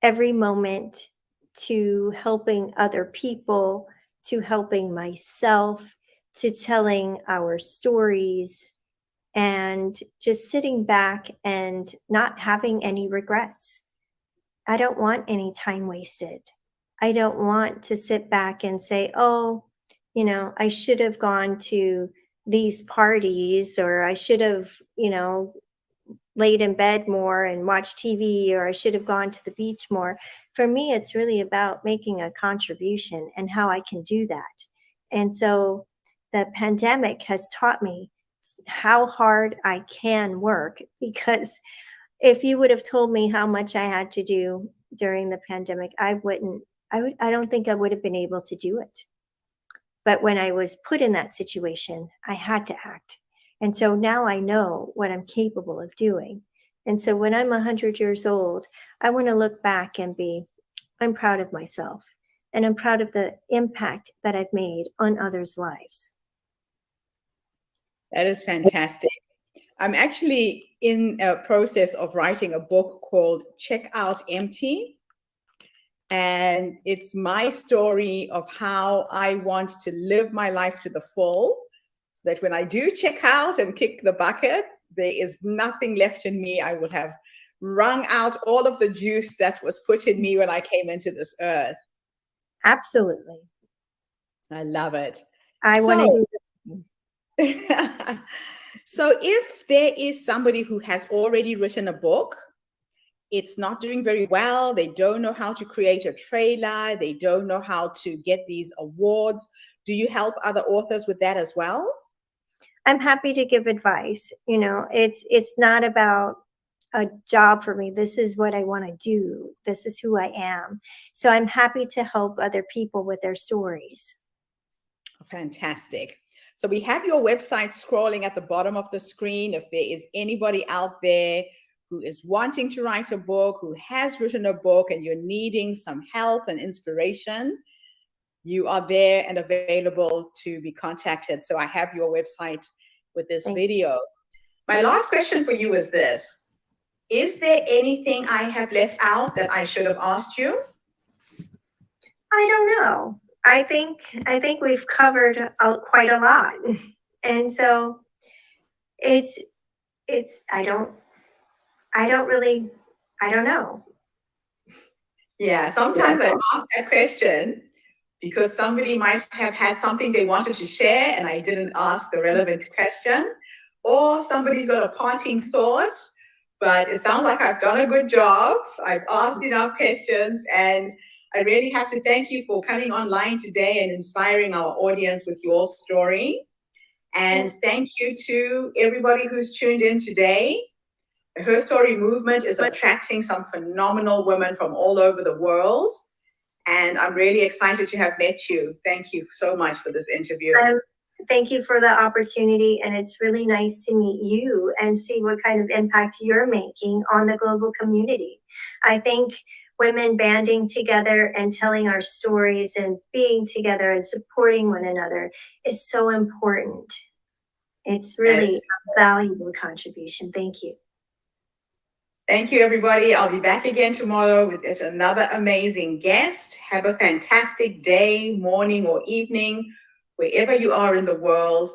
every moment to helping other people, to helping myself, to telling our stories, and just sitting back and not having any regrets. I don't want any time wasted. I don't want to sit back and say, oh, I should have gone to these parties, or I should have, laid in bed more and watched TV, or I should have gone to the beach more. For me, it's really about making a contribution and how I can do that. And so the pandemic has taught me how hard I can work, because if you would have told me how much I had to do during the pandemic, I don't think I would have been able to do it. But when I was put in that situation, I had to act. And so now I know what I'm capable of doing. And so when I'm 100 years old, I want to look back and I'm proud of myself. And I'm proud of the impact that I've made on others' lives. That is fantastic. I'm actually in a process of writing a book called Check Out Empty. And it's my story of how I want to live my life to the full, so that when I do check out and kick the bucket, there is nothing left in me. I will have wrung out all of the juice that was put in me when I came into this earth. Absolutely. I love it. I want to do this. So if there is somebody who has already written a book, it's not doing very well, they don't know how to create a trailer, they don't know how to get these awards, do you help other authors with that as well? I'm happy to give advice. It's not about a job for me. This is what I want to do. This is who I am. So I'm happy to help other people with their stories. Fantastic. So we have your website scrolling at the bottom of the screen. If there is anybody out there who is wanting to write a book, who has written a book, and you're needing some help and inspiration, you are there and available to be contacted. So I have your website with this video. My last question for you is this. Is there anything I have left out that I should have asked you? I don't know. I think we've covered quite a lot. And so it's I don't know. Yeah, sometimes I ask that question because somebody might have had something they wanted to share and I didn't ask the relevant question, or somebody's got a parting thought, but it sounds like I've done a good job. I've asked enough questions, and I really have to thank you for coming online today and inspiring our audience with your story. And thank you to everybody who's tuned in today. The Herstory movement is attracting some phenomenal women from all over the world. And I'm really excited to have met you. Thank you so much for this interview. Thank you for the opportunity. And it's really nice to meet you and see what kind of impact you're making on the global community. I think women banding together and telling our stories and being together and supporting one another is so important. It's really a valuable contribution. Thank you. Thank you, everybody. I'll be back again tomorrow with another amazing guest. Have a fantastic day, morning, or evening, wherever you are in the world.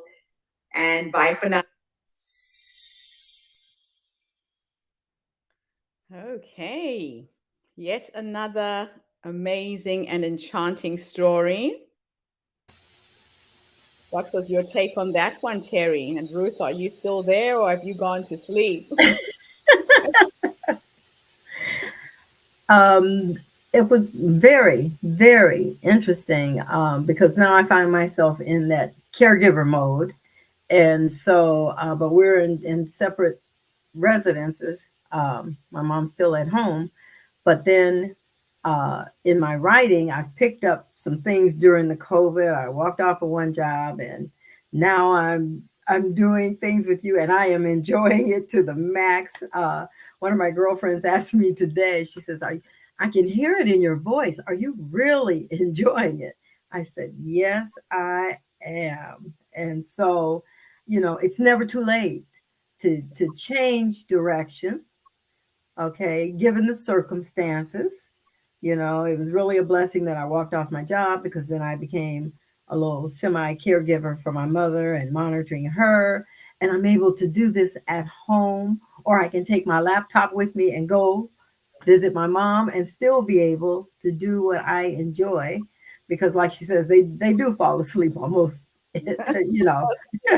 And bye for now. Okay. Yet another amazing and enchanting story. What was your take on that one, Terry? And Ruth, are you still there or have you gone to sleep? It was very, very interesting because now I find myself in that caregiver mode. And so, but we're in separate residences. My mom's still at home. But then in my writing, I've picked up some things during the COVID. I walked off of one job and now I'm doing things with you and I am enjoying it to the max. One of my girlfriends asked me today, she says, I can hear it in your voice. Are you really enjoying it? I said, yes, I am. And so, it's never too late to change direction. Okay, given the circumstances, it was really a blessing that I walked off my job because then I became a little semi-caregiver for my mother and monitoring her. And I'm able to do this at home, or I can take my laptop with me and go visit my mom and still be able to do what I enjoy. Because like she says, they do fall asleep almost,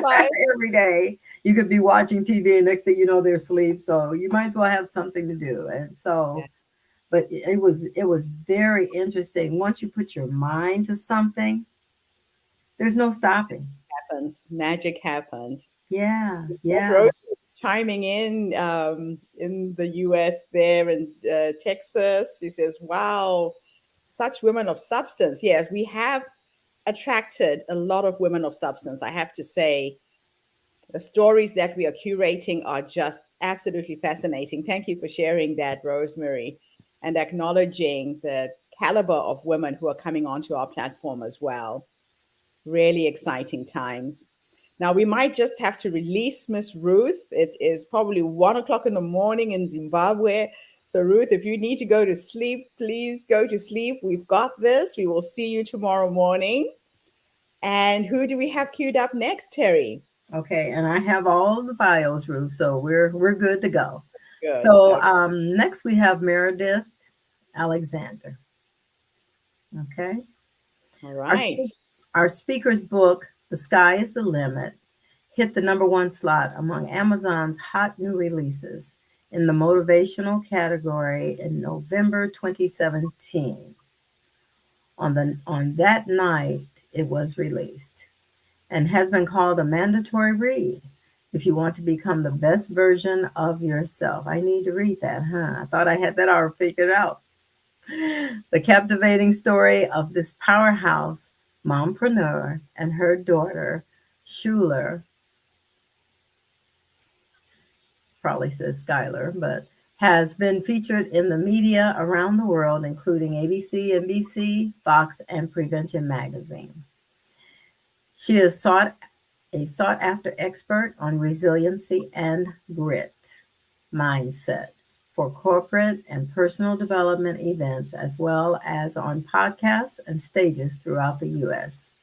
Like, every day. You could be watching TV and next thing you know they're asleep. So you might as well have something to do. And so, but it was very interesting. Once you put your mind to something, there's no stopping. happens. Magic happens. Yeah, That yeah. Rose chiming in the U.S. there in Texas. She says, "Wow, such women of substance." Yes, we have attracted a lot of women of substance. I have to say, the stories that we are curating are just absolutely fascinating. Thank you for sharing that, Rosemary, and acknowledging the caliber of women who are coming onto our platform as well. Really exciting times. Now, we might just have to release Miss Ruth. It is probably 1 o'clock in the morning in Zimbabwe. So, Ruth, if you need to go to sleep, please go to sleep. We've got this. We will see you tomorrow morning. And who do we have queued up next, Terry? Okay, and I have all of the bios, Ruth, so we're good to go. Good. So Okay. next we have Meredith Alexander. Okay. All Our, right. speak, our speaker's book, The Sky is the Limit, hit the #1 slot among Amazon's hot new releases in the motivational category in November 2017. On that night, it was released and has been called a mandatory read if you want to become the best version of yourself. I need to read that, huh? I thought I had that all figured out. The captivating story of this powerhouse mompreneur and her daughter, Schuler, probably says Skylar, but has been featured in the media around the world, including ABC, NBC, Fox, and Prevention Magazine. She is a sought after expert on resiliency and grit mindset for corporate and personal development events, as well as on podcasts and stages throughout the U.S.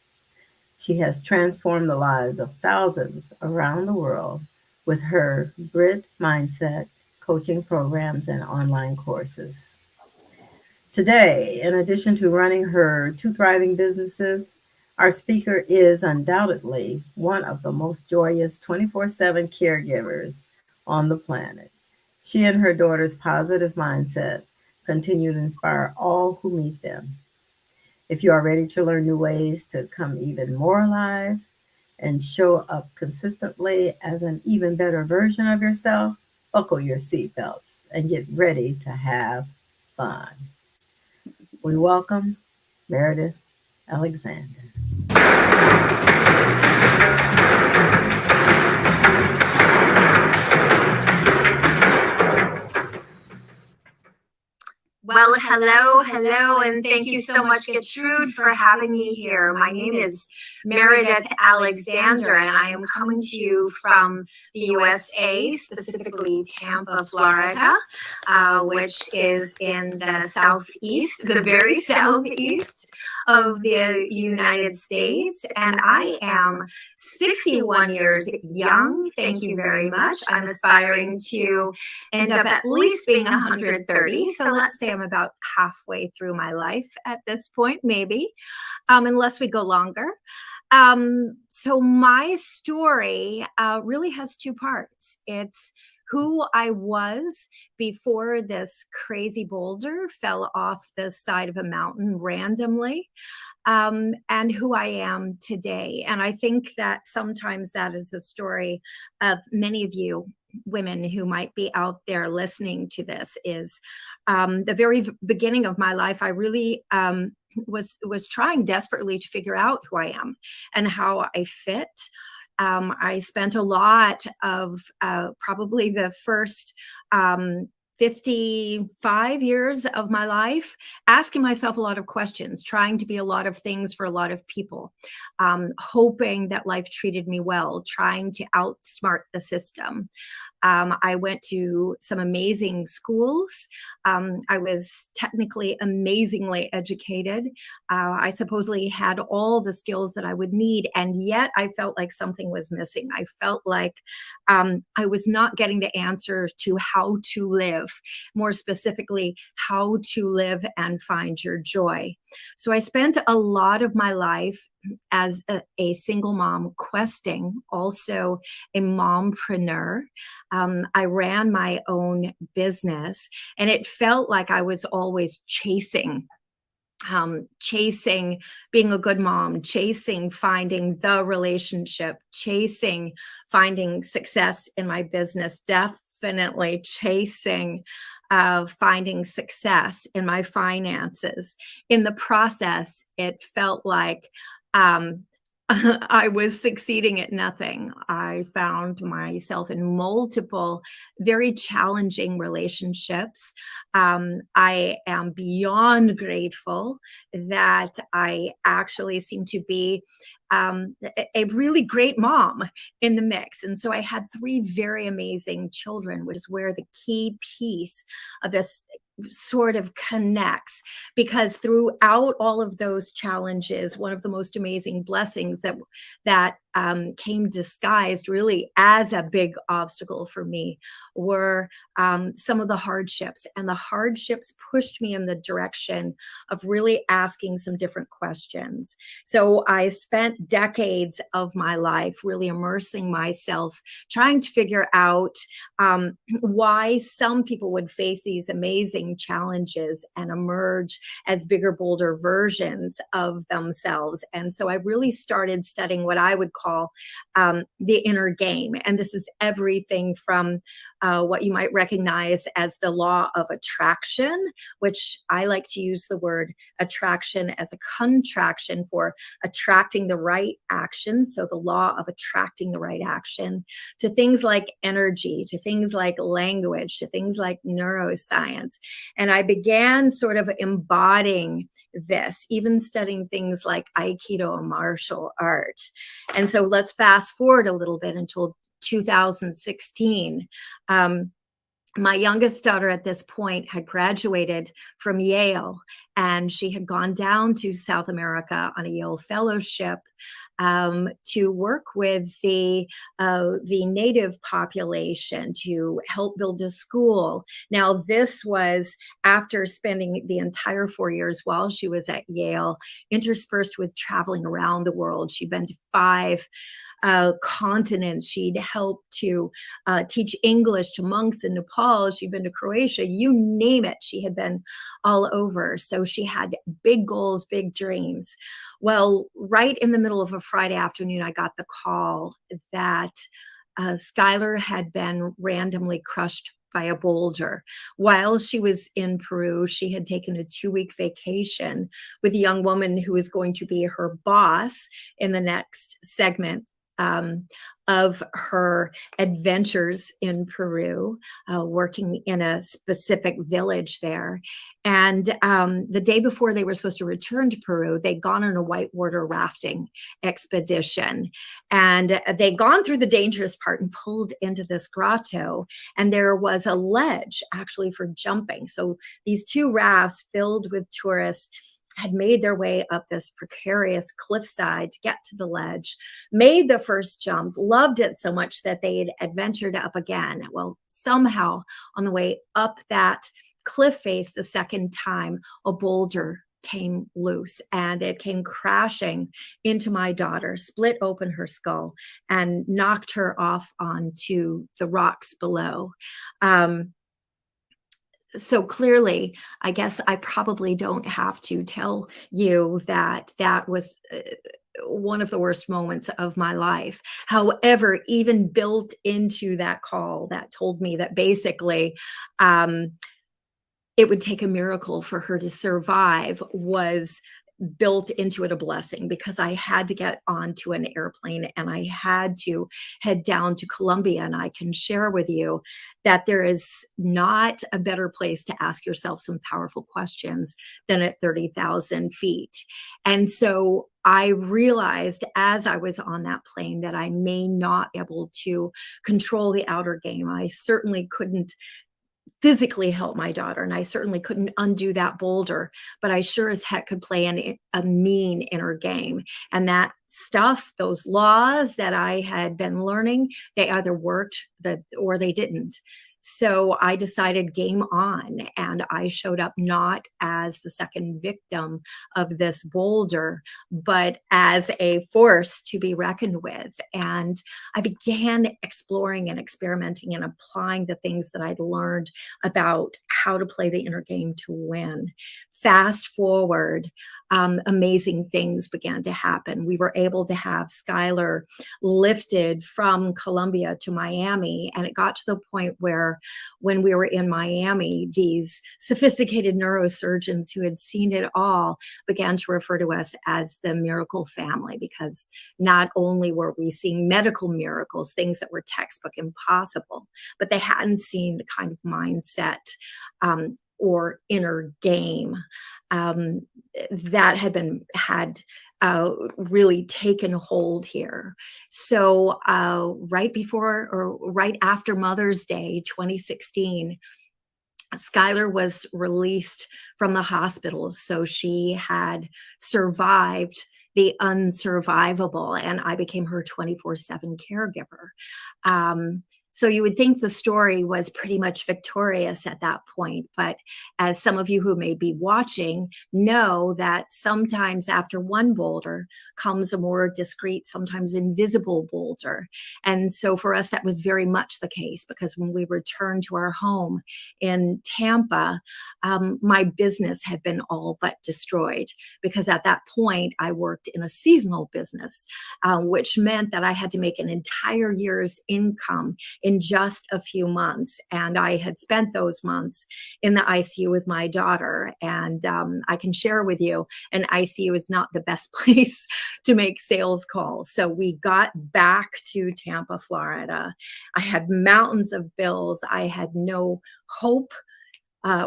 She has transformed the lives of thousands around the world with her grit mindset coaching programs and online courses. Today, in addition to running her two thriving businesses, our speaker is undoubtedly one of the most joyous 24/7 caregivers on the planet. She and her daughter's positive mindset continue to inspire all who meet them. If you are ready to learn new ways to come even more alive and show up consistently as an even better version of yourself, buckle your seatbelts and get ready to have fun. We welcome Meredith Alexander. Well, hello, and thank you so much, Gertrude, for having me here. My name is Meredith Alexander, and I am coming to you from the USA, specifically Tampa, Florida, which is in the southeast, the very southeast of the United States. And I am 61 years young. Thank you very much. I'm aspiring to end up at least being 130. So let's say I'm about halfway through my life at this point, maybe, unless we go longer. So my story really has two parts. It's who I was before this crazy boulder fell off the side of a mountain randomly, and who I am today. And I think that sometimes that is the story of many of you women who might be out there listening to this. Is the very beginning of my life, I really was trying desperately to figure out who I am and how I fit. I spent a lot of probably the first 55 years of my life asking myself a lot of questions, trying to be a lot of things for a lot of people, hoping that life treated me well, trying to outsmart the system. I went to some amazing schools. I was technically amazingly educated. I supposedly had all the skills that I would need, and yet I felt like something was missing. I felt like I was not getting the answer to how to live. life, more specifically, how to live and find your joy. So I spent a lot of my life as a single mom questing, also a mompreneur. I ran my own business, and it felt like I was always chasing being a good mom, chasing finding the relationship, chasing finding success in my business, definitely chasing finding success in my finances. In the process, it felt like I was succeeding at nothing. I found myself in multiple very challenging relationships. I am beyond grateful that I actually seem to be a really great mom in the mix. And so I had 3 very amazing children, which is where the key piece of this sort of connects, because throughout all of those challenges, one of the most amazing blessings that came disguised really as a big obstacle for me were some of the hardships. And the hardships pushed me in the direction of really asking some different questions. So I spent decades of my life really immersing myself, trying to figure out why some people would face these amazing challenges and emerge as bigger, bolder versions of themselves. And so I really started studying what I would call the inner game. And this is everything from what you might recognize as the law of attraction, which I like to use the word attraction as a contraction for attracting the right action. So the law of attracting the right action, to things like energy, to things like language, to things like neuroscience. And I began sort of embodying this, even studying things like Aikido, a martial art. And so let's fast forward a little bit until 2016. My youngest daughter at this point had graduated from Yale, and she had gone down to South America on a Yale fellowship to work with the native population to help build a school. Now, this was after spending the entire 4 years while she was at Yale, interspersed with traveling around the world. She'd been to 5 continents. She'd helped to teach English to monks in Nepal. She'd been to Croatia, you name it. She had been all over. So she had big goals, big dreams. Well, right in the middle of a Friday afternoon, I got the call that Skylar had been randomly crushed by a boulder. While she was in Peru, she had taken a 2-week vacation with a young woman who was going to be her boss in the next segment of her adventures in Peru, working in a specific village there. And the day before they were supposed to return to Peru, they'd gone on a whitewater rafting expedition. And they'd gone through the dangerous part and pulled into this grotto. And there was a ledge actually for jumping. So these 2 rafts filled with tourists had made their way up this precarious cliffside to get to the ledge, made the first jump, loved it so much that they'd adventured up again. Well, somehow on the way up that cliff face the second time, a boulder came loose and it came crashing into my daughter, split open her skull and knocked her off onto the rocks below. So clearly, I guess I probably don't have to tell you that that was one of the worst moments of my life. However, even built into that call that told me that basically it would take a miracle for her to survive was built into it a blessing, because I had to get onto an airplane and I had to head down to Colombia. And I can share with you that there is not a better place to ask yourself some powerful questions than at 30,000 feet. And so I realized as I was on that plane that I may not be able to control the outer game. I certainly couldn't physically help my daughter, and I certainly couldn't undo that boulder, but I sure as heck could play a mean inner game. And that stuff, those laws that I had been learning, they either worked or they didn't. So I decided game on, and I showed up not as the second victim of this boulder, but as a force to be reckoned with. And I began exploring and experimenting and applying the things that I'd learned about how to play the inner game to win. Fast forward, amazing things began to happen. We were able to have Skylar lifted from Colombia to Miami. And it got to the point where when we were in Miami, these sophisticated neurosurgeons who had seen it all began to refer to us as the miracle family, because not only were we seeing medical miracles, things that were textbook impossible, but they hadn't seen the kind of mindset or inner game that had really taken hold here. So right before or right after Mother's Day 2016, Skylar was released from the hospital. So she had survived the unsurvivable, and I became her 24/7 caregiver. So you would think the story was pretty much victorious at that point. But as some of you who may be watching know, that sometimes after one boulder comes a more discreet, sometimes invisible boulder. And so for us, that was very much the case, because when we returned to our home in Tampa, my business had been all but destroyed, because at that point I worked in a seasonal business, which meant that I had to make an entire year's income in just a few months. And I had spent those months in the ICU with my daughter. And I can share with you, an ICU is not the best place to make sales calls. So we got back to Tampa, Florida. I had mountains of bills. I had no hope.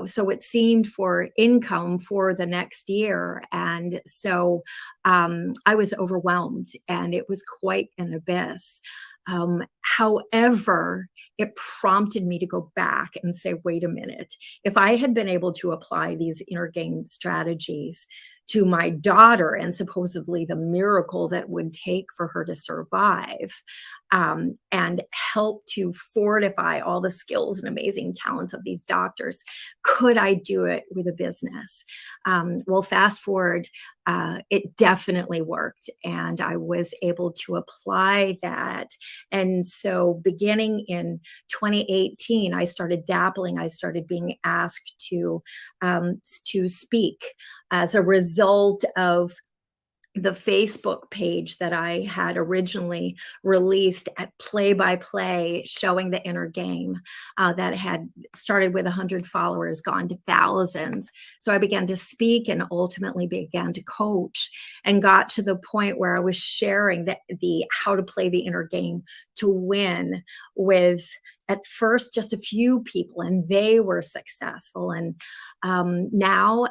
So it seemed for income for the next year. And so I was overwhelmed, and it was quite an abyss. However, it prompted me to go back and say, wait a minute, if I had been able to apply these inner game strategies to my daughter, and supposedly the miracle that would take for her to survive, and help to fortify all the skills and amazing talents of these doctors, could I do it with a business? Well, fast forward, it definitely worked, and I was able to apply that. And so beginning in 2018, I started dabbling. I started being asked to speak as a result of the Facebook page that I had originally released at play-by-play, showing the inner game, that had started with 100 followers, gone to thousands. So I began to speak and ultimately began to coach, and got to the point where I was sharing the how to play the inner game to win with, at first, just a few people, and they were successful. And now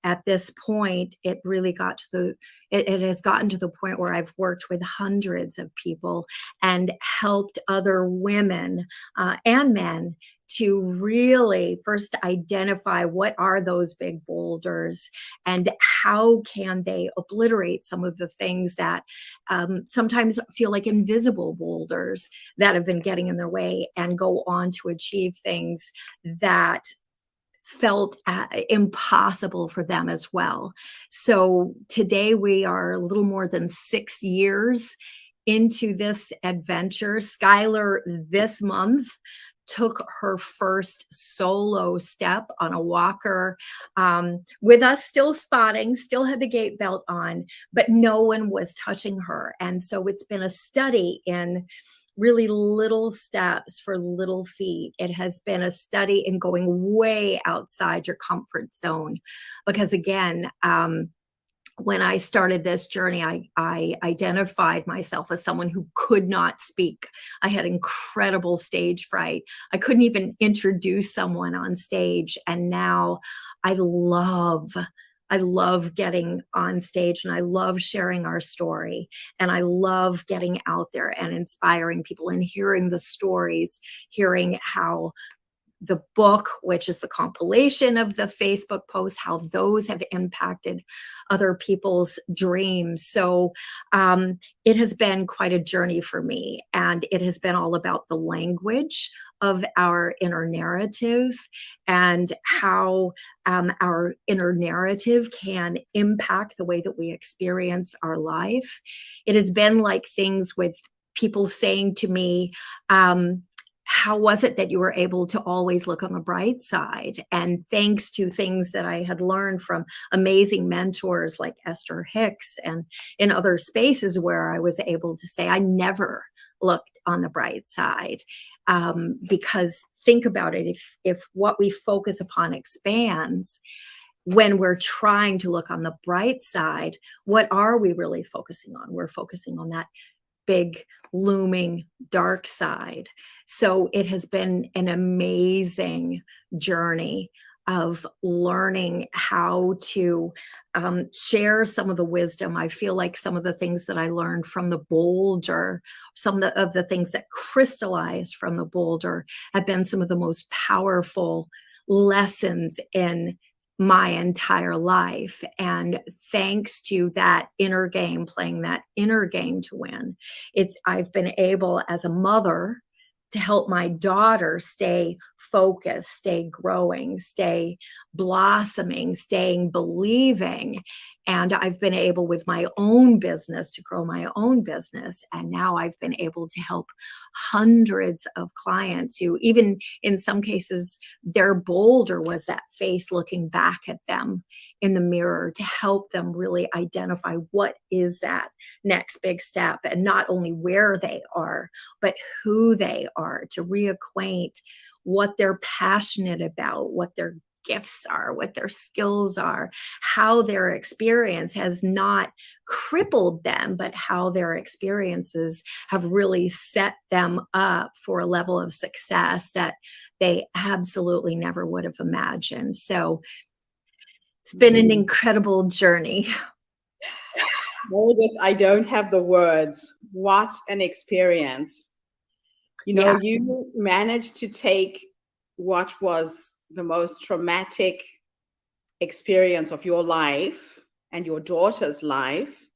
at this point, it really got to it has gotten to the point where I've worked with hundreds of people and helped other women and men to really first identify what are those big boulders, and how can they obliterate some of the things that sometimes feel like invisible boulders that have been getting in their way, and go on to achieve things that felt impossible for them as well. So today we are a little more than 6 years into this adventure. Skylar this month took her first solo step on a walker, with us still spotting, still had the gait belt on, but no one was touching her. And so it's been a study in really little steps for little feet. It has been a study in going way outside your comfort zone, because again, when I started this journey, I identified myself as someone who could not speak. I had incredible stage fright. I couldn't even introduce someone on stage. And now I love getting on stage, and I love sharing our story, and I love getting out there and inspiring people, and hearing the stories, hearing how the book, which is the compilation of the Facebook posts, how those have impacted other people's dreams. So it has been quite a journey for me, and it has been all about the language of our inner narrative and how our inner narrative can impact the way that we experience our life. It has been like things with people saying to me, how was it that you were able to always look on the bright side? And thanks to things that I had learned from amazing mentors like Esther Hicks and in other spaces where I was able to say, I never looked on the bright side. Because think about it, if what we focus upon expands, when we're trying to look on the bright side, what are we really focusing on? We're focusing on that big looming dark side. So it has been an amazing journey of learning how to share some of the wisdom. I feel like some of the things that I learned from the boulder, some of the things that crystallized from the boulder have been some of the most powerful lessons in my entire life. And thanks to that inner game, playing that inner game to win, I've been able as a mother to help my daughter stay focused, stay growing, stay blossoming, staying believing. And I've been able with my own business to grow my own business. And now I've been able to help hundreds of clients who, even in some cases, their boulder was that face looking back at them in the mirror, to help them really identify what is that next big step, and not only where they are, but who they are, to reacquaint what they're passionate about, what their gifts are, what their skills are, how their experience has not crippled them, but how their experiences have really set them up for a level of success that they absolutely never would have imagined. So it's been an incredible journey. Meredith, I don't have the words. What an experience. You know, you managed to take what was the most traumatic experience of your life and your daughter's life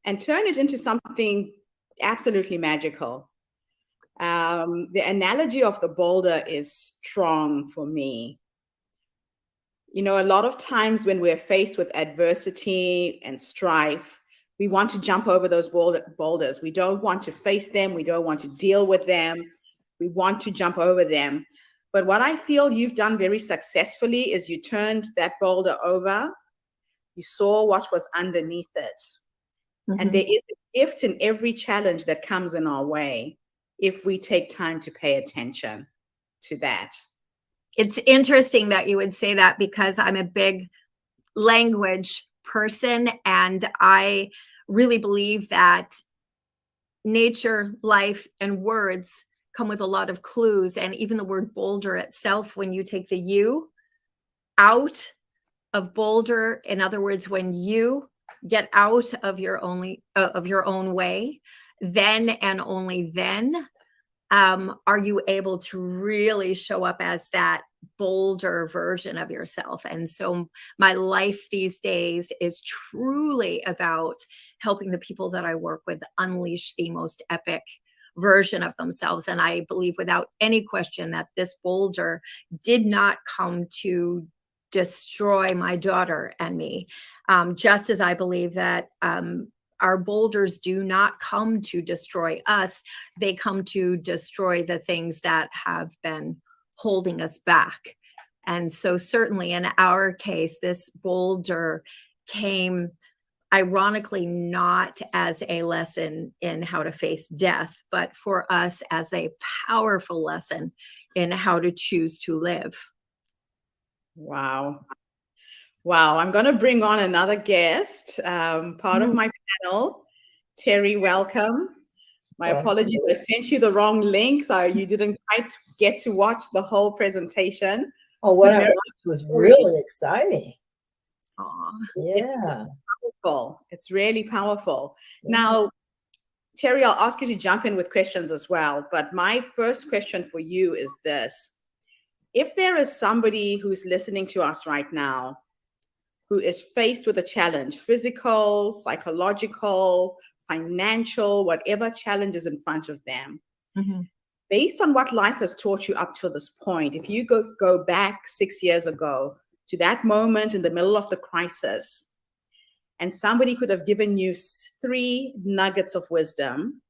and turn it into something absolutely magical. The analogy of the boulder is strong for me. You know, a lot of times when we're faced with adversity and strife, we want to jump over those boulders. We don't want to face them. We don't want to deal with them. We want to jump over them. But what I feel you've done very successfully is you turned that boulder over. You saw what was underneath it. Mm-hmm. And there is a gift in every challenge that comes in our way if we take time to pay attention to that. It's interesting that you would say that, because I'm a big language person, and I really believe that nature, life, and words come with a lot of clues. And even the word boulder itself, when you take the you out of boulder, in other words, when you get out of your own way, then and only then are you able to really show up as that bolder version of yourself. And so my life these days is truly about helping the people that I work with unleash the most epic version of themselves. And I believe without any question that this boulder did not come to destroy my daughter and me, just as I believe that our boulders do not come to destroy us. They come to destroy the things that have been holding us back. And so certainly in our case, this boulder came ironically not as a lesson in how to face death, but for us as a powerful lesson in how to choose to live. Wow. Wow, I'm going to bring on another guest, part of my panel. Terry, welcome. My apologies, I sent you the wrong link, so you didn't quite get to watch the whole presentation. Oh, what I watched was really exciting. Aww. Yeah. It's powerful. It's really powerful. Yeah. Now, Terry, I'll ask you to jump in with questions as well, but my first question for you is this. if there is somebody who's listening to us right now who is faced with a challenge, physical, psychological, financial, whatever challenge is in front of them, based on what life has taught you up to this point, if you go back 6 years ago to that moment in the middle of the crisis, and somebody could have given you 3 nuggets of wisdom,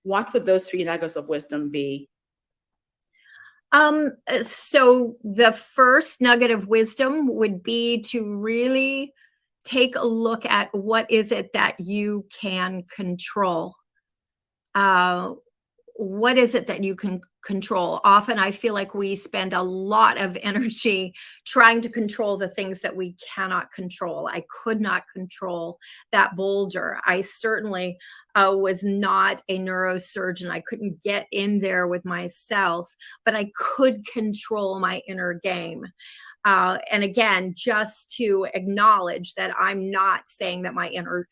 what would those 3 nuggets of wisdom be? So the first nugget of wisdom would be to really take a look at what is it that you can control. What is it that you can control? Often I feel like we spend a lot of energy trying to control the things that we cannot control. I could not control that boulder. I certainly was not a neurosurgeon. I couldn't get in there with myself, but I could control my inner game. And again, just to acknowledge that I'm not saying that my inner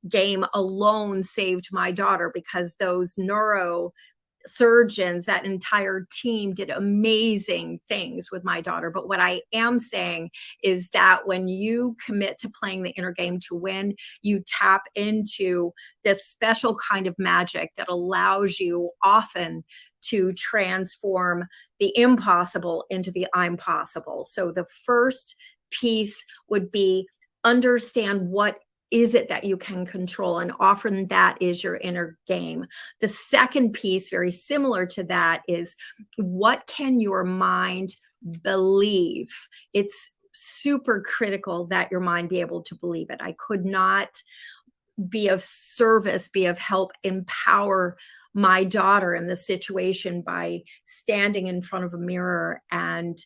game alone saved my daughter, because those neurosurgeons, that entire team, did amazing things with my daughter. But what I am saying is that when you commit to playing the inner game to win, you tap into this special kind of magic that allows you often to transform the impossible into the I'm possible. So the first piece would be understand what is it that you can control, and often that is your inner game. The second piece, very similar to that, is what can your mind believe? It's super critical that your mind be able to believe it. I could not be of service, be of help, empower my daughter in this situation by standing in front of a mirror and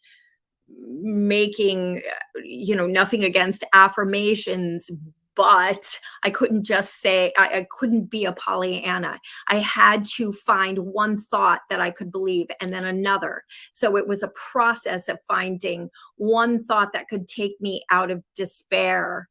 making, nothing against affirmations, but I couldn't just say, I couldn't be a Pollyanna. I had to find one thought that I could believe and then another. So it was a process of finding one thought that could take me out of despair,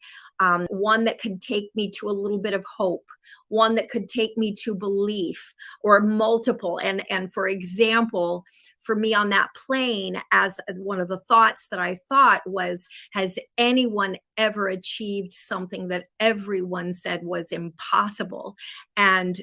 one that could take me to a little bit of hope, one that could take me to belief, or multiple. And for example, for me on that plane, as one of the thoughts that I thought was, has anyone ever achieved something that everyone said was impossible? And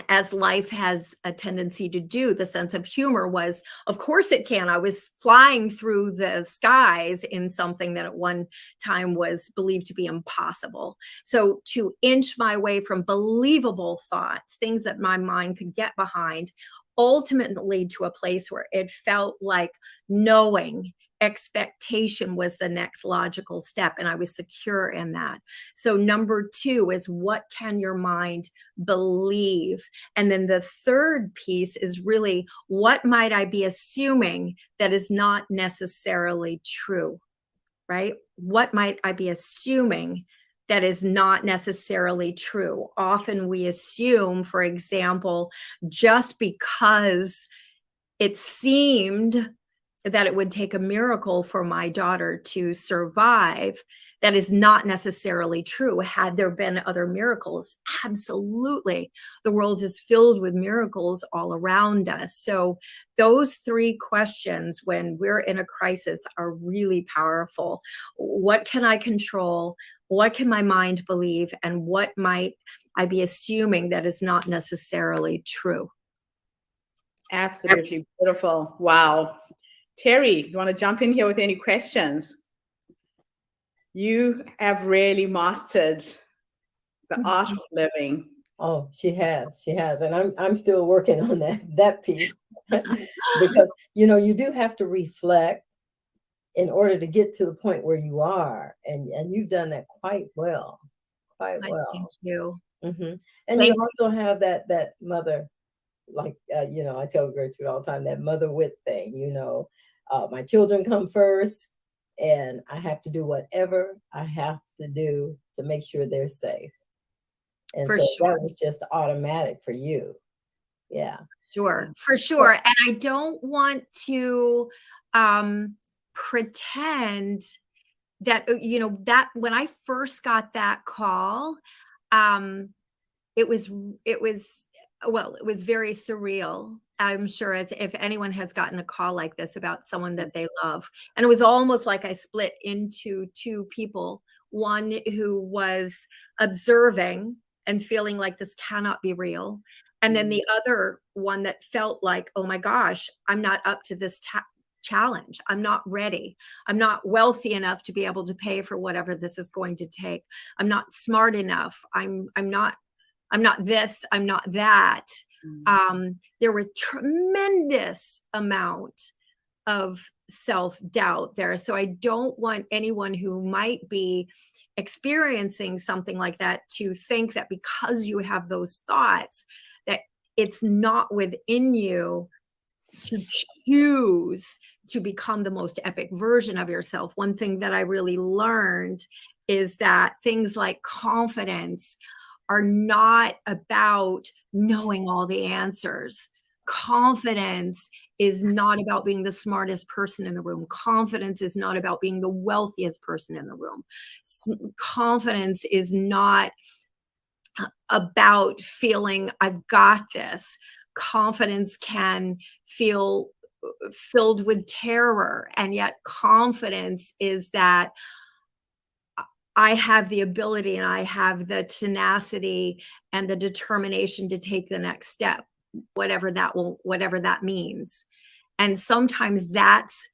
as life has a tendency to do, the sense of humor was, of course it can. I was flying through the skies in something that at one time was believed to be impossible. So to inch my way from believable thoughts, things that my mind could get behind, ultimately to a place where it felt like knowing, expectation was the next logical step, and I was secure in that. So number 2 is, what can your mind believe? And then the third piece is really, what might I be assuming that is not necessarily true, right? What might I be assuming that is not necessarily true? Often we assume, for example, just because it seemed that it would take a miracle for my daughter to survive, that is not necessarily true. Had there been other miracles? Absolutely. The world is filled with miracles all around us. So those 3 questions when we're in a crisis are really powerful. What can I control? What can my mind believe? And what might I be assuming that is not necessarily true? Absolutely beautiful. Wow. Terry, you want to jump in here with any questions? You have really mastered the art of living. Oh, she has, and I'm still working on that piece because you do have to reflect in order to get to the point where you are, and you've done that quite well, quite well. Thank you. And you also have that mother, like I tell Gertrude all the time, that mother wit thing. My children come first, and I have to do whatever I have to do to make sure they're safe. And for so sure. that was just automatic for you. Yeah. Sure, for sure. And I don't want to pretend that, that when I first got that call, it was very surreal. I'm sure as if anyone has gotten a call like this about someone that they love. And it was almost like I split into two people, one who was observing and feeling like this cannot be real. And then the other one that felt like, oh my gosh, I'm not up to this challenge. I'm not ready. I'm not wealthy enough to be able to pay for whatever this is going to take. I'm not smart enough. I'm not this, I'm not that. There was tremendous amount of self-doubt there. So I don't want anyone who might be experiencing something like that to think that because you have those thoughts, that it's not within you to choose to become the most epic version of yourself. One thing that I really learned is that things like confidence are not about knowing all the answers. Confidence is not about being the smartest person in the room. Confidence is not about being the wealthiest person in the room. Confidence is not about feeling I've got this. Confidence can feel filled with terror, and yet confidence is that I have the ability and I have the tenacity and the determination to take the next step, whatever that means. And sometimes that's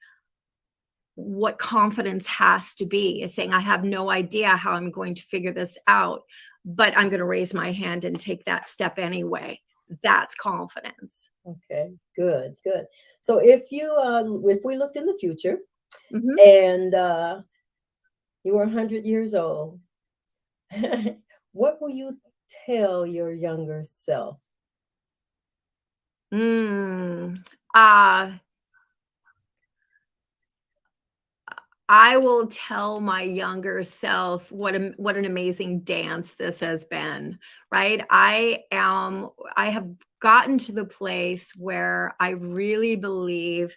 what confidence has to be, is saying, I have no idea how I'm going to figure this out, but I'm going to raise my hand and take that step anyway. That's confidence. Okay, good. So if we looked in the future and you were 100 years old, what will you tell your younger self? I will tell my younger self what an amazing dance this has been, right? I have gotten to the place where I really believe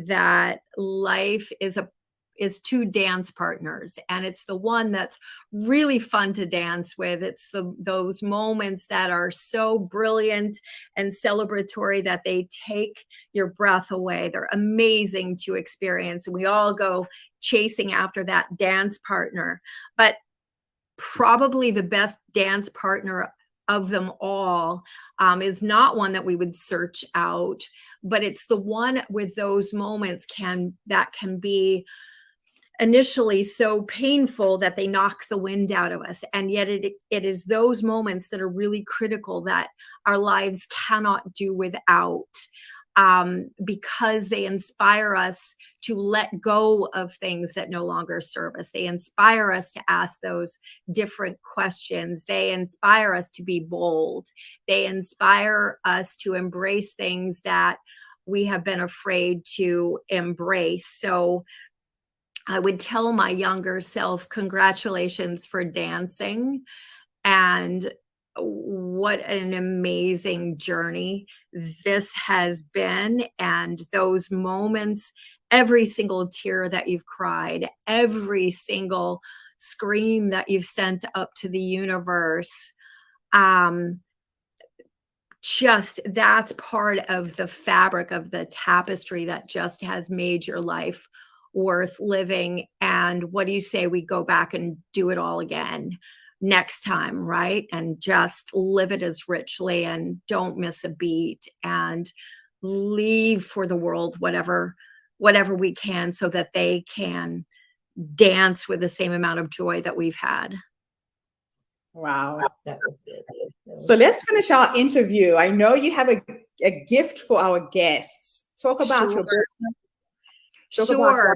that life is two dance partners, and it's the one that's really fun to dance with. It's those moments that are so brilliant and celebratory that they take your breath away. They're amazing to experience, and we all go chasing after that dance partner. But probably the best dance partner of them all is not one that we would search out, but it's the one with those moments that can be initially so painful that they knock the wind out of us. And yet it is those moments that are really critical, that our lives cannot do without, because they inspire us to let go of things that no longer serve us. They inspire us to ask those different questions. They inspire us to be bold. They inspire us to embrace things that we have been afraid to embrace. So I would tell my younger self, congratulations for dancing, and what an amazing journey this has been. And those moments, every single tear that you've cried, every single scream that you've sent up to the universe, just that's part of the fabric of the tapestry that just has made your life worth living. And what do you say we go back and do it all again next time, right? And just live it as richly and don't miss a beat, and leave for the world whatever we can, so that they can dance with the same amount of joy that we've had. Wow. That was good. So let's finish our interview. I know you have a gift for our guests. Talk about your business. Talk about what you're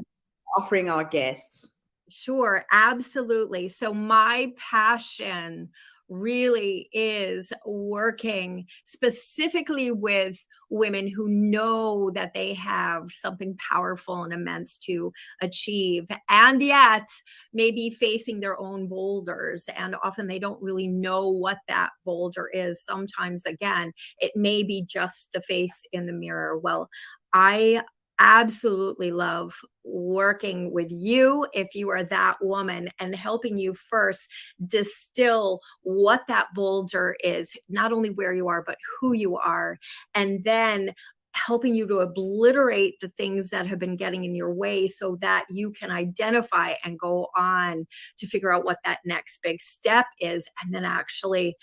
offering our guests. Sure, absolutely. So my passion really is working specifically with women who know that they have something powerful and immense to achieve, and yet maybe facing their own boulders. And often they don't really know what that boulder is. Sometimes, again, it may be just the face in the mirror. Well, I absolutely love working with you if you are that woman and helping you first distill what that boulder is, not only where you are, but who you are, and then helping you to obliterate the things that have been getting in your way so that you can identify and go on to figure out what that next big step is, and then actually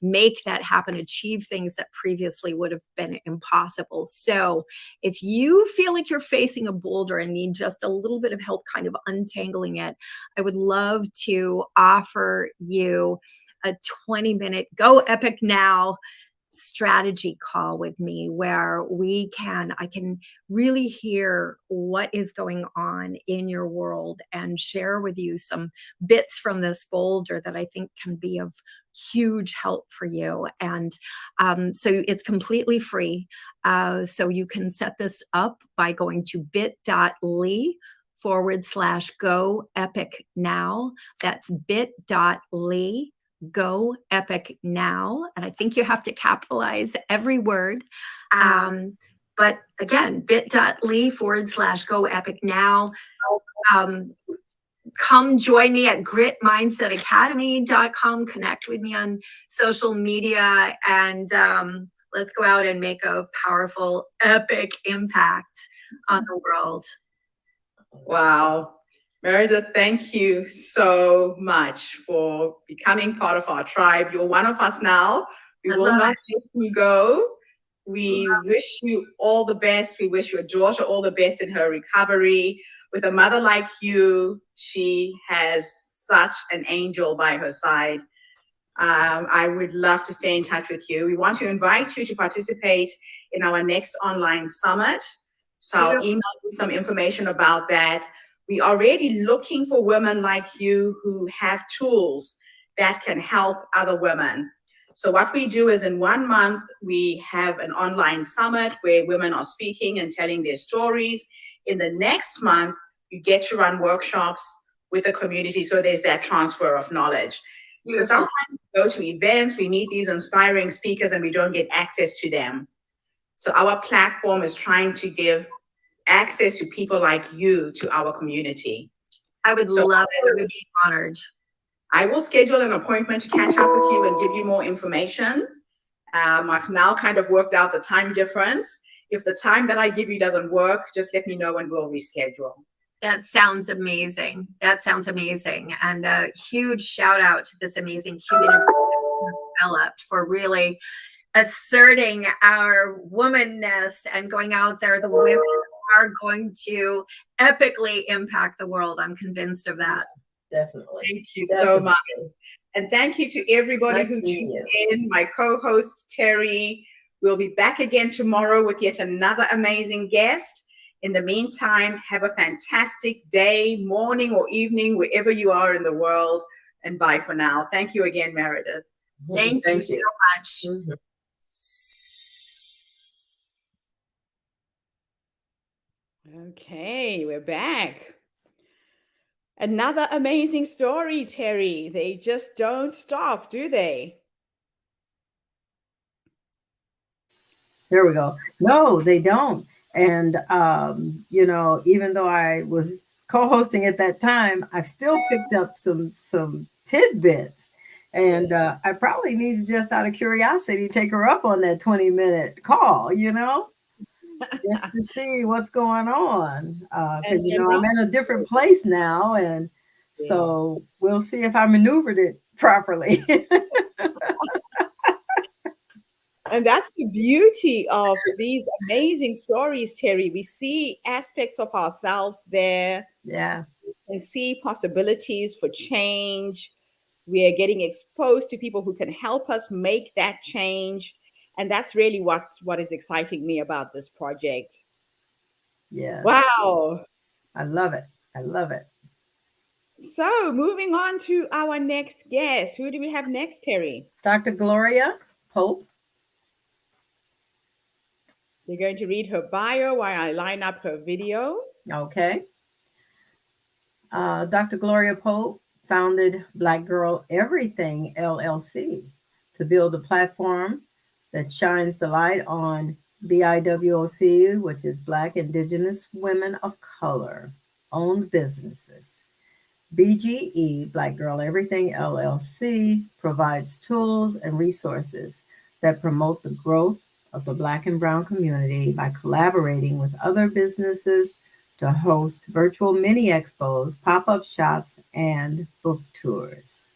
make that happen, achieve things that previously would have been impossible. So if you feel like you're facing a boulder and need just a little bit of help kind of untangling it, I would love to offer you a 20-minute Go Epic Now strategy call with me where I can really hear what is going on in your world and share with you some bits from this boulder that I think can be of huge help for you. And so it's completely free. So you can set this up by going to bit.ly/Go Epic Now. That's bit.ly Go Epic Now. And I think you have to capitalize every word. But again, bit.ly/Go Epic Now. Come join me at gritmindsetacademy.com. Connect with me on social media, and let's go out and make a powerful, epic impact on the world. Wow. Meredith, thank you so much for becoming part of our tribe. You're one of us now. We will not let you go. We wish you all the best. We wish your daughter all the best in her recovery. With a mother like you, she has such an angel by her side. I would love to stay in touch with you. We want to invite you to participate in our next online summit. So I'll email you some information about that. We are really looking for women like you who have tools that can help other women. So what we do is in 1 month, we have an online summit where women are speaking and telling their stories. In the next month, you get to run workshops with the community. So there's that transfer of knowledge. Because sometimes we go to events, we meet these inspiring speakers and we don't get access to them. So our platform is trying to give access to people like you to our community. I would love it. I would be honored. I will schedule an appointment to catch up with you and give you more information. I've now kind of worked out the time difference. If the time that I give you doesn't work, just let me know and we'll reschedule. That sounds amazing. That sounds amazing. And a huge shout out to this amazing community that developed for really asserting our womanness and going out there. The women are going to epically impact the world. I'm convinced of that. Definitely. Thank you so much. And thank you to everybody who tuned in. My co-host, Terry. We'll be back again tomorrow with yet another amazing guest. In the meantime, have a fantastic day, morning, or evening, wherever you are in the world. And bye for now. Thank you again, Meredith. Thank you so much. Okay, we're back. Another amazing story, Terry. They just don't stop, do they? There we go. No, they don't. And, you know, even though I was co-hosting at that time, I've still picked up some tidbits. And I probably need to, just out of curiosity, take her up on that 20-minute call, you know, just to see what's going on. Because, you know, I'm in a different place now. And so we'll see if I maneuvered it properly. And that's the beauty of these amazing stories, Terry. We see aspects of ourselves there. Yeah. And see possibilities for change. We are getting exposed to people who can help us make that change. And that's really what is exciting me about this project. Yeah. Wow. I love it. I love it. So moving on to our next guest. Who do we have next, Terry? Dr. Gloria Pope. You're going to read her bio while I line up her video. Okay. Dr. Gloria Pope founded Black Girl Everything LLC to build a platform that shines the light on BIWOC, which is Black Indigenous Women of Color Owned Businesses. BGE, Black Girl Everything LLC, provides tools and resources that promote the growth of the Black and Brown community by collaborating with other businesses to host virtual mini expos, pop up shops, and book tours.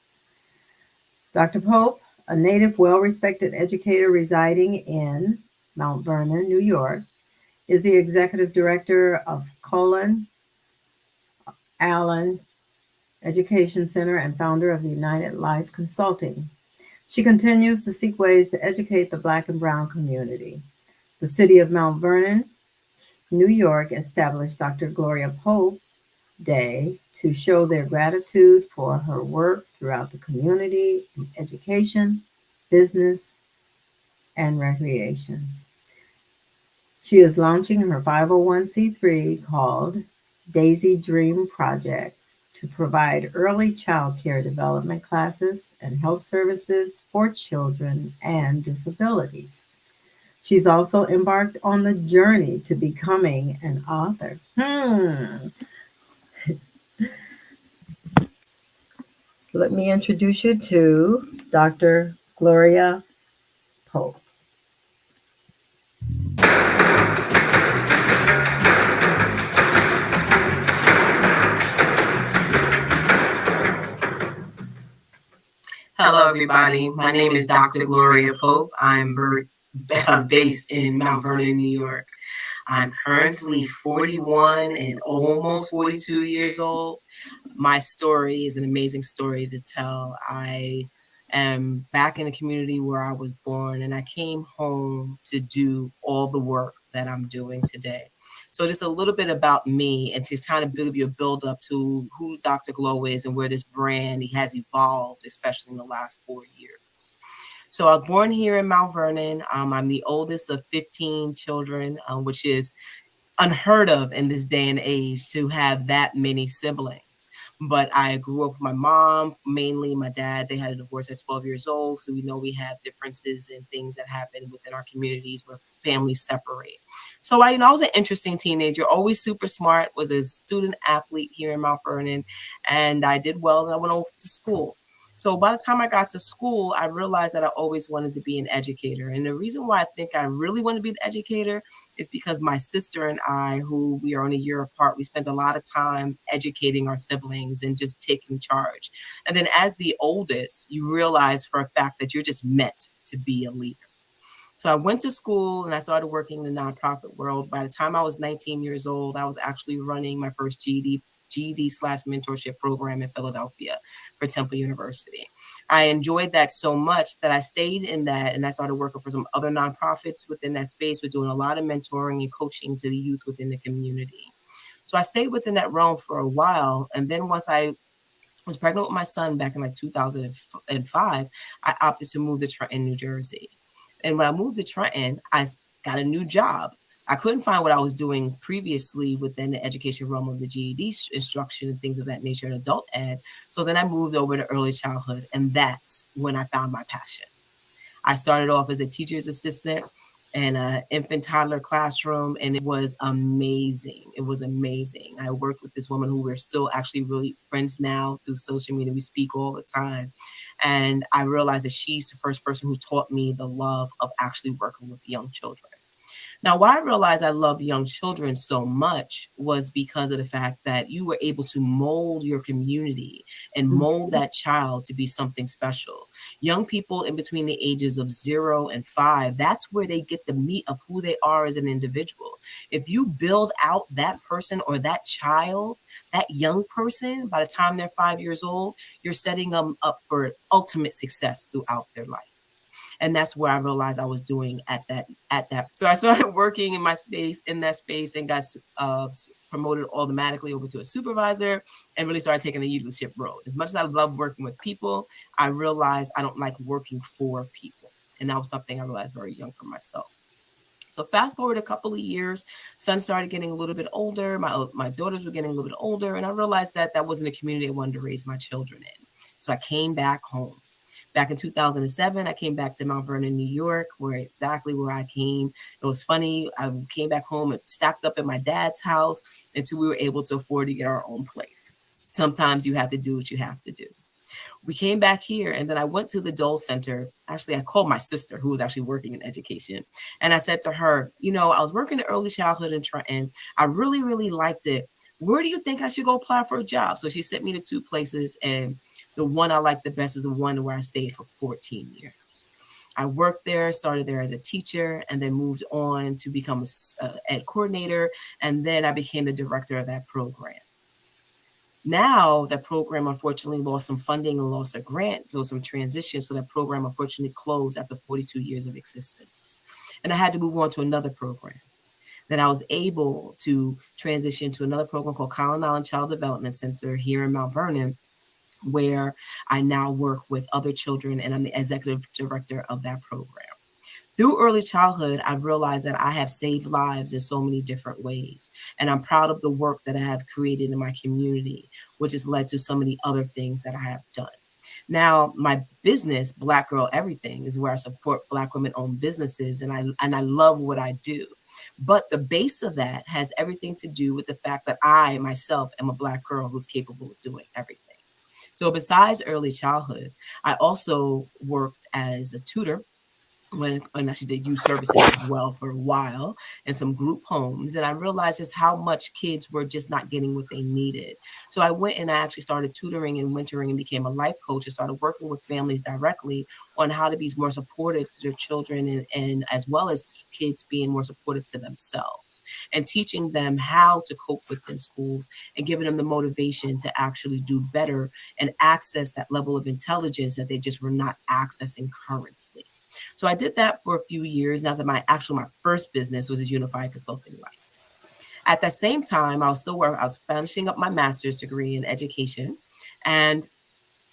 Dr. Pope, a native, well respected educator residing in Mount Vernon, New York, is the executive director of Colin Allen Education Center and founder of United Life Consulting. She continues to seek ways to educate the Black and Brown community. The city of Mount Vernon, New York, established Dr. Gloria Pope Day to show their gratitude for her work throughout the community in education, business, and recreation. She is launching her 501c3 called Daisy Dream Project to provide early child care development classes and health services for children and disabilities. She's also embarked on the journey to becoming an author. Let me introduce you to Dr. Gloria Pope. Hello, everybody. My name is Dr. Gloria Pope. I'm based in Mount Vernon, New York. I'm currently 41 and almost 42 years old. My story is an amazing story to tell. I am back in a community where I was born, and I came home to do all the work that I'm doing today. So just a little bit about me and to kind of give you a build up to who Dr. Glow is and where this brand has evolved, especially in the last 4 years. So I was born here in Mount Vernon. I'm the oldest of 15 children, which is unheard of in this day and age to have that many siblings. But I grew up with my mom, mainly my dad. They had a divorce at 12 years old. So we know we have differences and things that happen within our communities where families separate. So I was an interesting teenager, always super smart, was a student athlete here in Mount Vernon, and I did well and I went over to school. So by the time I got to school, I realized that I always wanted to be an educator. And the reason why I think I really want to be an educator is because my sister and I, who we are only a year apart, we spent a lot of time educating our siblings and just taking charge. And then as the oldest, you realize for a fact that you're just meant to be a leader. So I went to school and I started working in the nonprofit world. By the time I was 19 years old, I was actually running my first GED/mentorship program in Philadelphia for Temple University. I enjoyed that so much that I stayed in that and I started working for some other nonprofits within that space. We're doing a lot of mentoring and coaching to the youth within the community. So I stayed within that realm for a while. And then once I was pregnant with my son back in like 2005, I opted to move to Trenton, New Jersey. And when I moved to Trenton, I got a new job. I couldn't find what I was doing previously within the education realm of the GED instruction and things of that nature in adult ed. So then I moved over to early childhood, and that's when I found my passion. I started off as a teacher's assistant in an infant toddler classroom, and it was amazing. It was amazing. I worked with this woman who we're still actually really friends now through social media. We speak all the time. And I realized that she's the first person who taught me the love of actually working with young children. Now, why I realized I love young children so much was because of the fact that you were able to mold your community and mold that child to be something special. Young people in between the ages of 0 and 5, that's where they get the meat of who they are as an individual. If you build out that person or that child, that young person, by the time they're 5 years old, you're setting them up for ultimate success throughout their life. And that's where I realized I was doing at that. So I started working in that space and got promoted automatically over to a supervisor and really started taking the leadership role. As much as I love working with people, I realized I don't like working for people. And that was something I realized very young for myself. So fast forward a couple of years, son started getting a little bit older. My daughters were getting a little bit older. And I realized that wasn't a community I wanted to raise my children in. So I came back home. Back in 2007, I came back to Mount Vernon, New York, where exactly where I came. It was funny. I came back home and stacked up at my dad's house until we were able to afford to get our own place. Sometimes you have to do what you have to do. We came back here, and then I went to the Dole Center. Actually, I called my sister, who was actually working in education, and I said to her, I was working in early childhood in Trenton. I really, really liked it. Where do you think I should go apply for a job? So she sent me to two places, and the one I liked the best is the one where I stayed for 14 years. I worked there, started there as a teacher, and then moved on to become a ed coordinator, and then I became the director of that program. Now that program unfortunately lost some funding and lost a grant, so some transition. So that program unfortunately closed after 42 years of existence. And I had to move on to another program. Then I was able to transition to another program called Collin Island Child Development Center here in Mount Vernon, where I now work with other children, and I'm the executive director of that program. Through early childhood, I've realized that I have saved lives in so many different ways. And I'm proud of the work that I have created in my community, which has led to so many other things that I have done. Now, my business, Black Girl Everything, is where I support Black women-owned businesses, and I love what I do. But the base of that has everything to do with the fact that I myself am a Black girl who's capable of doing everything. So besides early childhood, I also worked as a tutor when I actually did youth services as well for a while and some group homes. And I realized just how much kids were just not getting what they needed. So I went and I actually started tutoring and mentoring and became a life coach and started working with families directly on how to be more supportive to their children and as well as kids being more supportive to themselves and teaching them how to cope within schools and giving them the motivation to actually do better and access that level of intelligence that they just were not accessing currently. So I did that for a few years. Now that my first business was a unified consulting life. At the same time, I was still working. I was finishing up my master's degree in education, and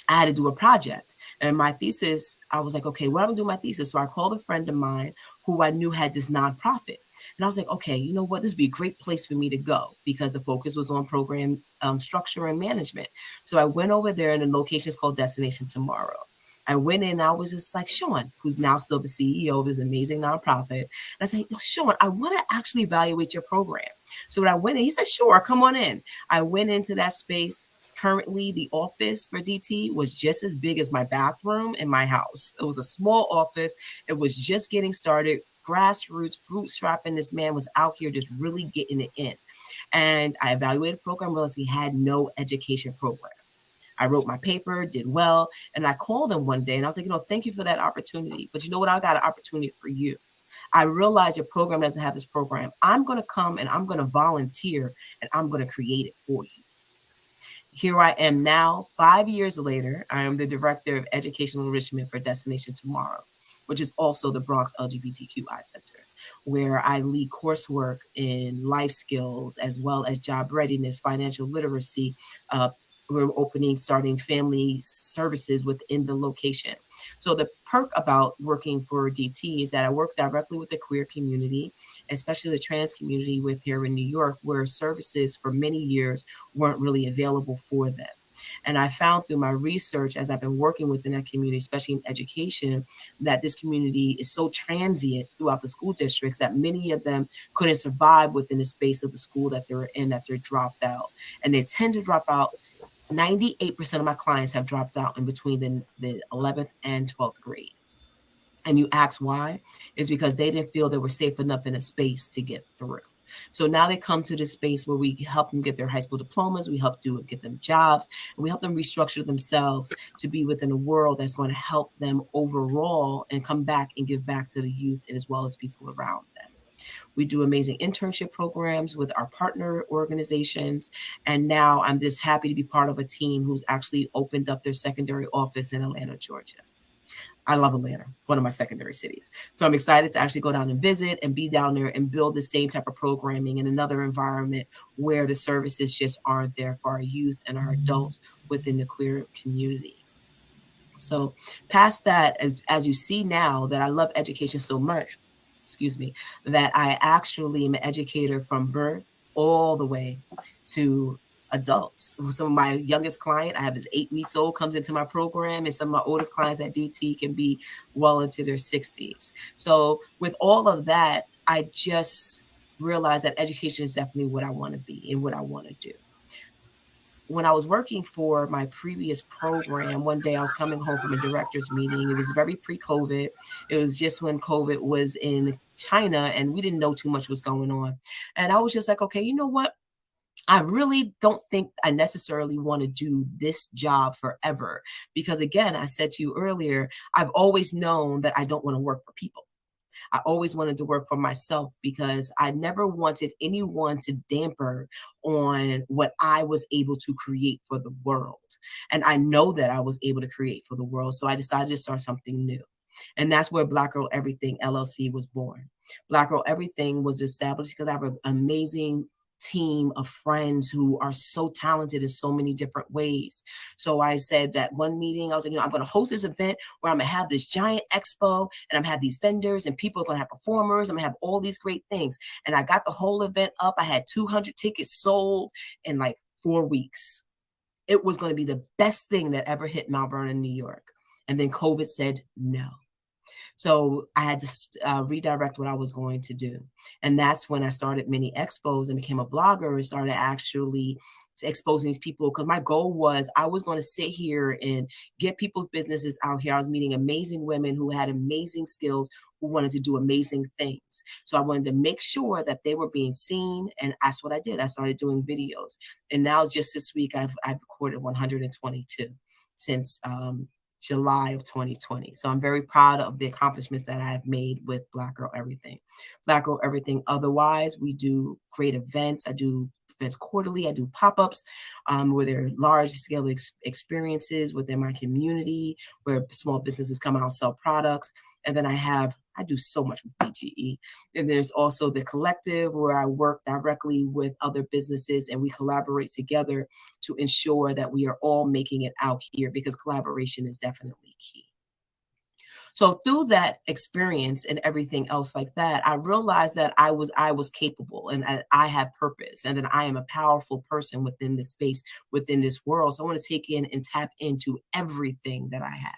I had to do a project. And my thesis, I was like, okay, what am I doing my thesis? So I called a friend of mine who I knew had this nonprofit. And I was like, okay, you know what? This would be a great place for me to go because the focus was on program structure and management. So I went over there, and the location is called Destination Tomorrow. I went in, I was just like, Sean, who's now still the CEO of this amazing nonprofit. And I said, Sean, I want to actually evaluate your program. So when I went in, he said, sure, come on in. I went into that space. Currently, the office for DT was just as big as my bathroom in my house. It was a small office. It was just getting started, grassroots, bootstrapping. This man was out here just really getting it in. And I evaluated the program, realized he had no education program. I wrote my paper, did well, and I called him one day and I was like, thank you for that opportunity. But you know what? I got an opportunity for you. I realize your program doesn't have this program. I'm going to come and I'm going to volunteer and I'm going to create it for you. Here I am now, 5 years later. I am the director of educational enrichment for Destination Tomorrow, which is also the Bronx LGBTQI Center, where I lead coursework in life skills as well as job readiness, financial literacy. We're starting family services within the location. So the perk about working for DT is that I work directly with the queer community, especially the trans community with here in New York, where services for many years weren't really available for them. And I found through my research, as I've been working within that community, especially in education, that this community is so transient throughout the school districts that many of them couldn't survive within the space of the school that they're in, that they're dropped out. And they tend to drop out. 98% of my clients have dropped out in between the 11th and 12th grade. And you ask why? It's because they didn't feel they were safe enough in a space to get through. So now they come to this space where we help them get their high school diplomas, we help get them jobs, and we help them restructure themselves to be within a world that's going to help them overall and come back and give back to the youth and as well as people around them. We do amazing internship programs with our partner organizations. And now I'm just happy to be part of a team who's actually opened up their secondary office in Atlanta, Georgia. I love Atlanta, one of my secondary cities. So I'm excited to actually go down and visit and be down there and build the same type of programming in another environment where the services just aren't there for our youth and our adults within the queer community. So past that, as you see now that I love education so much, that I actually am an educator from birth all the way to adults. Some of my youngest client, I have is 8 weeks old, comes into my program, and some of my oldest clients at DT can be well into their 60s. So with all of that, I just realized that education is definitely what I want to be and what I want to do. When I was working for my previous program, one day I was coming home from a director's meeting. It was very pre-COVID. It was just when COVID was in China and we didn't know too much was going on. And I was just like, okay, you know what? I really don't think I necessarily want to do this job forever. Because again, I said to you earlier, I've always known that I don't want to work for people. I always wanted to work for myself because I never wanted anyone to damper on what I was able to create for the world. And I know that I was able to create for the world. So I decided to start something new. And that's where Black Girl Everything LLC was born. Black Girl Everything was established because I have an amazing team of friends who are so talented in so many different ways. So I said that one meeting, I was like, I'm going to host this event where I'm going to have this giant expo and I'm going to have these vendors and people are going to have performers. I'm going to have all these great things. And I got the whole event up. I had 200 tickets sold in like 4 weeks. It was going to be the best thing that ever hit Mount Vernon, New York. And then COVID said no. So I had to redirect what I was going to do. And that's when I started mini expos and became a vlogger and started actually exposing these people. Because my goal was I was going to sit here and get people's businesses out here. I was meeting amazing women who had amazing skills, who wanted to do amazing things. So I wanted to make sure that they were being seen. And that's what I did. I started doing videos. And now just this week, I've recorded 122 since July of 2020. So I'm very proud of the accomplishments that I have made with Black Girl Everything. Black Girl Everything otherwise, we do great events. I do events quarterly. I do pop-ups where there are large-scale experiences within my community where small businesses come out and sell products. And then I do so much with BGE. And there's also the collective where I work directly with other businesses and we collaborate together to ensure that we are all making it out here because collaboration is definitely key. So through that experience and everything else like that, I realized that I was capable and I have purpose and that I am a powerful person within this space, within this world. So I want to take in and tap into everything that I have.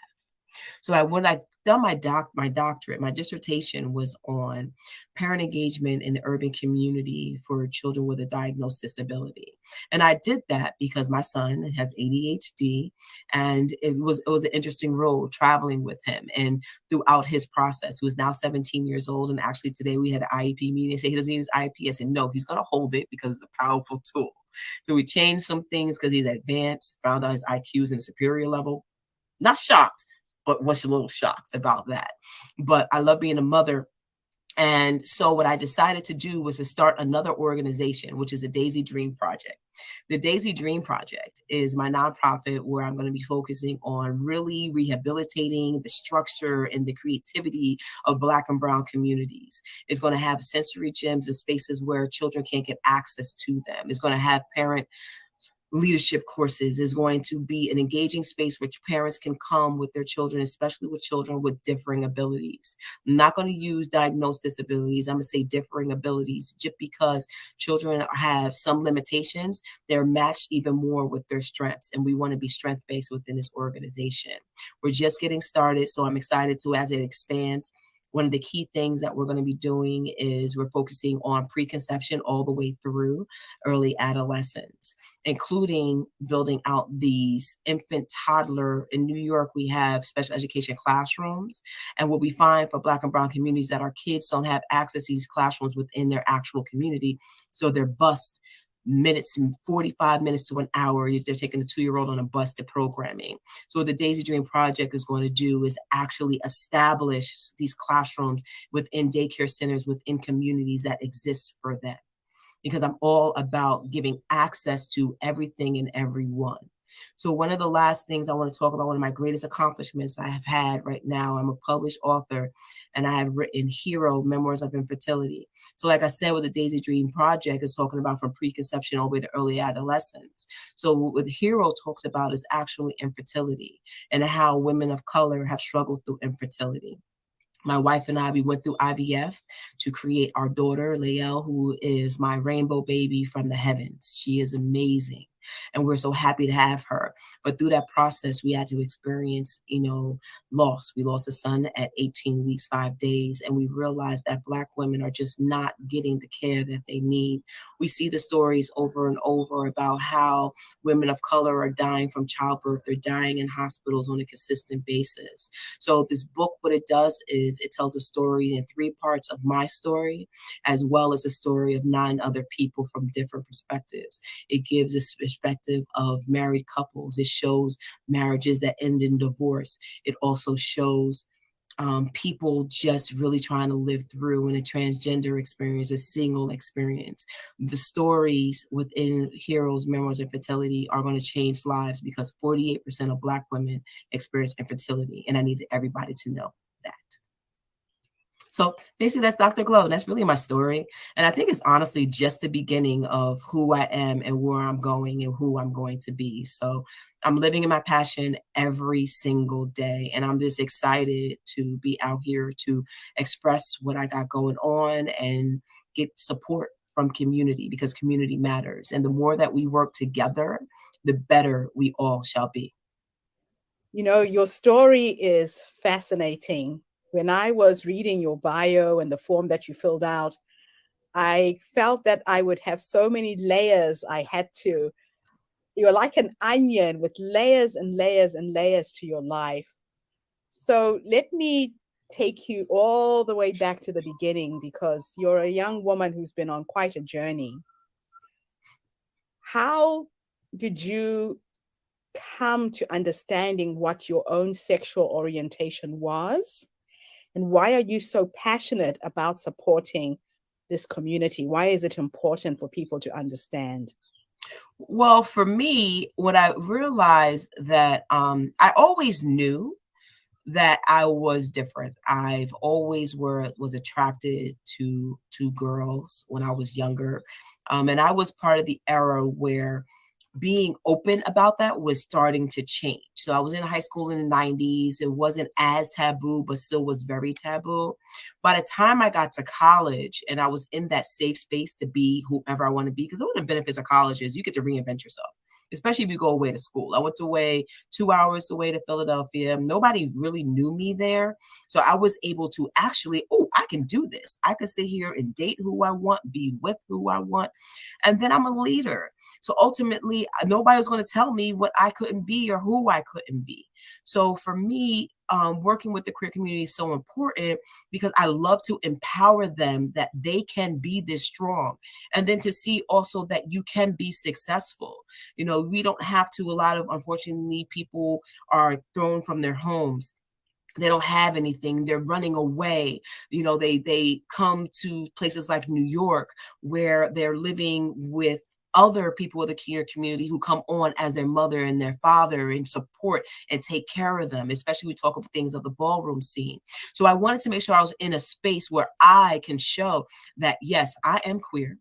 So when I done my doctorate, my dissertation was on parent engagement in the urban community for children with a diagnosed disability. And I did that because my son has ADHD and it was an interesting road traveling with him and throughout his process, who is now 17 years old. And actually today we had an IEP meeting and say he doesn't need his IEP. I said, no, he's going to hold it because it's a powerful tool. So we changed some things because he's advanced, found out his IQ is in a superior level. Not shocked, but was a little shocked about that. But I love being a mother. And so what I decided to do was to start another organization, which is the Daisy Dream Project. The Daisy Dream Project is my nonprofit where I'm going to be focusing on really rehabilitating the structure and the creativity of Black and Brown communities. It's going to have sensory gyms and spaces where children can't get access to them. It's going to have parent leadership courses, is going to be an engaging space which parents can come with their children, especially with children with differing abilities. I'm not going to use diagnosed disabilities. I'm going to say differing abilities just because children have some limitations. They're matched even more with their strengths. And we want to be strength-based within this organization. We're just getting started. So I'm excited to, as it expands, one of the key things that we're going to be doing is we're focusing on preconception all the way through early adolescence, including building out these infant toddler. In New York, we have special education classrooms. And what we find for Black and Brown communities that our kids don't have access to these classrooms within their actual community. So they're bused minutes, 45 minutes to an hour. They're taking a 2-year-old on a bus to programming. So what the Daisy Dream Project is going to do is actually establish these classrooms within daycare centers, within communities that exist for them. Because I'm all about giving access to everything and everyone. So one of the last things I want to talk about, one of my greatest accomplishments I have had right now, I'm a published author and I have written Hero, Memoirs of Infertility. So like I said, with the Daisy Dream Project is talking about from preconception all the way to early adolescence. So what Hero talks about is actually infertility and how women of color have struggled through infertility. My wife and I, we went through IVF to create our daughter, Lael, who is my rainbow baby from the heavens. She is amazing. And we're so happy to have her. But through that process, we had to experience, loss. We lost a son at 18 weeks, 5 days, and we realized that Black women are just not getting the care that they need. We see the stories over and over about how women of color are dying from childbirth. They're dying in hospitals on a consistent basis. So this book, what it does is it tells a story in three parts of my story, as well as a story of 9 other people from different perspectives. It gives a perspective of married couples. It shows marriages that end in divorce. It also shows people just really trying to live through in a transgender experience, a single experience. The stories within Heroes, Memoirs, and Fertility are going to change lives because 48% of Black women experience infertility, and I needed everybody to know that. So basically, that's Dr. Glow. That's really my story. And I think it's honestly just the beginning of who I am and where I'm going and who I'm going to be. So I'm living in my passion every single day. And I'm just excited to be out here to express what I got going on and get support from community, because community matters. And the more that we work together, the better we all shall be. Your story is fascinating. When I was reading your bio and the form that you filled out, I felt that I would have so many layers you're like an onion with layers and layers and layers to your life. So let me take you all the way back to the beginning, because you're a young woman who's been on quite a journey. How did you come to understanding what your own sexual orientation was? And why are you so passionate about supporting this community? Why is it important for people to understand? Well, for me, what I realized that I always knew that I was different. I've always was attracted to girls when I was younger, and I was part of the era where being open about that was starting to change. So I was in high school in the 90s. It wasn't as taboo, but still was very taboo. By the time I got to college and I was in that safe space to be whoever I want to be, because one of the benefits of college is you get to reinvent yourself, especially if you go away to school. I went away 2 hours away to Philadelphia. Nobody really knew me there. So I was able to actually, I can do this. I could sit here and date who I want, be with who I want. And then I'm a leader. So ultimately, nobody was going to tell me what I couldn't be or who I couldn't be. So for me, working with the queer community is so important because I love to empower them that they can be this strong. And then to see also that you can be successful. We don't have to, a lot of, unfortunately, people are thrown from their homes. They don't have anything. They're running away. They come to places like New York where they're living with other people of the queer community who come on as their mother and their father and support and take care of them, especially we talk of things of the ballroom scene. So I wanted to make sure I was in a space where I can show that, yes, I am queer.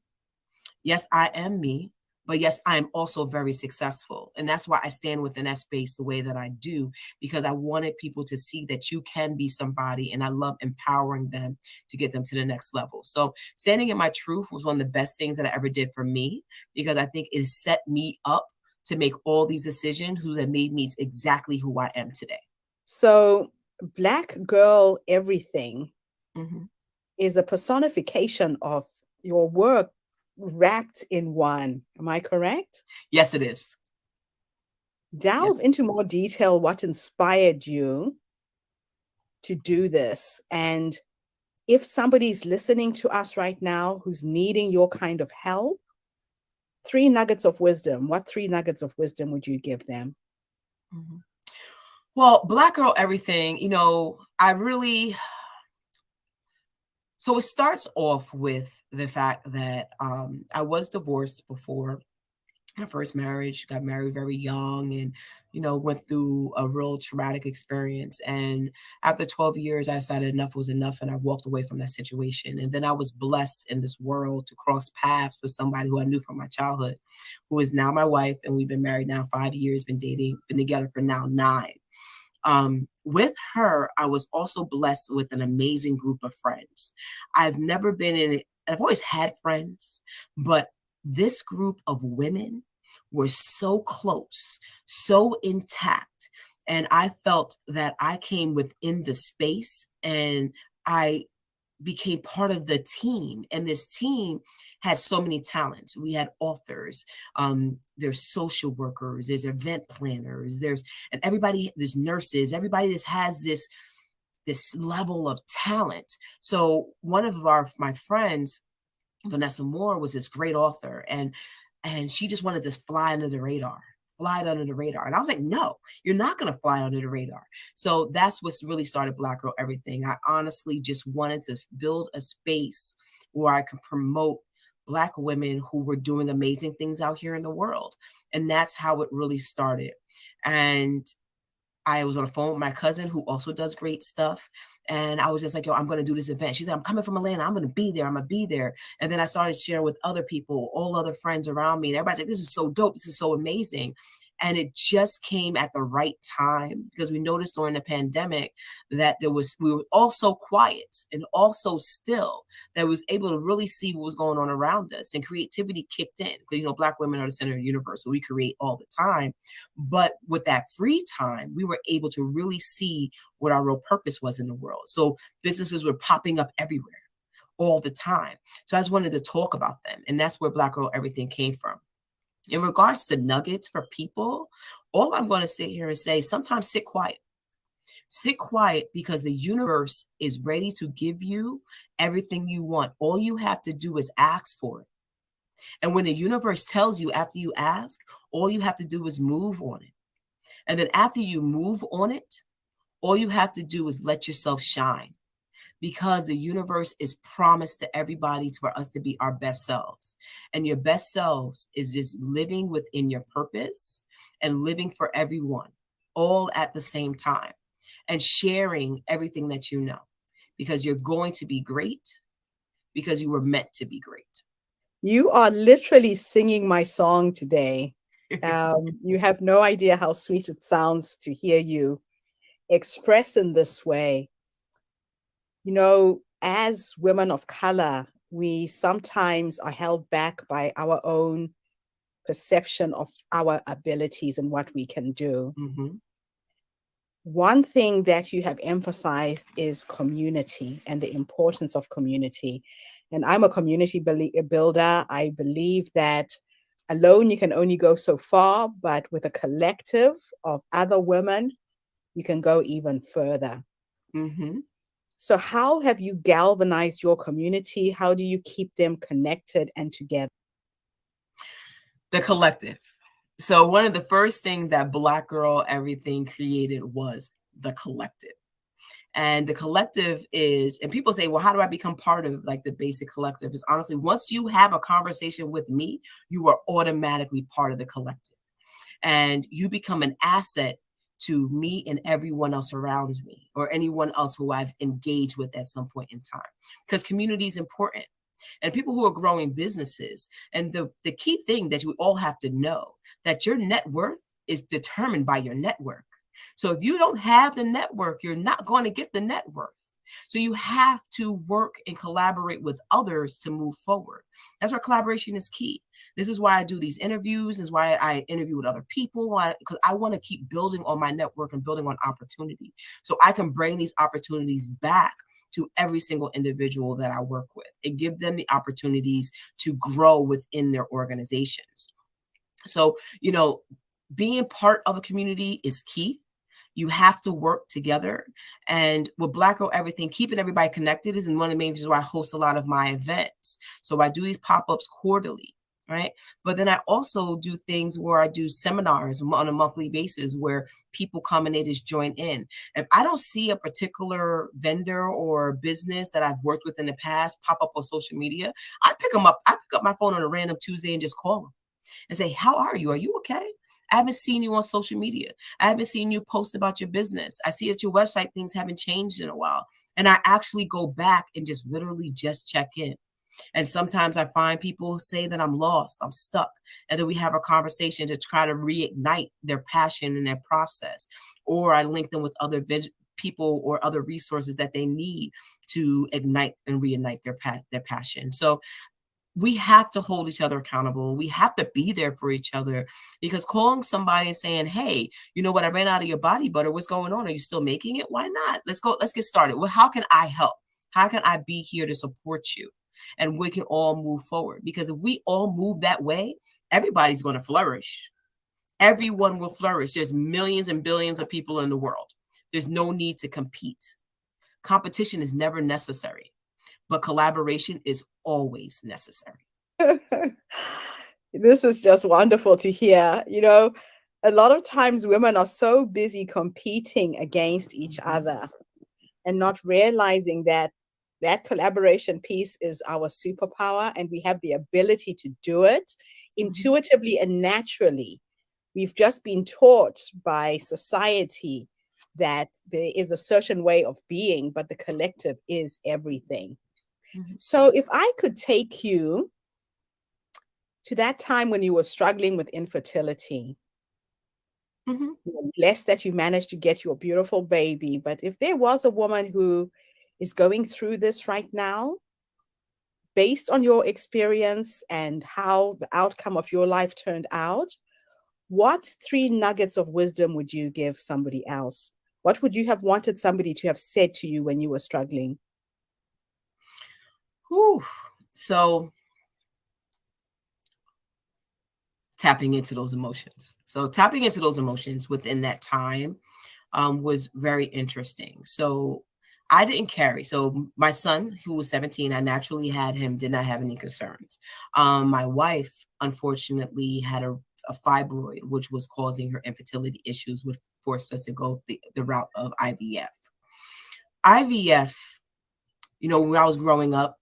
Yes, I am me. But yes, I am also very successful. And that's why I stand within that space the way that I do, because I wanted people to see that you can be somebody. And I love empowering them to get them to the next level. So standing in my truth was one of the best things that I ever did for me, because I think it set me up to make all these decisions who have made me exactly who I am today. So Black Girl Everything Mhm. is a personification of your work wrapped in one. Am I correct? Yes, it is. Delve into more detail what inspired you to do this. And if somebody's listening to us right now who's needing your kind of help, 3 nuggets of wisdom. What 3 nuggets of wisdom would you give them? Mhm. Well, Black Girl Everything, so it starts off with the fact that I was divorced before my first marriage, got married very young, and went through a real traumatic experience. And after 12 years, I decided enough was enough, and I walked away from that situation. And then I was blessed in this world to cross paths with somebody who I knew from my childhood, who is now my wife, and we've been married now 5 years, been dating, been together for now 9. With her, I was also blessed with an amazing group of friends. I've never been in it. I've always had friends, but this group of women were so close, so intact. And I felt that I came within the space and I became part of the team. And this team had so many talents. We had authors, there's social workers, there's event planners, and everybody, there's nurses, everybody just has this level of talent. So one of my friends, Vanessa Moore, was this great author, and she just wanted to fly under the radar. And I was like, no, you're not going to fly under the radar. So that's what's really started Black Girl Everything. I honestly just wanted to build a space where I could promote Black women who were doing amazing things out here in the world. And that's how it really started. And I was on the phone with my cousin who also does great stuff. And I was just like, yo, I'm going to do this event. She said, I'm coming from Atlanta. I'm going to be there. I'm going to be there. And then I started sharing with other people, all other friends around me. And everybody's like, this is so dope. This is so amazing. And it just came at the right time because we noticed during the pandemic that we were all so quiet and also still that we was able to really see what was going on around us, and creativity kicked in because, Black women are the center of the universe. So we create all the time. But with that free time, we were able to really see what our real purpose was in the world. So businesses were popping up everywhere all the time. So I just wanted to talk about them. And that's where Black Girl Everything came from. In regards to nuggets for people, all I'm going to sit here and say, sometimes sit quiet. Sit quiet because the universe is ready to give you everything you want. All you have to do is ask for it. And when the universe tells you after you ask, all you have to do is move on it. And then after you move on it, all you have to do is let yourself shine. Because the universe is promised to everybody for us to be our best selves. And your best selves is just living within your purpose and living for everyone, all at the same time, and sharing everything that you know, because you're going to be great because you were meant to be great. You are literally singing my song today. You have no idea how sweet it sounds to hear you express in this way. As women of color, we sometimes are held back by our own perception of our abilities and what we can do. Mm-hmm. One thing that you have emphasized is community and the importance of community. And I'm a community builder. I believe that alone you can only go so far, but with a collective of other women, you can go even further. Mm-hmm. So how have you galvanized your community? How do you keep them connected and together? The collective. So one of the first things that Black Girl Everything created was the collective. And the collective is, and people say, well, how do I become part of like the basic collective? Is honestly, once you have a conversation with me, you are automatically part of the collective. And you become an asset to me and everyone else around me, or anyone else who I've engaged with at some point in time, because community is important. And people who are growing businesses, and the key thing that we all have to know, that your net worth is determined by your network. So if you don't have the network, you're not going to get the net worth. So you have to work and collaborate with others to move forward. That's where collaboration is key. This is why I do these interviews. This is why I interview with other people, because I want to keep building on my network and building on opportunity, so I can bring these opportunities back to every single individual that I work with and give them the opportunities to grow within their organizations. So, being part of a community is key. You have to work together. And with Black Girl Everything, keeping everybody connected is one of the main reasons why I host a lot of my events. So I do these pop-ups quarterly, right? But then I also do things where I do seminars on a monthly basis where people come and they just join in. If I don't see a particular vendor or business that I've worked with in the past pop up on social media, I pick them up. I pick up my phone on a random Tuesday and just call them and say, how are you? Are you okay? I haven't seen you on social media. I haven't seen you post about your business. I see that your website things haven't changed in a while. And I actually go back and just literally just check in. And sometimes I find people say that I'm lost, I'm stuck. And then we have a conversation to try to reignite their passion and their process. Or I link them with other people or other resources that they need to ignite and reignite their passion. So we have to hold each other accountable. We have to be there for each other, because calling somebody and saying, hey, you know what, I ran out of your body butter. What's going on? Are you still making it? Why not? Let's go. Let's get started. Well, how can I help? How can I be here to support you? And we can all move forward, because if we all move that way, everybody's going to flourish. Everyone will flourish. There's millions and billions of people in the world. There's no need to compete. Competition is never necessary, but collaboration is always necessary. This is just wonderful to hear. You know, a lot of times women are so busy competing against each other and not realizing that that collaboration piece is our superpower, and we have the ability to do it intuitively and naturally. We've just been taught by society that there is a certain way of being, but the collective is everything. So if I could take you to that time when you were struggling with infertility, you're blessed that you managed to get your beautiful baby. But if there was a woman who is going through this right now, based on your experience and how the outcome of your life turned out, what three nuggets of wisdom would you give somebody else? What would you have wanted somebody to have said to you when you were struggling? Whew. So tapping into those emotions. So tapping into those emotions within that time was very interesting. So I didn't carry. So my son, who was 17, I naturally had him, did not have any concerns. My wife, unfortunately, had a fibroid, which was causing her infertility issues, which forced us to go the route of IVF. IVF, you know, when I was growing up,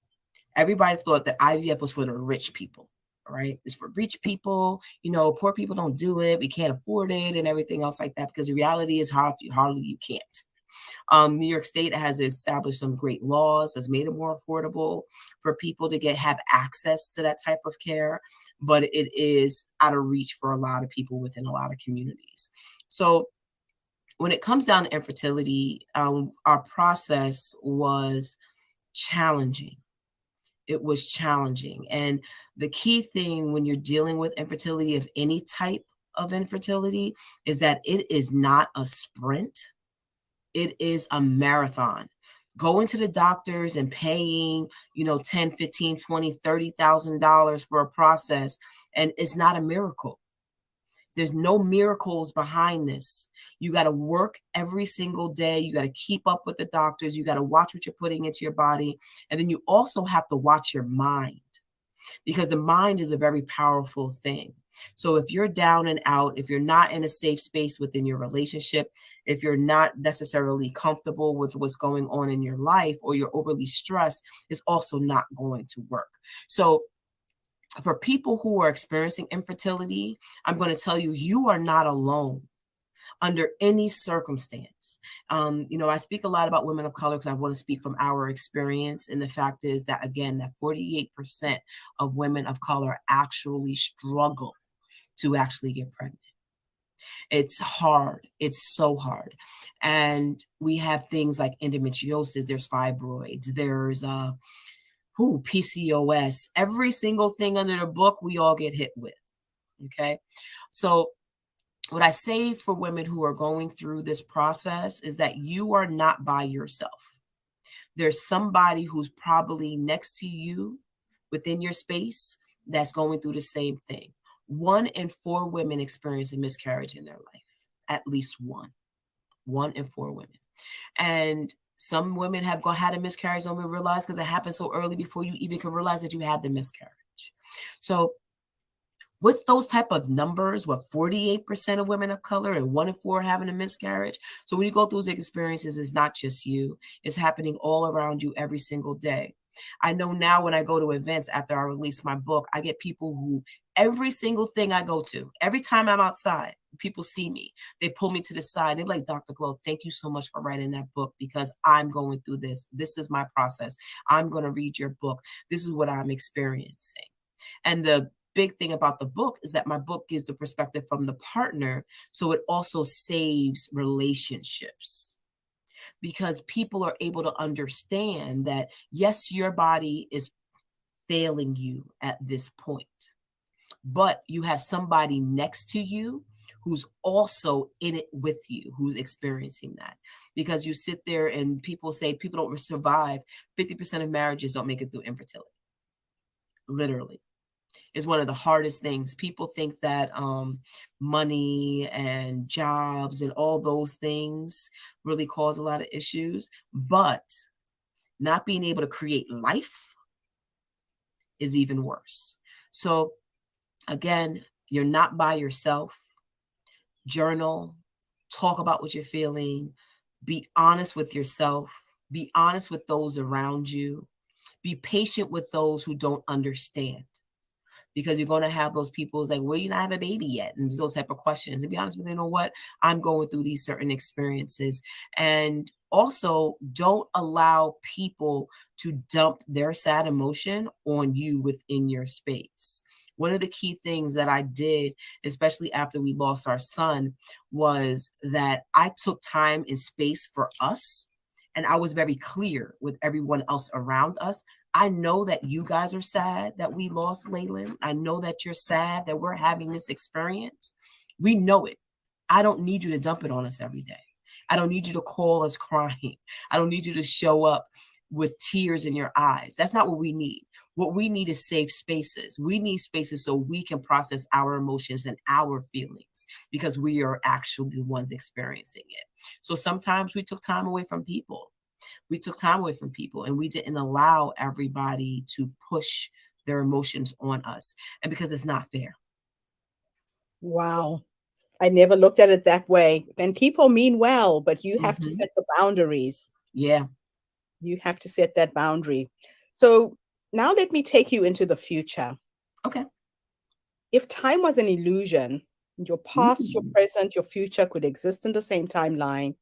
everybody thought that IVF was for the rich people, right? It's for rich people. You know, poor people don't do it. We can't afford it and everything else like that, because the reality is hardly you can't. New York State has established some great laws, has made it more affordable for people to have access to that type of care, but it is out of reach for a lot of people within a lot of communities. So when it comes down to infertility, our process was challenging. It was challenging. And the key thing when you're dealing with infertility, of any type of infertility, is that it is not a sprint. It is a marathon. Going to the doctors and paying, you know, 10, 15, 20, $30,000 for a process, and it's not a miracle. There's no miracles behind this. You got to work every single day. You got to keep up with the doctors. You got to watch what you're putting into your body. And then you also have to watch your mind, because the mind is a very powerful thing. So if you're down and out, if you're not in a safe space within your relationship, if you're not necessarily comfortable with what's going on in your life, or you're overly stressed, it's also not going to work. So for people who are experiencing infertility, I'm going to tell you, you are not alone under any circumstance. You know, I speak a lot about women of color because I want to speak from our experience. And the fact is that, again, that 48% of women of color actually struggle to actually get pregnant. It's hard. It's so hard. And we have things like endometriosis, there's fibroids, there's PCOS, every single thing under the book we all get hit with. Okay. So what I say for women who are going through this process is that you are not by yourself. There's somebody who's probably next to you within your space that's going through the same thing. 1 in 4 women experience a miscarriage in their life, at least one. 1 in 4 women. And some women have had a miscarriage, don't even realize, because it happened so early before you even can realize that you had the miscarriage. So with those type of numbers, 48% of women of color and 1 in 4 having a miscarriage. So when you go through those experiences, it's not just you. It's happening all around you every single day. I know now when I go to events after I release my book, I get people who, every single thing I go to, every time I'm outside, people see me, they pull me to the side. They're like, Dr. Glow, thank you so much for writing that book, because I'm going through this. This is my process. I'm going to read your book. This is what I'm experiencing. And the big thing about the book is that my book gives the perspective from the partner. So it also saves relationships, because people are able to understand that, yes, your body is failing you at this point. But you have somebody next to you who's also in it with you, who's experiencing that. Because you sit there and people say people don't survive. 50% of marriages don't make it through infertility. Literally. Is one of the hardest things. People think that money and jobs and all those things really cause a lot of issues, but not being able to create life is even worse. So again, you're not by yourself. Journal, talk about what you're feeling, be honest with yourself, be honest with those around you, be patient with those who don't understand. Because you're going to have those people who's like, well, you not have a baby yet, and those type of questions. And be honest with you know what, I'm going through these certain experiences. And also, don't allow people to dump their sad emotion on you within your space. One of the key things that I did, especially after we lost our son, was that I took time and space for us. And I was very clear with everyone else around us. I know that you guys are sad that we lost Laylan. I know that you're sad that we're having this experience. We know it. I don't need you to dump it on us every day. I don't need you to call us crying. I don't need you to show up with tears in your eyes. That's not what we need. What we need is safe spaces. We need spaces so we can process our emotions and our feelings because we are actually the ones experiencing it. So sometimes we took time away from people. We took time away from people and we didn't allow everybody to push their emotions on us. And because it's not fair. Wow. I never looked at it that way. And people mean well, but you have to Mhm. set the boundaries. Yeah. You have to set that boundary. So now let me take you into the future. Okay. If time was an illusion, your past, your present, your future could exist in the same timeline,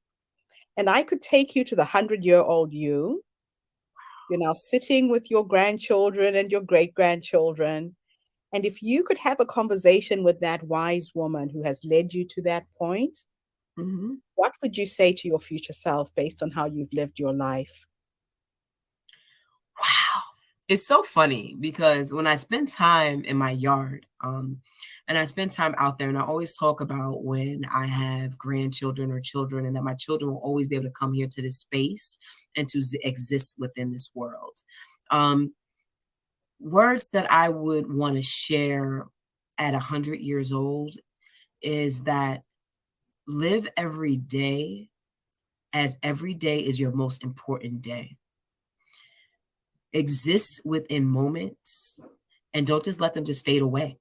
and I could take you to the 100-year-old you. You're now sitting with your grandchildren and your great grandchildren. And if you could have a conversation with that wise woman who has led you to that point, Mhm. what would you say to your future self based on how you've lived your life? Wow. It's so funny because when I spend time in my yard, and I spend time out there, and I always talk about when I have grandchildren or children, and that my children will always be able to come here to this space and to exist within this world. Um, Words that I would want to share at 100 years old is that live every day as every day is your most important day. Exist within moments and don't just let them just fade away.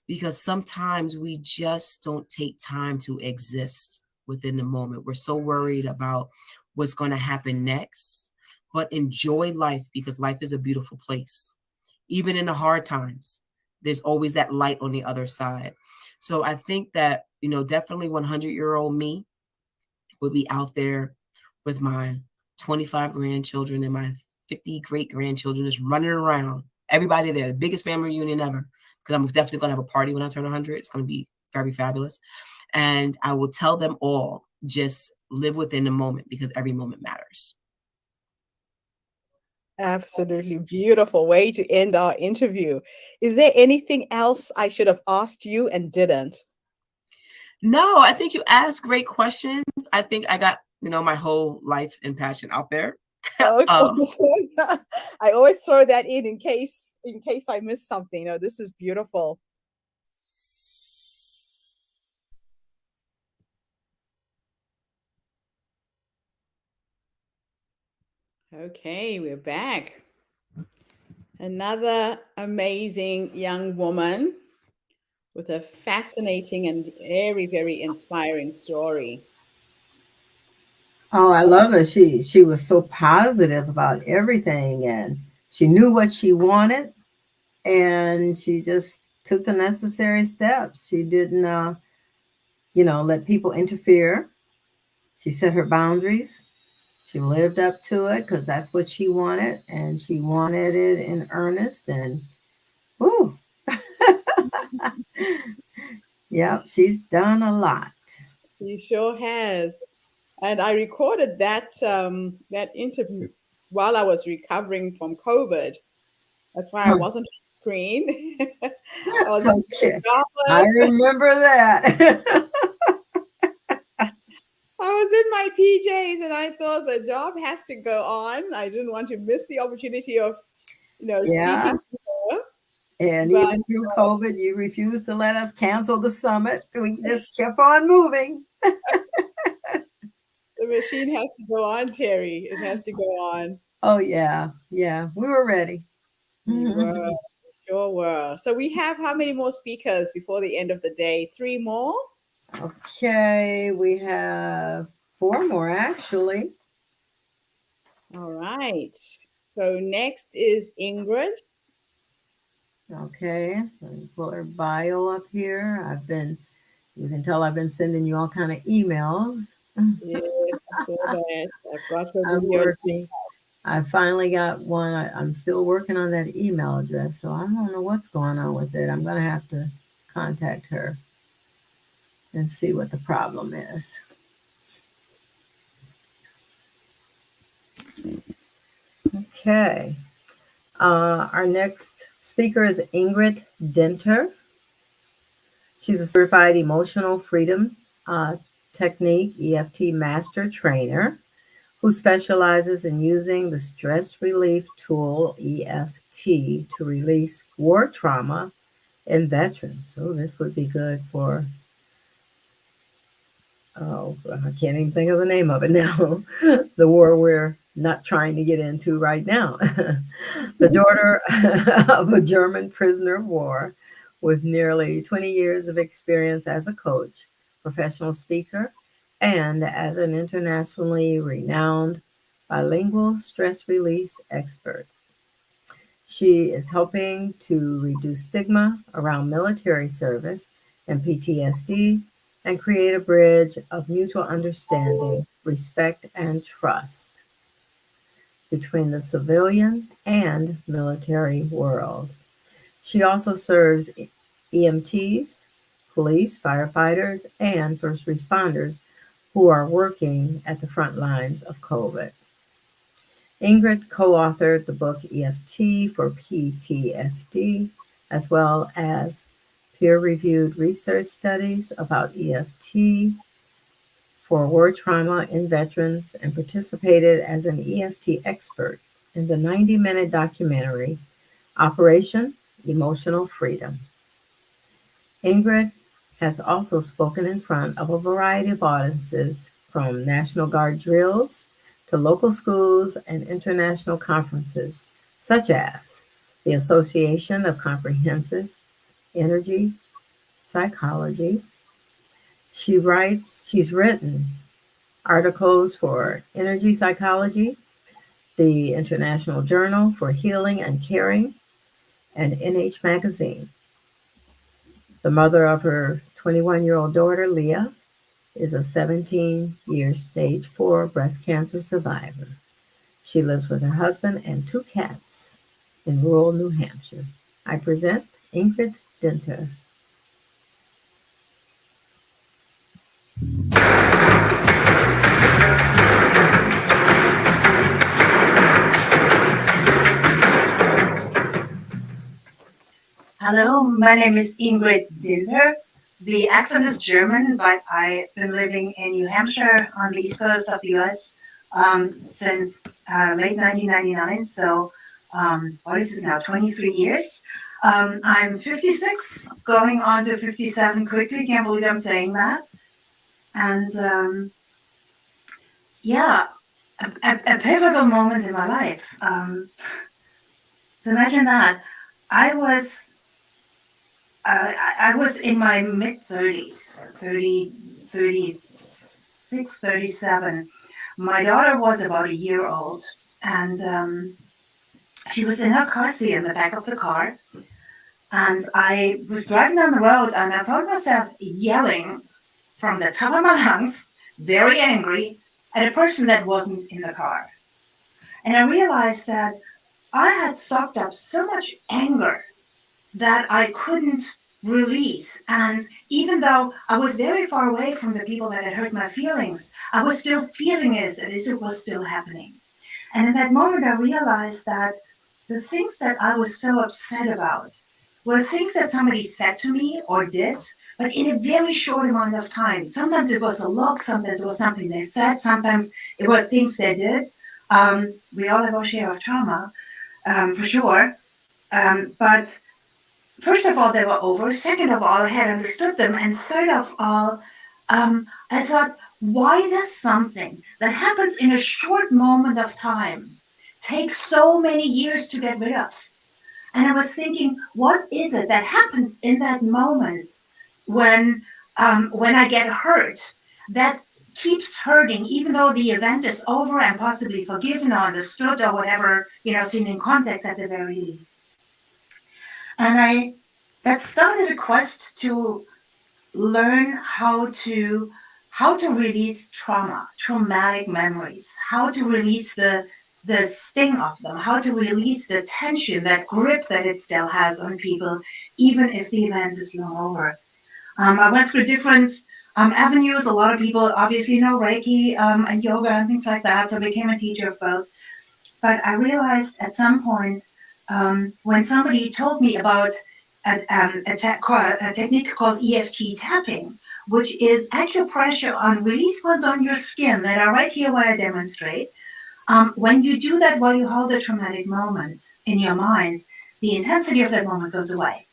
Because sometimes we just don't take time to exist within the moment. We're so worried about what's going to happen next, but enjoy life because life is a beautiful place. Even in the hard times, there's always that light on the other side. So I think that, definitely 100-year-old me would be out there with my 25 grandchildren and my 50 great grandchildren just running around. Everybody there, the biggest family reunion ever. Because I'm definitely going to have a party when I turn 100. It's going to be very fabulous. And I will tell them all, just live within the moment because every moment matters. Absolutely beautiful way to end our interview. Is there anything else I should have asked you and didn't? No, I think you asked great questions. I think I got, my whole life and passion out there. Oh, Um, awesome. I always throw that in case I miss something. Oh, this is beautiful. Okay, we're back. Another amazing young woman with a fascinating and very, very inspiring story. Oh, I love her. She was so positive about everything, and she knew what she wanted, and she just took the necessary steps. She didn't, let people interfere. She set her boundaries. She lived up to it because that's what she wanted, and she wanted it in earnest. And whoo, yep, she's done a lot. He sure has. And I recorded that interview while I was recovering from COVID. That's why I wasn't on screen. I was in my Okay. I pajamas. remember that. I was in my PJs, and I thought the job has to go on. I didn't want to miss the opportunity of, Yeah. speaking to her. And But even through COVID, you refused to let us cancel the summit. We just kept on moving. the machine has to go on, Terry. It has to go on. Oh, yeah. Yeah. We were ready. We were, sure were. So we have how many more speakers before the end of the day? Three more? Okay. We have four more, actually. All right. So next is Ingrid. Okay. Let me pull her bio up here. You can tell I've been sending you all kind of emails. Yes, I saw that. I've got her I'm video. working. I finally got one. I'm still working on that email address, so I don't know what's going on with it. I'm going to have to contact her and see what the problem is. Okay. Our next speaker is Ingrid Denter. She's a certified emotional freedom technique EFT master trainer who specializes in using the stress relief tool EFT to release war trauma in veterans. So this would be good for, oh, I can't even think of the name of it now. The war we're not trying to get into right now. The daughter of a German prisoner of war with nearly 20 years of experience as a coach, professional speaker, and as an internationally renowned bilingual stress release expert. She is helping to reduce stigma around military service and PTSD and create a bridge of mutual understanding, respect, and trust between the civilian and military world. She also serves EMTs, police, firefighters, and first responders who are working at the front lines of COVID. Ingrid co-authored the book EFT for PTSD, as well as peer-reviewed research studies about EFT for war trauma in veterans and participated as an EFT expert in the 90-minute documentary Operation Emotional Freedom. Ingrid has also spoken in front of a variety of audiences, from National Guard drills to local schools and international conferences, such as the Association of Comprehensive Energy Psychology. She's written articles for Energy Psychology, the International Journal for Healing and Caring, and NH Magazine. The mother of her 21-year-old daughter, Leah, is a 17-year stage 4 breast cancer survivor. She lives with her husband and two cats in rural New Hampshire. I present Ingrid Denter. Hello, my name is Ingrid Dinter. The accent is German, but I've been living in New Hampshire on the east coast of the US since late 1999. So, what is this now, 23 years? I'm 56, going on to 57 quickly. Can't believe I'm saying that. And yeah, a pivotal moment in my life. So imagine that. I was I was in my mid 30s, 30, 36, 37. My daughter was about a year old, and she was in her car seat in the back of the car. And I was driving down the road, and I found myself yelling from the top of my lungs, very angry, at a person that wasn't in the car. And I realized that I had stocked up so much anger that I couldn't release. And even though I was very far away from the people that had hurt my feelings, I was still feeling it as if it was still happening. And in that moment, I realized that the things that I was so upset about were things that somebody said to me or did, but in a very short amount of time. Sometimes it was a look, sometimes it was something they said, sometimes it were things they did. We all have our share of trauma, for sure. But first of all, they were over. Second of all, I had understood them. And third of all, I thought, why does something that happens in a short moment of time take so many years to get rid of? And I was thinking, what is it that happens in that moment when I get hurt that keeps hurting, even though the event is over and possibly forgiven or understood or whatever, seen in context at the very least. And that started a quest to learn how to release traumatic memories, how to release the sting of them, how to release the tension, that grip that it still has on people, even if the event is long over. I went through different avenues. A lot of people obviously know Reiki and yoga and things like that, so I became a teacher of both. But I realized at some point when somebody told me about a technique called EFT tapping, which is acupressure on release points on your skin that are right here where I demonstrate. When you do that while you hold a traumatic moment in your mind, the intensity of that moment goes away.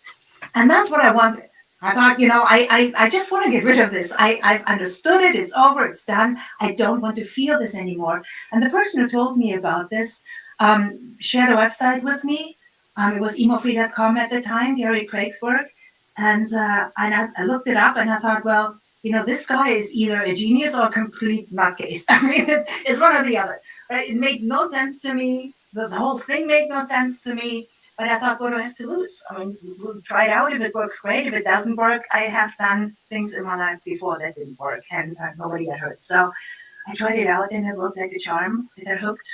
And that's what I wanted. I thought, I just want to get rid of this. I've understood it. It's over. It's done. I don't want to feel this anymore. And the person who told me about this shared a website with me. It was emofree.com at the time, Gary Craig's work. And I looked it up and I thought, well, this guy is either a genius or a complete nutcase. I mean, it's one or the other. Right? It made no sense to me. The whole thing made no sense to me. But I thought, what do I have to lose? I mean, we'll try it out. If it works, great. If it doesn't work, I have done things in my life before that didn't work and nobody got hurt. So I tried it out and it worked like a charm. I got hooked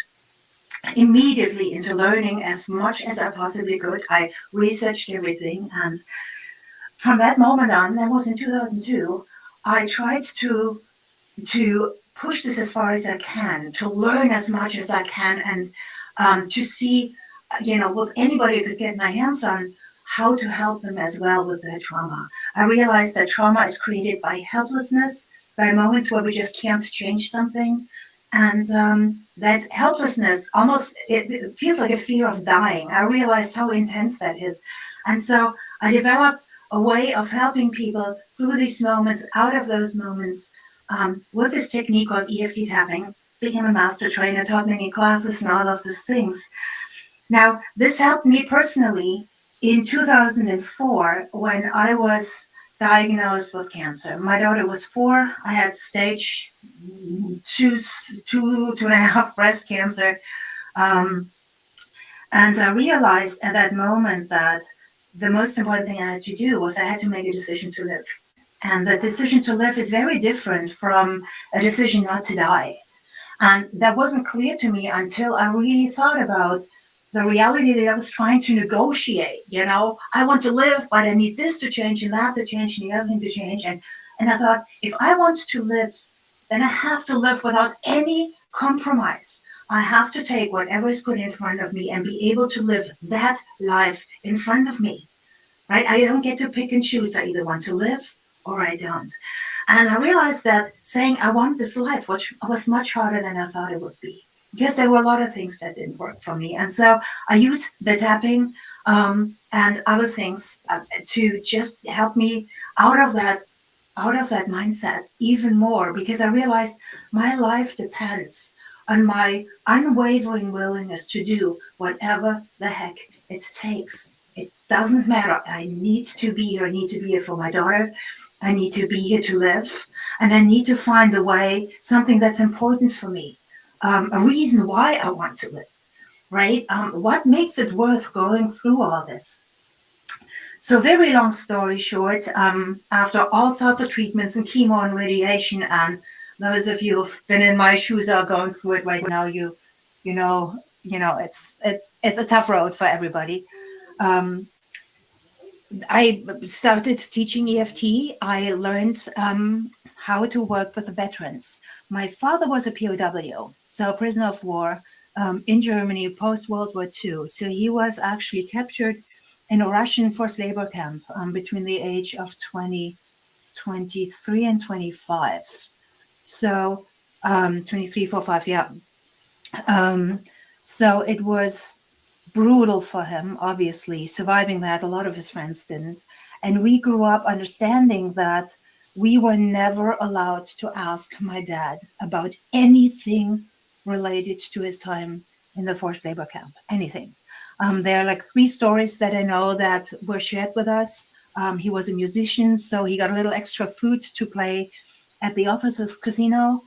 immediately into learning as much as I possibly could. I researched everything. And from that moment on, that was in 2002, I tried to push this as far as I can, to learn as much as I can, and to see, with anybody I could get my hands on, how to help them as well with their trauma. I realized that trauma is created by helplessness, by moments where we just can't change something. And that helplessness, almost, it feels like a fear of dying. I realized how intense that is. And so I developed a way of helping people through these moments, out of those moments, with this technique called EFT tapping. Became a master trainer, taught many classes and all of these things. Now, this helped me personally in 2004 when I was diagnosed with cancer. My daughter was 4. I had stage 2.5 breast cancer. And I realized at that moment that the most important thing I had to do was I had to make a decision to live. And the decision to live is very different from a decision not to die. And that wasn't clear to me until I really thought about the reality that I was trying to negotiate. I want to live, but I need this to change and that to change and the other thing to change. And I thought, if I want to live, then I have to live without any compromise. I have to take whatever is put in front of me and be able to live that life in front of me. Right? I don't get to pick and choose. I either want to live or I don't. And I realized that saying I want this life, which was much harder than I thought it would be, because there were a lot of things that didn't work for me. And so I used the tapping and other things to just help me out of that mindset even more, because I realized my life depends on my unwavering willingness to do whatever the heck it takes. It doesn't matter. I need to be here. I need to be here for my daughter. I need to be here to live. And I need to find a way, something that's important for me, a reason why I want to live, right? What makes it worth going through all this? So very long story short, after all sorts of treatments and chemo and radiation, and those of you who've been in my shoes are going through it right now, you know, it's a tough road for everybody. I started teaching EFT. I learned how to work with the veterans. My father was a POW, so a prisoner of war, in Germany post World War II. So he was actually captured in a Russian forced labor camp between the age of 23 and 25. So 23, 4, 5, yeah. So it was brutal for him, obviously, surviving that. A lot of his friends didn't. And we grew up understanding that we were never allowed to ask my dad about anything related to his time in the forced labor camp, anything. There are like 3 stories that I know that were shared with us. He was a musician, so he got a little extra food to play at the officers' casino.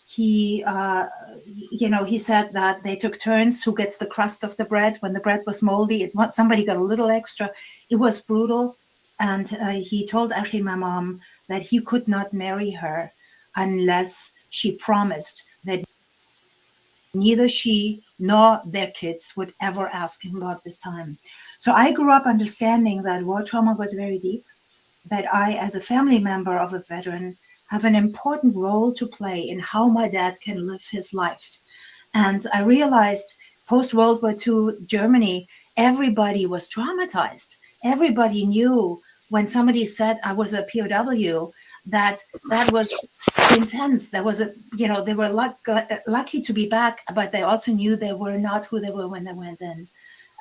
He he said that they took turns who gets the crust of the bread. When the bread was moldy, somebody got a little extra. It was brutal. And he told actually my mom that he could not marry her unless she promised that neither she nor their kids would ever ask him about this time. So I grew up understanding that war trauma was very deep, that I, as a family member of a veteran, have an important role to play in how my dad can live his life. And I realized post World War II Germany, everybody was traumatized. Everybody knew when somebody said I was a POW, that was intense. There was they were lucky to be back, but they also knew they were not who they were when they went in.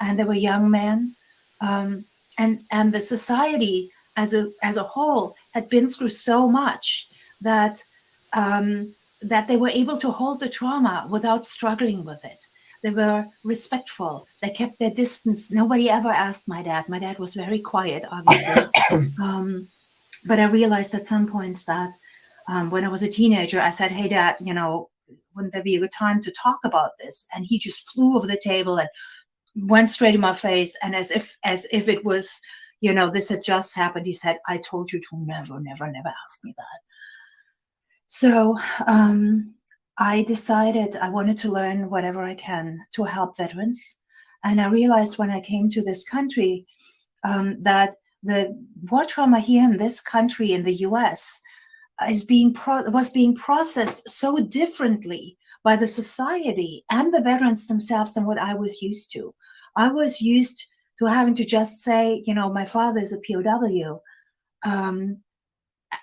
And they were young men. And the society as a whole had been through so much that that they were able to hold the trauma without struggling with it. They were respectful. They kept their distance. Nobody ever asked my dad. My dad was very quiet, obviously. But I realized at some point that when I was a teenager, I said, "Hey, Dad, wouldn't there be a good time to talk about this?" And he just flew over the table and went straight in my face. And as if it was, this had just happened, he said, "I told you to never, never, never ask me that." So I decided I wanted to learn whatever I can to help veterans. And I realized when I came to this country that the war trauma here in this country, in the US, was being processed so differently by the society and the veterans themselves than what I was used to. I was used to having to just say, my father is a POW.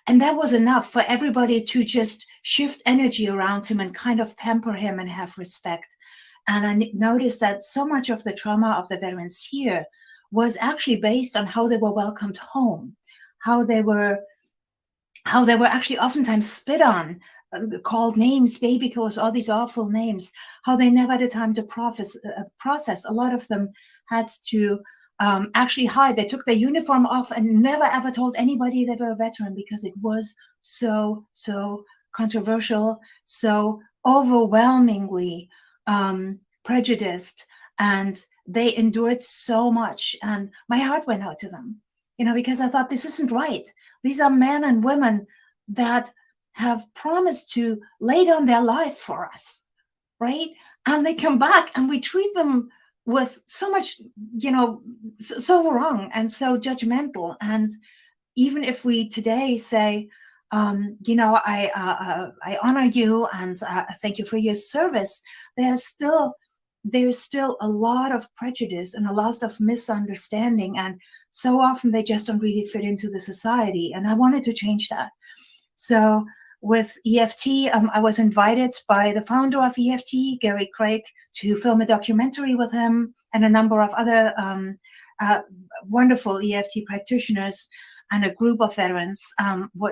And that was enough for everybody to just shift energy around him and kind of pamper him and have respect. And I noticed that so much of the trauma of the veterans here was actually based on how they were welcomed home, how they were actually oftentimes spit on, called names, baby killers, all these awful names, how they never had the time to process. A lot of them had to actually hide. They took their uniform off and never ever told anybody they were a veteran because it was so controversial, so overwhelmingly prejudiced, and they endured so much. And my heart went out to them, because I thought, this isn't right. These are men and women that have promised to lay down their life for us, right? And they come back and we treat them with so much, so wrong and so judgmental. And even if we today say, I honor you and thank you for your service, there's still a lot of prejudice and a lot of misunderstanding. And so often they just don't really fit into the society. And I wanted to change that. So with EFT, I was invited by the founder of EFT, Gary Craig, to film a documentary with him and a number of other wonderful EFT practitioners and a group of veterans,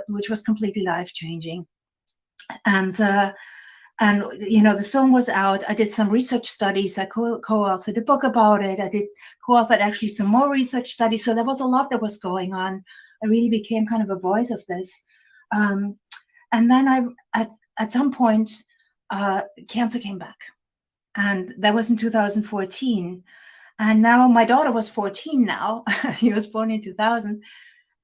which was completely life-changing. And the film was out. I did some research studies. I co-authored a book about it. I did co-authored actually some more research studies. So there was a lot that was going on. I really became kind of a voice of this. And then at some point, cancer came back. And that was in 2014. And now my daughter was 14 now. She was born in 2000.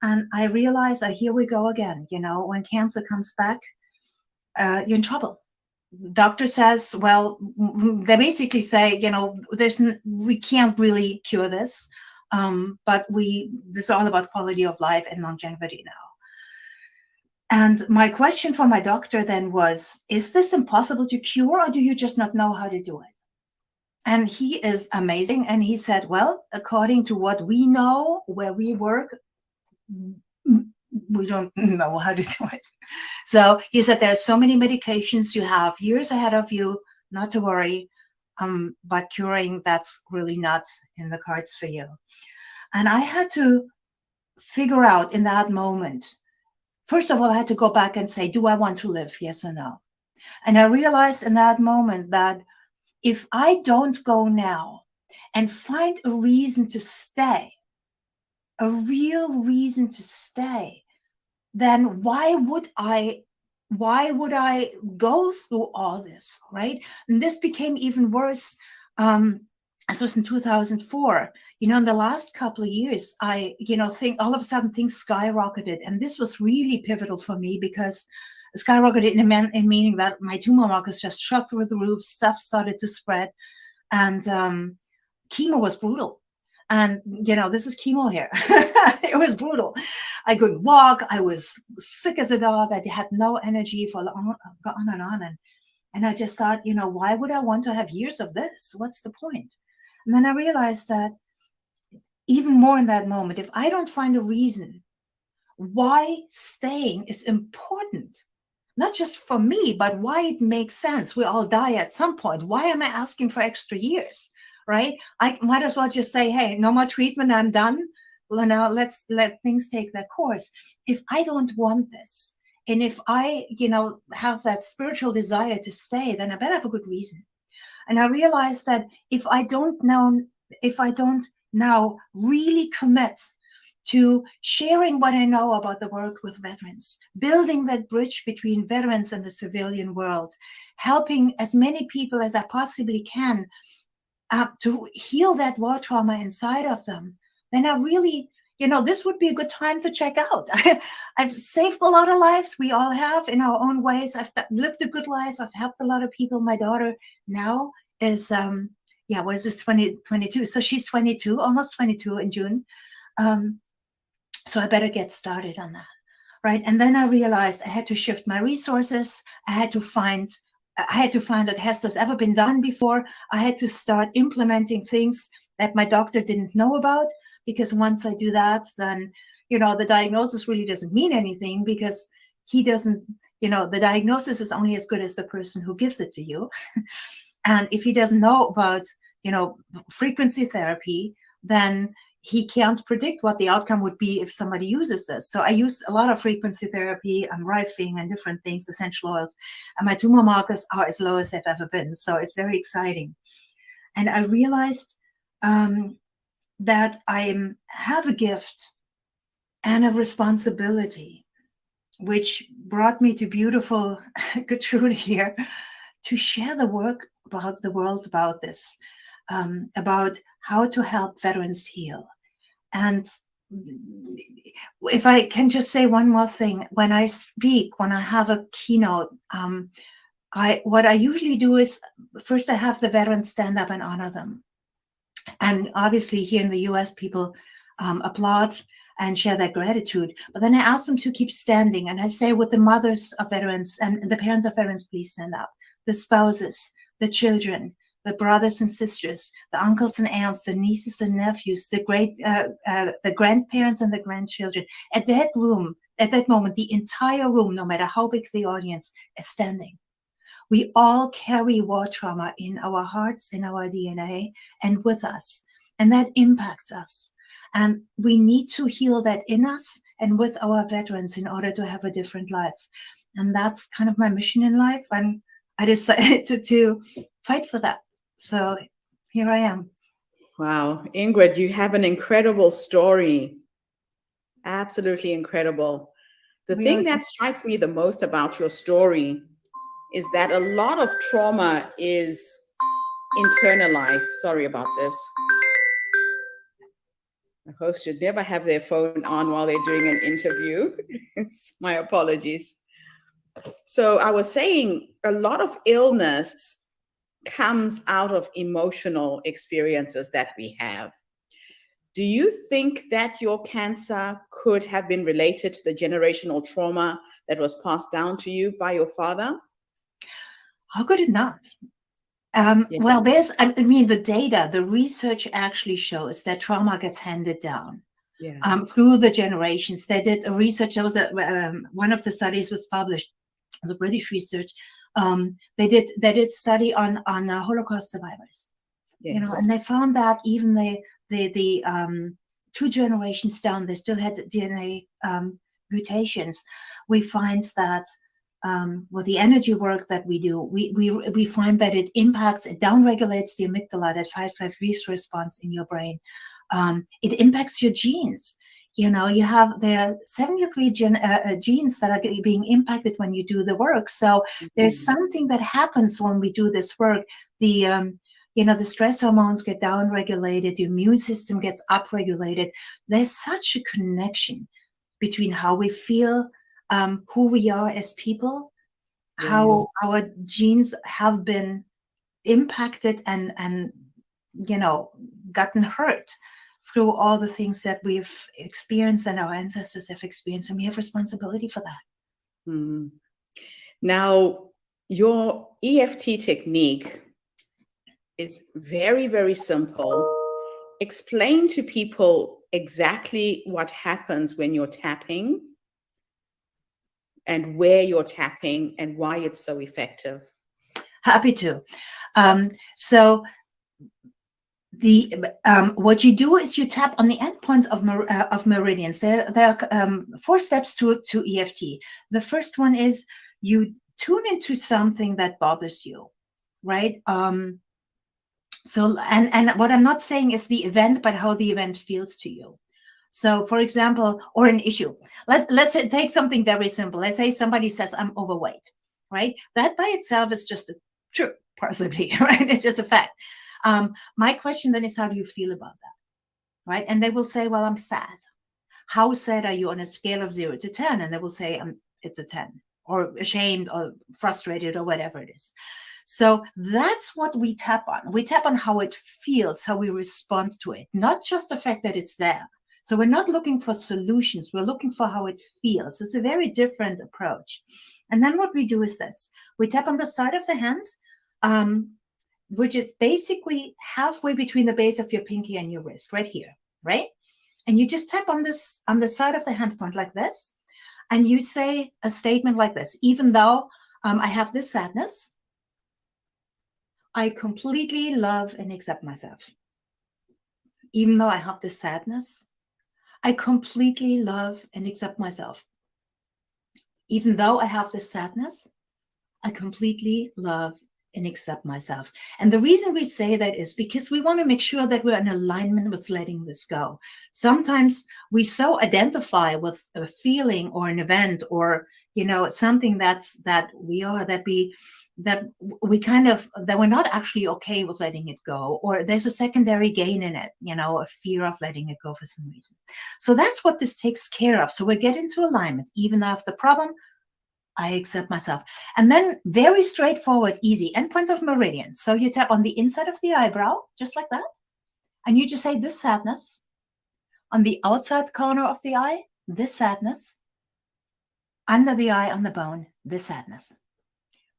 And I realized that here we go again. When cancer comes back, you're in trouble. Doctor says, well, they basically say, we can't really cure this, but this is all about quality of life and longevity now. And my question for my doctor then was, is this impossible to cure, or do you just not know how to do it? And he is amazing. And he said, well, according to what we know where we work, we don't know how to do it. So he said, there's so many medications, you have years ahead of you, not to worry. But curing, that's really not in the cards for you. And I had to figure out in that moment, first of all, I had to go back and say, do I want to live? Yes or no? And I realized in that moment that if I don't go now and find a reason to stay, a real reason to stay, then why would I go through all this, right? And this became even worse. This was in 2004. In the last couple of years, I think all of a sudden things skyrocketed, and this was really pivotal for me because it skyrocketed in meaning that my tumor markers just shot through the roof, stuff started to spread, and chemo was brutal. And this is chemo here. It was brutal. I couldn't walk. I was sick as a dog. I had no energy for on and on. And I just thought, why would I want to have years of this? What's the point? And then I realized that even more in that moment, if I don't find a reason why staying is important, not just for me, but why it makes sense. We all die at some point. Why am I asking for extra years? Right? I might as well just say, hey, no more treatment, I'm done. Well, now let's let things take their course. If I don't want this, and if I, have that spiritual desire to stay, then I better have a good reason. And I realized that if I don't now really commit to sharing what I know about the work with veterans, building that bridge between veterans and the civilian world, helping as many people as I possibly can to heal that war trauma inside of them, then I really, this would be a good time to check out. I've saved a lot of lives. We all have in our own ways. I've lived a good life. I've helped a lot of people. My daughter now is, what is this, 22? So she's 22, almost 22 in June. So I better get started on that, right? And then I realized I had to shift my resources. I had to find out, has this ever been done before? I had to start implementing things that my doctor didn't know about, because once I do that, then, the diagnosis really doesn't mean anything, because he doesn't, the diagnosis is only as good as the person who gives it to you. And if he doesn't know about, frequency therapy, then he can't predict what the outcome would be if somebody uses this. So I use a lot of frequency therapy and rifing and different things, essential oils, and my tumor markers are as low as they've ever been. So it's very exciting. And I realized that I have a gift and a responsibility, which brought me to beautiful Gertrude here, to share the work about the world about this, about how to help veterans heal. And if I can just say one more thing, when I speak, when I have a keynote, what I usually do is first I have the veterans stand up and honor them. And obviously here in the US, people applaud and share their gratitude. But then I ask them to keep standing. And I say, with the mothers of veterans and the parents of veterans, please stand up. The spouses, the children, the brothers and sisters, the uncles and aunts, the nieces and nephews, the grandparents and the grandchildren. At that moment, the entire room, no matter how big the audience, is standing. We all carry war trauma in our hearts, in our DNA, and with us. And that impacts us. And we need to heal that in us and with our veterans in order to have a different life. And that's kind of my mission in life. And I decided to fight for that. So here I am. Wow. Ingrid, you have an incredible story. Absolutely incredible. The thing that strikes me the most about your story is that a lot of trauma is internalized. Sorry about this. A host should never have their phone on while they're doing an interview. My apologies. So I was saying a lot of illness comes out of emotional experiences that we have. Do you think that your cancer could have been related to the generational trauma that was passed down to you by your father? How could it not? Yeah. Well, I mean, the data, the research actually shows that trauma gets handed down Yeah. through the generations. They did a research. There was one of the studies was published. It was a British research. They did a study on Holocaust survivors. Yes. You know, and they found that even the 2 generations down, they still had DNA mutations. We find that with the energy work that we do, we find that it impacts, it downregulates the amygdala, that fight-flight freeze response in your brain. It impacts your genes. You know, there are 73 genes that are being impacted when you do the work. So there's something that happens when we do this work. The stress hormones get downregulated, the immune system gets upregulated. There's such a connection between how we feel, who we are as people, how our genes have been impacted and gotten hurt through all the things that we've experienced and our ancestors have experienced, and we have responsibility for that. Mm. Now, your EFT technique is very, very simple. Explain to people exactly what happens when you're tapping and where you're tapping and why it's so effective. Happy to. So what you do is you tap on the endpoints of meridians. There are 4 steps to EFT. The first one is you tune into something that bothers you, right? So what I'm not saying is the event, but how the event feels to you. So, for example, or an issue. Let's take something very simple. Let's say somebody says, I'm overweight, right? That by itself is just true, possibly, right? It's just a fact. My question then is, how do you feel about that, right? And they will say, well, I'm sad. How sad are you on a scale of 0 to 10? And they will say, it's a 10, or ashamed or frustrated or whatever it is. So that's what we tap on. We tap on how it feels, how we respond to it, not just the fact that it's there. So we're not looking for solutions. We're looking for how it feels. It's a very different approach. And then what we do is this. We tap on the side of the hand, which is basically halfway between the base of your pinky and your wrist, right here, right? And you just tap on this, on the side of the hand point like this, and you say a statement like this: even though I have this sadness, I completely love and accept myself. Even though I have this sadness, I completely love and accept myself. Even though I have this sadness, I completely love and accept myself. And the reason we say that is because we want to make sure that we're in alignment with letting this go. Sometimes we so identify with a feeling or an event or, something that we're not actually okay with letting it go, or there's a secondary gain in it, a fear of letting it go for some reason. So that's what this takes care of. So we get into alignment. Even though I have the problem, I accept myself. And then very straightforward, easy endpoints of meridians. So you tap on the inside of the eyebrow, just like that. And you just say this sadness. On the outside corner of the eye, this sadness. Under the eye, on the bone, this sadness.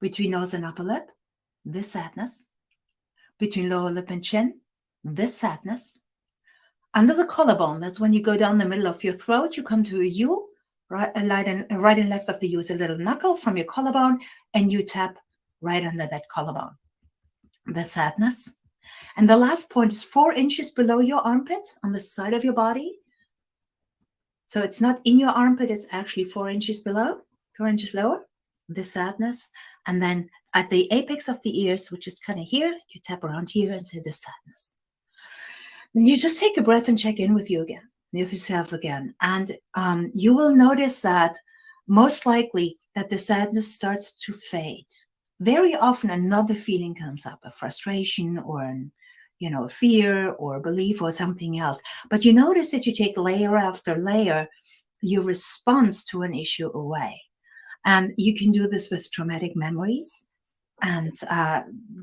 Between nose and upper lip, this sadness. Between lower lip and chin, this sadness. Under the collarbone, that's when you go down the middle of your throat, you come to a U. Right and left of the U is a little knuckle from your collarbone, and you tap right under that collarbone. The sadness. And the last point is 4 inches below your armpit on the side of your body. So it's not in your armpit, it's actually 4 inches below, 4 inches lower. The sadness. And then at the apex of the ears, which is kind of here, you tap around here and say the sadness. Then you just take a breath and check in with yourself again. And you will notice that most likely that the sadness starts to fade. Very often another feeling comes up, a frustration or a fear or a belief or something else. But you notice that you take layer after layer your response to an issue away. And you can do this with traumatic memories. And,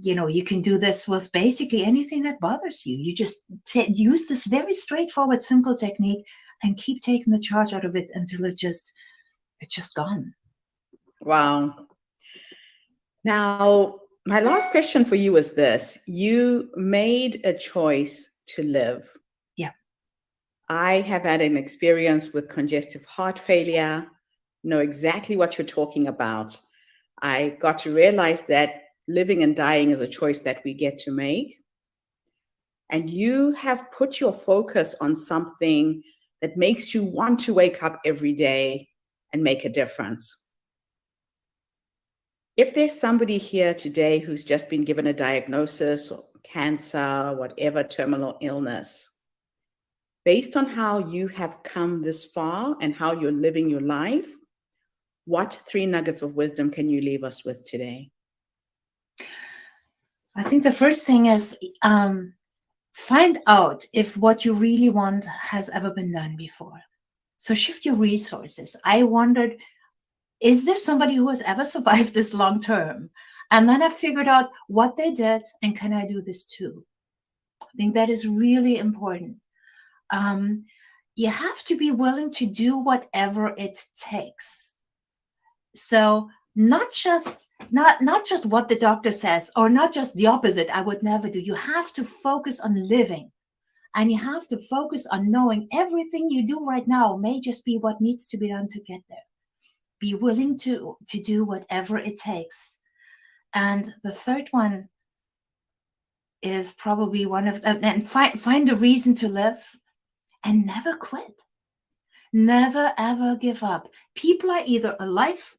you can do this with basically anything that bothers you. You just use this very straightforward, simple technique, and keep taking the charge out of it until it's just gone. Wow. Now, my last question for you is this. You made a choice to live. Yeah. I have had an experience with congestive heart failure, know exactly what you're talking about. I got to realize that living and dying is a choice that we get to make. And you have put your focus on something that makes you want to wake up every day and make a difference. If there's somebody here today who's just been given a diagnosis or cancer, whatever terminal illness, based on how you have come this far and how you're living your life, what 3 nuggets of wisdom can you leave us with today? I think the first thing is find out if what you really want has ever been done before. So shift your resources. I wondered, is there somebody who has ever survived this long term? And then I figured out what they did, and can I do this too? I think that is really important. You have to be willing to do whatever it takes. So not just what the doctor says, or not just the opposite, I would never do. You have to focus on living, and you have to focus on knowing everything you do right now may just be what needs to be done to get there. Be willing to do whatever it takes. And the third one is probably one of them, and find a reason to live and never quit. Never ever give up. People are either alive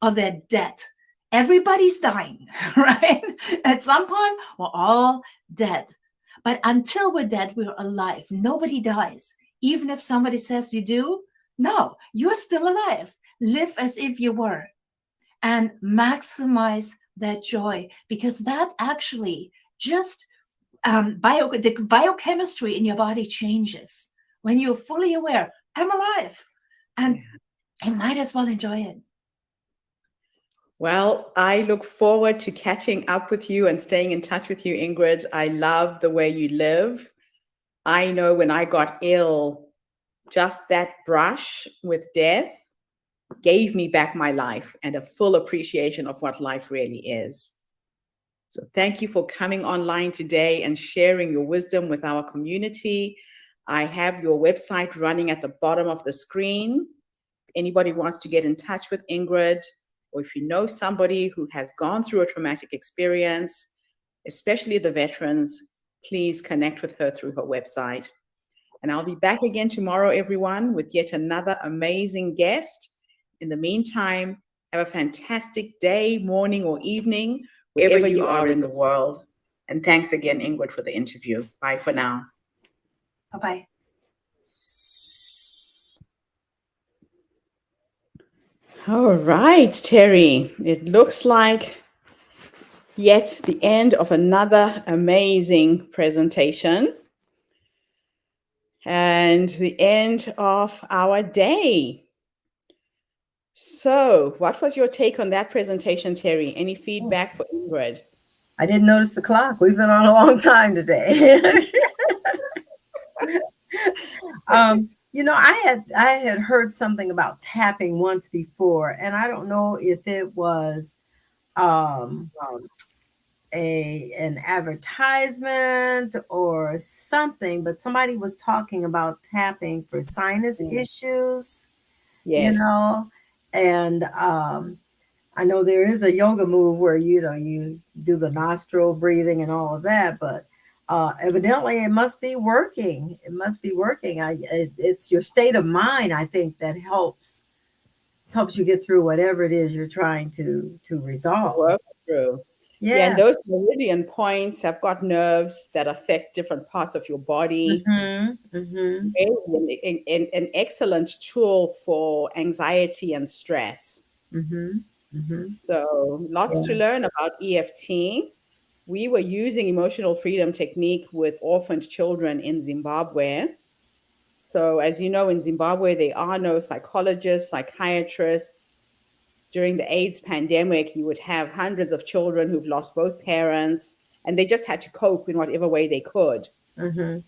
or they're dead. Everybody's dying, right? At some point, we're all dead. But until we're dead, we're alive. Nobody dies. Even if somebody says you do, no, you're still alive. Live as if you were, and maximize that joy, because that actually just the biochemistry in your body changes when you're fully aware, I'm alive, and you might as well enjoy it. Well, I look forward to catching up with you and staying in touch with you, Ingrid. I love the way you live. I know when I got ill, just that brush with death gave me back my life and a full appreciation of what life really is. So thank you for coming online today and sharing your wisdom with our community. I have your website running at the bottom of the screen. If anybody wants to get in touch with Ingrid, or if you know somebody who has gone through a traumatic experience, especially the veterans, please connect with her through her website. And I'll be back again tomorrow, everyone, with yet another amazing guest. In the meantime, have a fantastic day, morning, or evening, wherever you are in the world. And thanks again, Ingrid, for the interview. Bye for now. Bye-bye. All right, Terry. It looks like yet the end of another amazing presentation and the end of our day. So, what was your take on that presentation, Terry? Any feedback for Ingrid? I didn't notice the clock. We've been on a long time today. I had heard something about tapping once before, and I don't know if it was an advertisement or something, but somebody was talking about tapping for sinus issues. Yes. And I know there is a yoga move where you do the nostril breathing and all of that, but evidently it must be working. It must be working. It's your state of mind, I think, that helps you get through whatever it is you're trying to resolve. Work through. Yeah, and those meridian points have got nerves that affect different parts of your body. An excellent tool for anxiety and stress. So lots to learn about EFT. We were using emotional freedom technique with orphaned children in Zimbabwe. So as you know, in Zimbabwe, there are no psychologists, psychiatrists. During the AIDS pandemic, you would have hundreds of children who've lost both parents, and they just had to cope in whatever way they could. So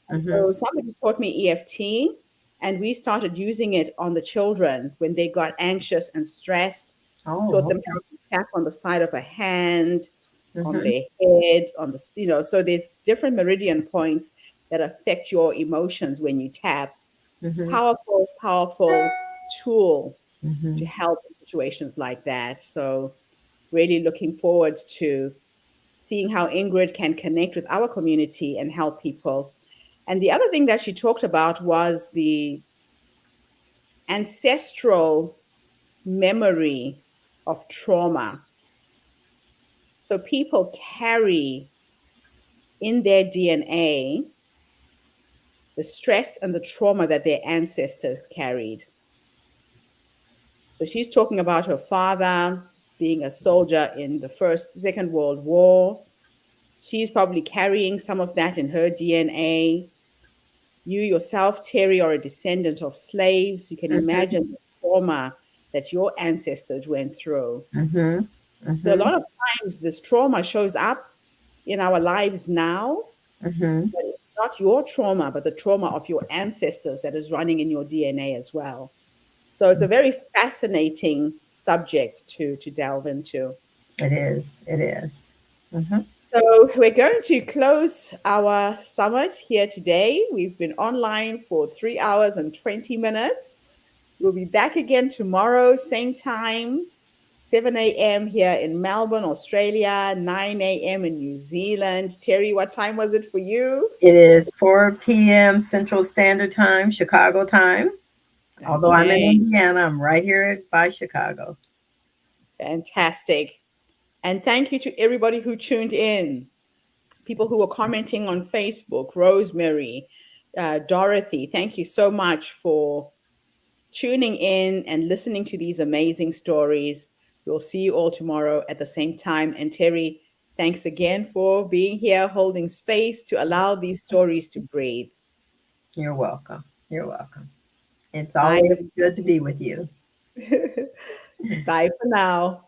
somebody taught me EFT, And we started using it on the children when they got anxious and stressed, taught Oh, them how to tap on the side of a hand, on okay. their head, on the, so there's different meridian points that affect your emotions when you tap. Mm-hmm. Powerful, powerful tool to Mm-hmm. help in situations like that. So, really looking forward to seeing how Ingrid can connect with our community and help people. And the other thing that she talked about was the ancestral memory of trauma. So, people carry in their DNA the stress and the trauma that their ancestors carried. So she's talking about her father being a soldier in the Second World War. She's probably carrying some of that in her DNA. You yourself, Terry, are a descendant of slaves. You can Mm-hmm. imagine the trauma that your ancestors went through. Mm-hmm. So a Mm-hmm. lot of times this trauma shows up in our lives now, Mm-hmm. but it's not your trauma, but the trauma of your ancestors that is running in your DNA as well. So it's a very fascinating subject to delve into. It is. It is. Mm-hmm. So we're going to close our summit here today. We've been online for 3 hours and 20 minutes. We'll be back again tomorrow, same time, 7 a.m. here in Melbourne, Australia, 9 a.m. in New Zealand. Terry, what time was it for you? It is 4 p.m. Central Standard Time, Chicago time. Although I'm in Okay, Indiana, I'm right here by Chicago. fantastic. And thank you to everybody who tuned in. People who were commenting on Facebook, Rosemary, Dorothy, thank you so much for tuning in and listening to these amazing stories. We'll see you all tomorrow at the same time. And Terry, thanks again for being here, holding space to allow these stories to breathe. You're welcome. You're welcome. It's Bye. always good to be with you. Bye for now.